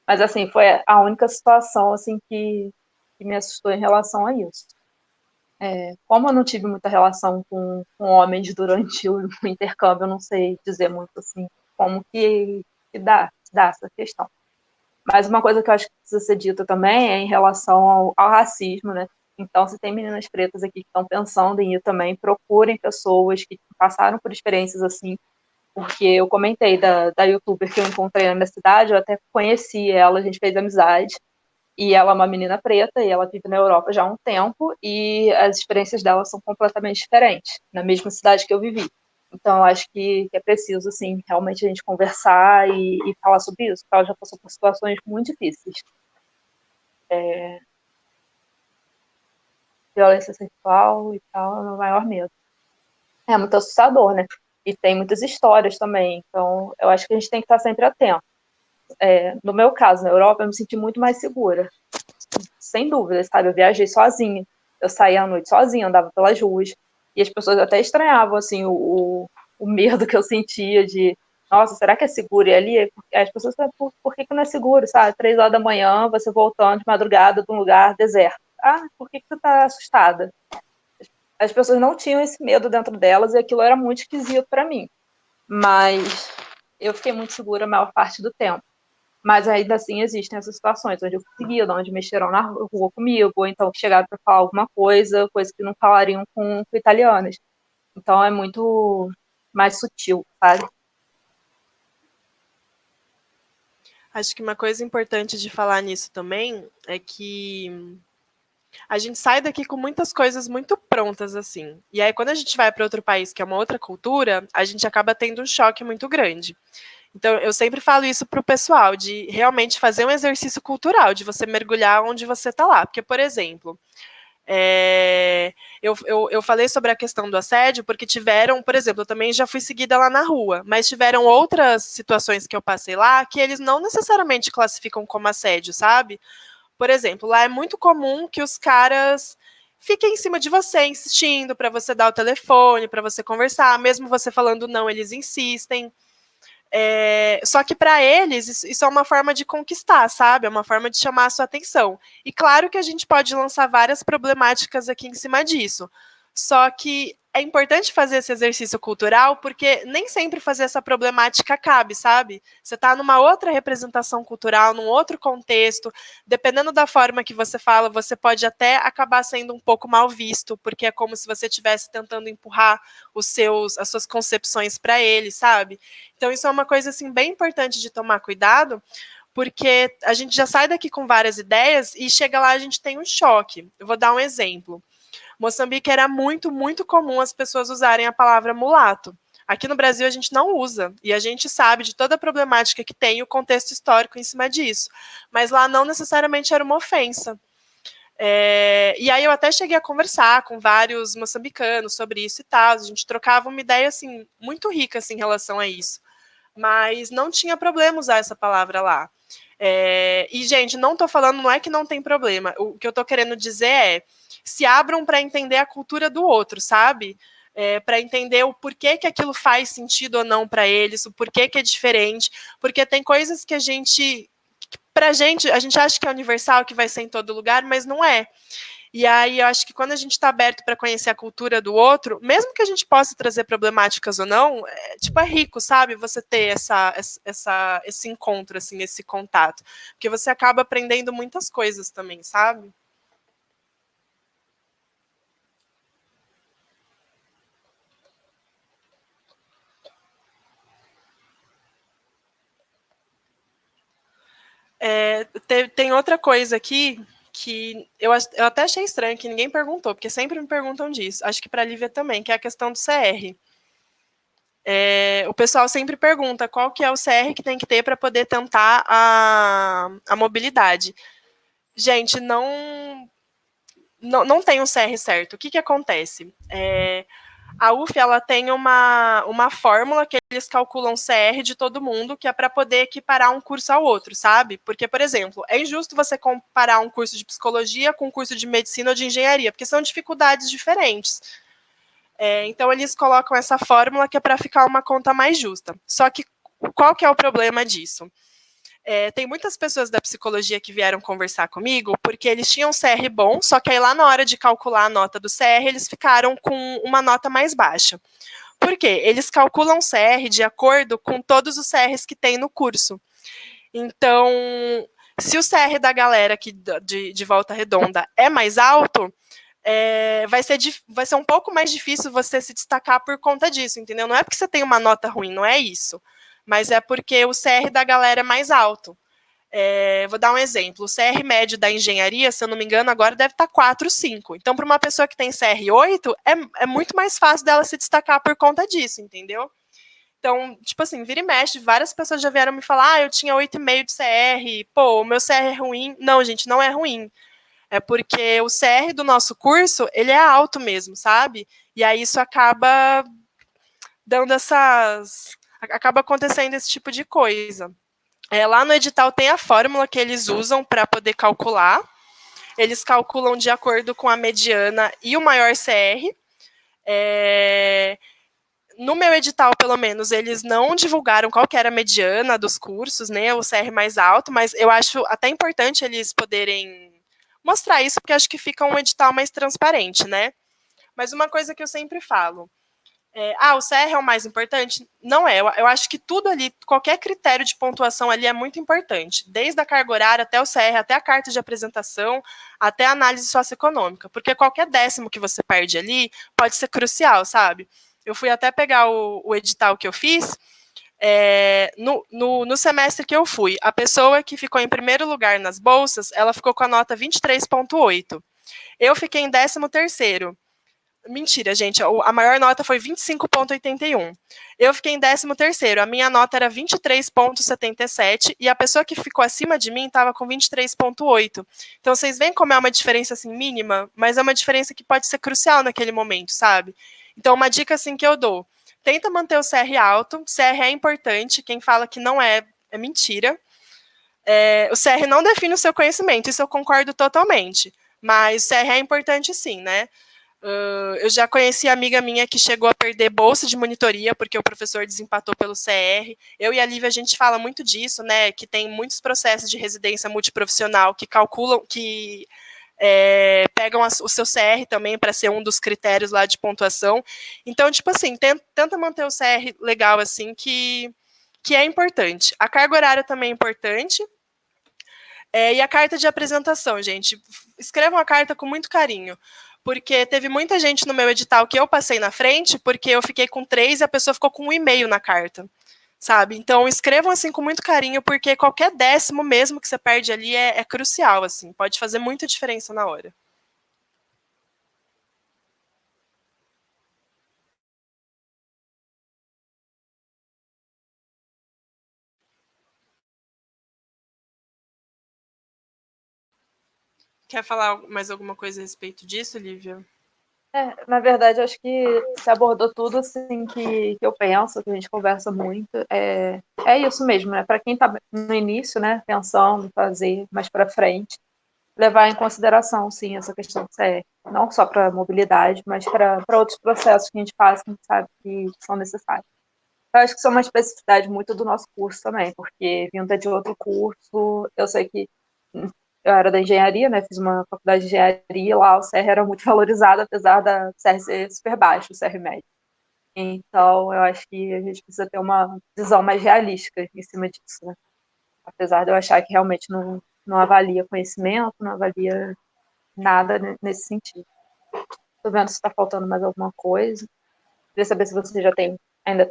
mas assim, foi a única situação assim que me assustou em relação a isso. Como eu não tive muita relação com homens durante o intercâmbio, eu não sei dizer muito assim como que dá essa questão. Mas uma coisa que eu acho que precisa ser dita também é em relação ao racismo, né? Então, se tem meninas pretas aqui que estão pensando em ir também, procurem pessoas que passaram por experiências assim, porque eu comentei da youtuber que eu encontrei na minha cidade, eu até conheci ela, a gente fez amizade, e ela é uma menina preta, e ela vive na Europa já há um tempo, e as experiências dela são completamente diferentes, na mesma cidade que eu vivi. Então, eu acho que é preciso, assim, realmente a gente conversar e falar sobre isso, porque ela já passou por situações muito difíceis. Violência sexual e tal, é o maior medo. É muito assustador, né? E tem muitas histórias também, então eu acho que a gente tem que estar sempre atento. No meu caso, na Europa, eu me senti muito mais segura, sem dúvida, sabe? Eu viajei sozinha, eu saía à noite sozinha, andava pelas ruas, e as pessoas até estranhavam, assim, o medo que eu sentia de nossa, será que é seguro ir ali? As pessoas falam, por que não é seguro, sabe? 3 horas da manhã, você voltando de madrugada de um lugar deserto. Ah, por que você tá assustada? As pessoas não tinham esse medo dentro delas e aquilo era muito esquisito para mim. Mas eu fiquei muito segura a maior parte do tempo. Mas ainda assim existem essas situações onde eu fui seguida, onde mexeram na rua comigo, ou então que chegaram para falar alguma coisa, coisa que não falariam com italianas. Então é muito mais sutil, sabe? Acho que uma coisa importante de falar nisso também é que a gente sai daqui com muitas coisas muito prontas, assim. E aí, quando a gente vai para outro país, que é uma outra cultura, a gente acaba tendo um choque muito grande. Então, eu sempre falo isso para o pessoal, de realmente fazer um exercício cultural, de você mergulhar onde você está lá. Porque, por exemplo, eu falei sobre a questão do assédio, porque tiveram, por exemplo, eu também já fui seguida lá na rua, mas tiveram outras situações que eu passei lá que eles não necessariamente classificam como assédio, sabe? Por exemplo, lá é muito comum que os caras fiquem em cima de você, insistindo para você dar o telefone, para você conversar, mesmo você falando não, eles insistem. Só que para eles isso é uma forma de conquistar, sabe? É uma forma de chamar a sua atenção. E claro que a gente pode lançar várias problemáticas aqui em cima disso. Só que é importante fazer esse exercício cultural, porque nem sempre fazer essa problemática cabe, sabe? Você está numa outra representação cultural, num outro contexto, dependendo da forma que você fala, você pode até acabar sendo um pouco mal visto, porque é como se você estivesse tentando empurrar as suas concepções para ele, sabe? Então, isso é uma coisa assim, bem importante de tomar cuidado, porque a gente já sai daqui com várias ideias e chega lá a gente tem um choque. Eu vou dar um exemplo. Moçambique era muito, muito comum as pessoas usarem a palavra mulato. Aqui no Brasil a gente não usa, e a gente sabe de toda a problemática que tem e o contexto histórico em cima disso. Mas lá não necessariamente era uma ofensa. E aí eu até cheguei a conversar com vários moçambicanos sobre isso e tal, a gente trocava uma ideia assim, muito rica assim, em relação a isso. Mas não tinha problema usar essa palavra lá. E, gente, não estou falando, não é que não tem problema. O que eu estou querendo dizer é se abram para entender a cultura do outro, sabe? Para entender o porquê que aquilo faz sentido ou não para eles, o porquê que é diferente, porque tem coisas que pra gente, a gente acha que é universal, que vai ser em todo lugar, mas não é. E aí eu acho que quando a gente está aberto para conhecer a cultura do outro, mesmo que a gente possa trazer problemáticas ou não, é rico, sabe? Você ter esse encontro, assim, esse contato. Porque você acaba aprendendo muitas coisas também, sabe? Tem outra coisa aqui que eu até achei estranho, que ninguém perguntou, porque sempre me perguntam disso. Acho que para a Lívia também, que é a questão do CR. O pessoal sempre pergunta qual que é o CR que tem que ter para poder tentar a mobilidade. Gente, não tem um CR certo. O que acontece? A UF ela tem uma fórmula que eles calculam CR de todo mundo, que é para poder equiparar um curso ao outro, sabe? Porque, por exemplo, é injusto você comparar um curso de psicologia com um curso de medicina ou de engenharia, porque são dificuldades diferentes. Então, eles colocam essa fórmula que é para ficar uma conta mais justa. Só que qual que é o problema disso? Tem muitas pessoas da psicologia que vieram conversar comigo porque eles tinham CR bom, só que aí lá na hora de calcular a nota do CR, eles ficaram com uma nota mais baixa. Por quê? Eles calculam CR de acordo com todos os CRs que tem no curso. Então, se o CR da galera aqui de Volta Redonda é mais alto, vai ser um pouco mais difícil você se destacar por conta disso, entendeu? Não é porque você tem uma nota ruim, não é isso. Mas é porque o CR da galera é mais alto. Vou dar um exemplo. O CR médio da engenharia, se eu não me engano, agora deve estar 4, 5. Então, para uma pessoa que tem CR 8, é muito mais fácil dela se destacar por conta disso, entendeu? Então, tipo assim, vira e mexe, várias pessoas já vieram me falar, eu tinha 8,5 de CR, pô, o meu CR é ruim. Não, gente, não é ruim. É porque o CR do nosso curso, ele é alto mesmo, sabe? E aí isso acaba dando acaba acontecendo esse tipo de coisa. Lá no edital tem a fórmula que eles usam para poder calcular. Eles calculam de acordo com a mediana e o maior CR. no meu edital, pelo menos, eles não divulgaram qual que era a mediana dos cursos, né, o CR mais alto, mas eu acho até importante eles poderem mostrar isso, porque acho que fica um edital mais transparente, né? Mas uma coisa que eu sempre falo, o CR é o mais importante? Não é, eu acho que tudo ali, qualquer critério de pontuação ali é muito importante, desde a carga horária até o CR, até a carta de apresentação, até a análise socioeconômica, porque qualquer décimo que você perde ali pode ser crucial, sabe? Eu fui até pegar o edital que eu fiz, no semestre que eu fui, a pessoa que ficou em primeiro lugar nas bolsas, ela ficou com a nota 23,8. Eu fiquei em 13º. Mentira, gente, a maior nota foi 25,81. Eu fiquei em 13º, a minha nota era 23,77 e a pessoa que ficou acima de mim estava com 23,8. Então, vocês veem como é uma diferença, assim, mínima, mas é uma diferença que pode ser crucial naquele momento, sabe? Então, uma dica, assim, que eu dou, tenta manter o CR alto, CR é importante, quem fala que não é mentira. O CR não define o seu conhecimento, isso eu concordo totalmente, mas o CR é importante sim, né? Eu já conheci amiga minha que chegou a perder bolsa de monitoria porque o professor desempatou pelo CR. Eu e a Lívia, a gente fala muito disso, né? Que tem muitos processos de residência multiprofissional que calculam, que pegam o seu CR também para ser um dos critérios lá de pontuação. Então, tipo assim, tenta manter o CR legal, assim, que é importante. A carga horária também é importante. E a carta de apresentação, gente. Escrevam a carta com muito carinho. Porque teve muita gente no meu edital que eu passei na frente, porque eu fiquei com 3 e a pessoa ficou com 1,5 na carta, sabe? Então, escrevam assim com muito carinho, porque qualquer décimo mesmo que você perde ali é crucial, assim. Pode fazer muita diferença na hora. Quer falar mais alguma coisa a respeito disso, Lívia? Na verdade, acho que você abordou tudo assim que eu penso, que a gente conversa muito. É isso mesmo, né? Para quem está no início, né, pensando em fazer mais para frente, levar em consideração, sim, essa questão do CR. Não só para mobilidade, mas para outros processos que a gente faz, que a gente sabe que são necessários. Eu acho que isso é uma especificidade muito do nosso curso também, porque vindo de outro curso, eu sei que eu era da engenharia, né? Fiz uma faculdade de engenharia, lá o CR era muito valorizado, apesar da CR ser super baixo, o CR médio. Então, eu acho que a gente precisa ter uma visão mais realística em cima disso, né? Apesar de eu achar que realmente não avalia conhecimento, não avalia nada nesse sentido. Estou vendo se está faltando mais alguma coisa. Queria saber se você já ainda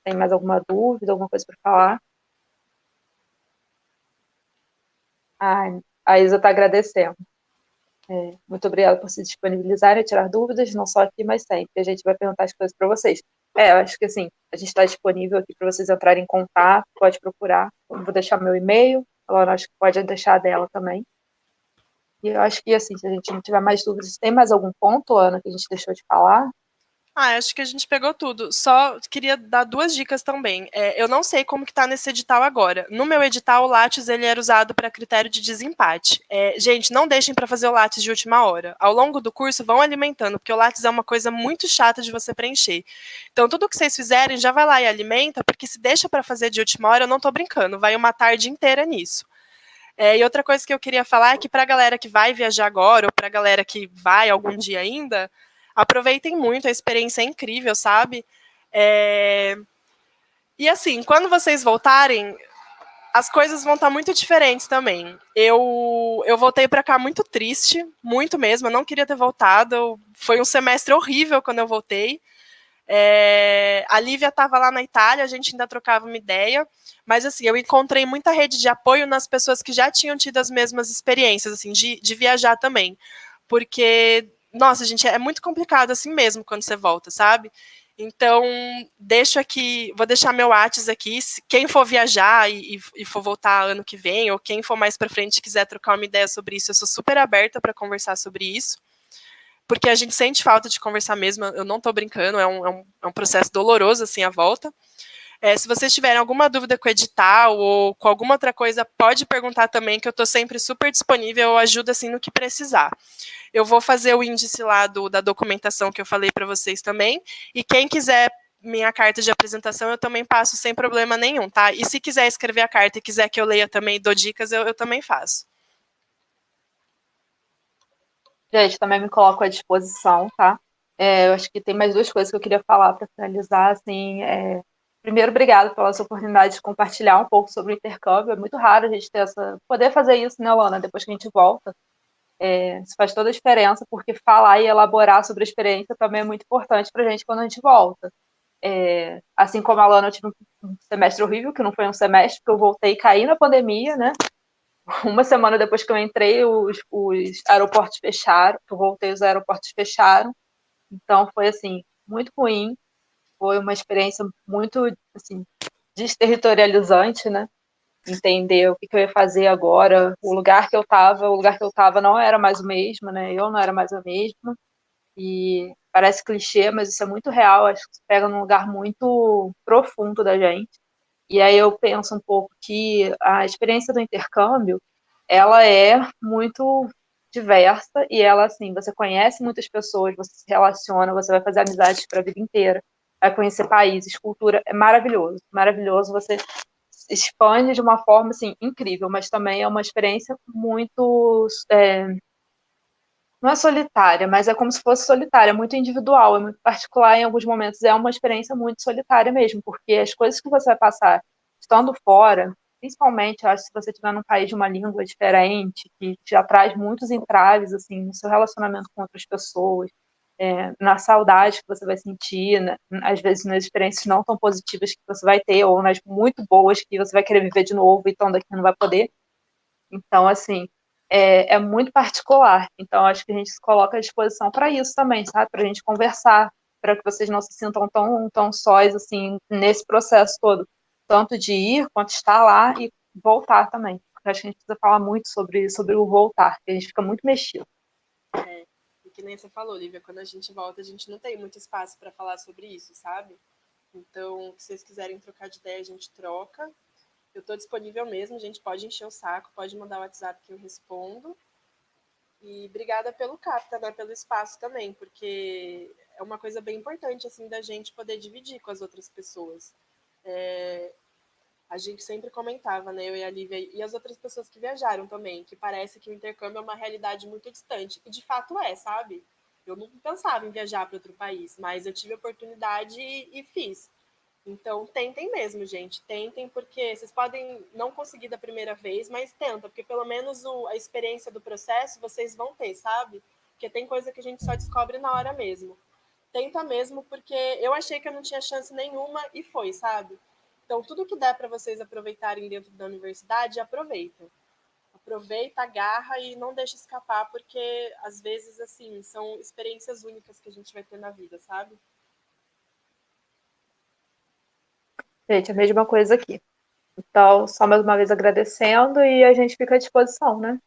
tem mais alguma dúvida, alguma coisa para falar. A Isa está agradecendo. Muito obrigada por se disponibilizarem a tirar dúvidas, não só aqui, mas sempre. A gente vai perguntar as coisas para vocês. Eu acho que assim, a gente está disponível aqui para vocês entrarem em contato, pode procurar. Eu vou deixar meu e-mail, ela acho que pode deixar dela também. E eu acho que assim, se a gente não tiver mais dúvidas, tem mais algum ponto, Ana, que a gente deixou de falar? Acho que a gente pegou tudo. Só queria dar 2 dicas também. Eu não sei como que tá nesse edital agora. No meu edital, o Lattes ele era usado para critério de desempate. Gente, não deixem para fazer o Lattes de última hora. Ao longo do curso, vão alimentando, porque o Lattes é uma coisa muito chata de você preencher. Então, tudo que vocês fizerem, já vai lá e alimenta, porque se deixa para fazer de última hora, eu não estou brincando, vai uma tarde inteira nisso. E outra coisa que eu queria falar é que para a galera que vai viajar agora, ou para a galera que vai algum dia ainda, aproveitem muito, a experiência é incrível, sabe? E assim, quando vocês voltarem, as coisas vão estar muito diferentes também. Eu voltei para cá muito triste, muito mesmo, eu não queria ter voltado, foi um semestre horrível quando eu voltei. A Lívia estava lá na Itália, a gente ainda trocava uma ideia, mas assim, eu encontrei muita rede de apoio nas pessoas que já tinham tido as mesmas experiências, assim, de viajar também. Porque, nossa, gente, é muito complicado assim mesmo quando você volta, sabe? Então, vou deixar meu WhatsApp aqui, quem for viajar e for voltar ano que vem, ou quem for mais para frente e quiser trocar uma ideia sobre isso, eu sou super aberta para conversar sobre isso. Porque a gente sente falta de conversar mesmo, eu não estou brincando, é um processo doloroso, assim, a volta. Se vocês tiverem alguma dúvida com o edital ou com alguma outra coisa, pode perguntar também, que eu estou sempre super disponível, eu ajudo, assim, no que precisar. Eu vou fazer o índice lá da documentação que eu falei para vocês também, e quem quiser minha carta de apresentação, eu também passo sem problema nenhum, tá? E se quiser escrever a carta e quiser que eu leia também e dou dicas, eu também faço. Gente, também me coloco à disposição, tá? Eu acho que tem mais duas coisas que eu queria falar para finalizar, assim. Primeiro, obrigada pela sua oportunidade de compartilhar um pouco sobre o intercâmbio. É muito raro a gente poder fazer isso, né, Lana? Depois que a gente volta. Isso faz toda a diferença, porque falar e elaborar sobre a experiência também é muito importante para a gente quando a gente volta. Assim como a Lana, eu tive um semestre horrível, que não foi um semestre, porque eu voltei e caí na pandemia, né? Uma semana depois que eu entrei, os aeroportos fecharam, que eu voltei, os aeroportos fecharam. Então foi assim, muito ruim. Foi uma experiência muito assim, desterritorializante, né? Entender o que eu ia fazer agora, o lugar que eu estava não era mais o mesmo, né? Eu não era mais a mesma. E parece clichê, mas isso é muito real. Acho que você pega num lugar muito profundo da gente. E aí eu penso um pouco que a experiência do intercâmbio, ela é muito diversa e ela, assim, você conhece muitas pessoas, você se relaciona, você vai fazer amizades para a vida inteira, vai conhecer países, cultura, é maravilhoso, maravilhoso, você se expande de uma forma, assim, incrível, mas também é uma experiência muito, não é solitária, mas é como se fosse solitária, é muito individual, é muito particular, em alguns momentos é uma experiência muito solitária mesmo, porque as coisas que você vai passar estando fora, principalmente, eu acho, se você estiver num país de uma língua diferente, que já traz muitos entraves, assim, no seu relacionamento com outras pessoas, na saudade que você vai sentir, às vezes nas experiências não tão positivas que você vai ter, ou nas muito boas que você vai querer viver de novo, então daqui não vai poder. Então, assim, é muito particular. Então, acho que a gente se coloca à disposição para isso também, sabe? Para a gente conversar, para que vocês não se sintam tão sós, assim, nesse processo todo. Tanto de ir, quanto estar lá e voltar também. Porque acho que a gente precisa falar muito sobre o voltar, que a gente fica muito mexido. E que nem você falou, Lívia, quando a gente volta, a gente não tem muito espaço para falar sobre isso, sabe? Então, se vocês quiserem trocar de ideia, a gente troca. Eu estou disponível mesmo, a gente pode encher o saco, pode mandar o WhatsApp que eu respondo. E obrigada pelo CAPTA, né, pelo espaço também, porque é uma coisa bem importante, assim, da gente poder dividir com as outras pessoas. A gente sempre comentava, né, eu e a Lívia, e as outras pessoas que viajaram também, que parece que o intercâmbio é uma realidade muito distante. E de fato é, sabe? Eu não pensava em viajar para outro país, mas eu tive a oportunidade e fiz. Então, tentem mesmo, gente. Tentem, porque vocês podem não conseguir da primeira vez, mas tenta, porque pelo menos a experiência do processo vocês vão ter, sabe? Porque tem coisa que a gente só descobre na hora mesmo. Tenta mesmo, porque eu achei que eu não tinha chance nenhuma e foi, sabe? Então, tudo que der para vocês aproveitarem dentro da universidade, aproveita. Aproveita, agarra e não deixa escapar, porque às vezes, assim, são experiências únicas que a gente vai ter na vida, sabe? Gente, a mesma coisa aqui. Então, só mais uma vez agradecendo e a gente fica à disposição, né?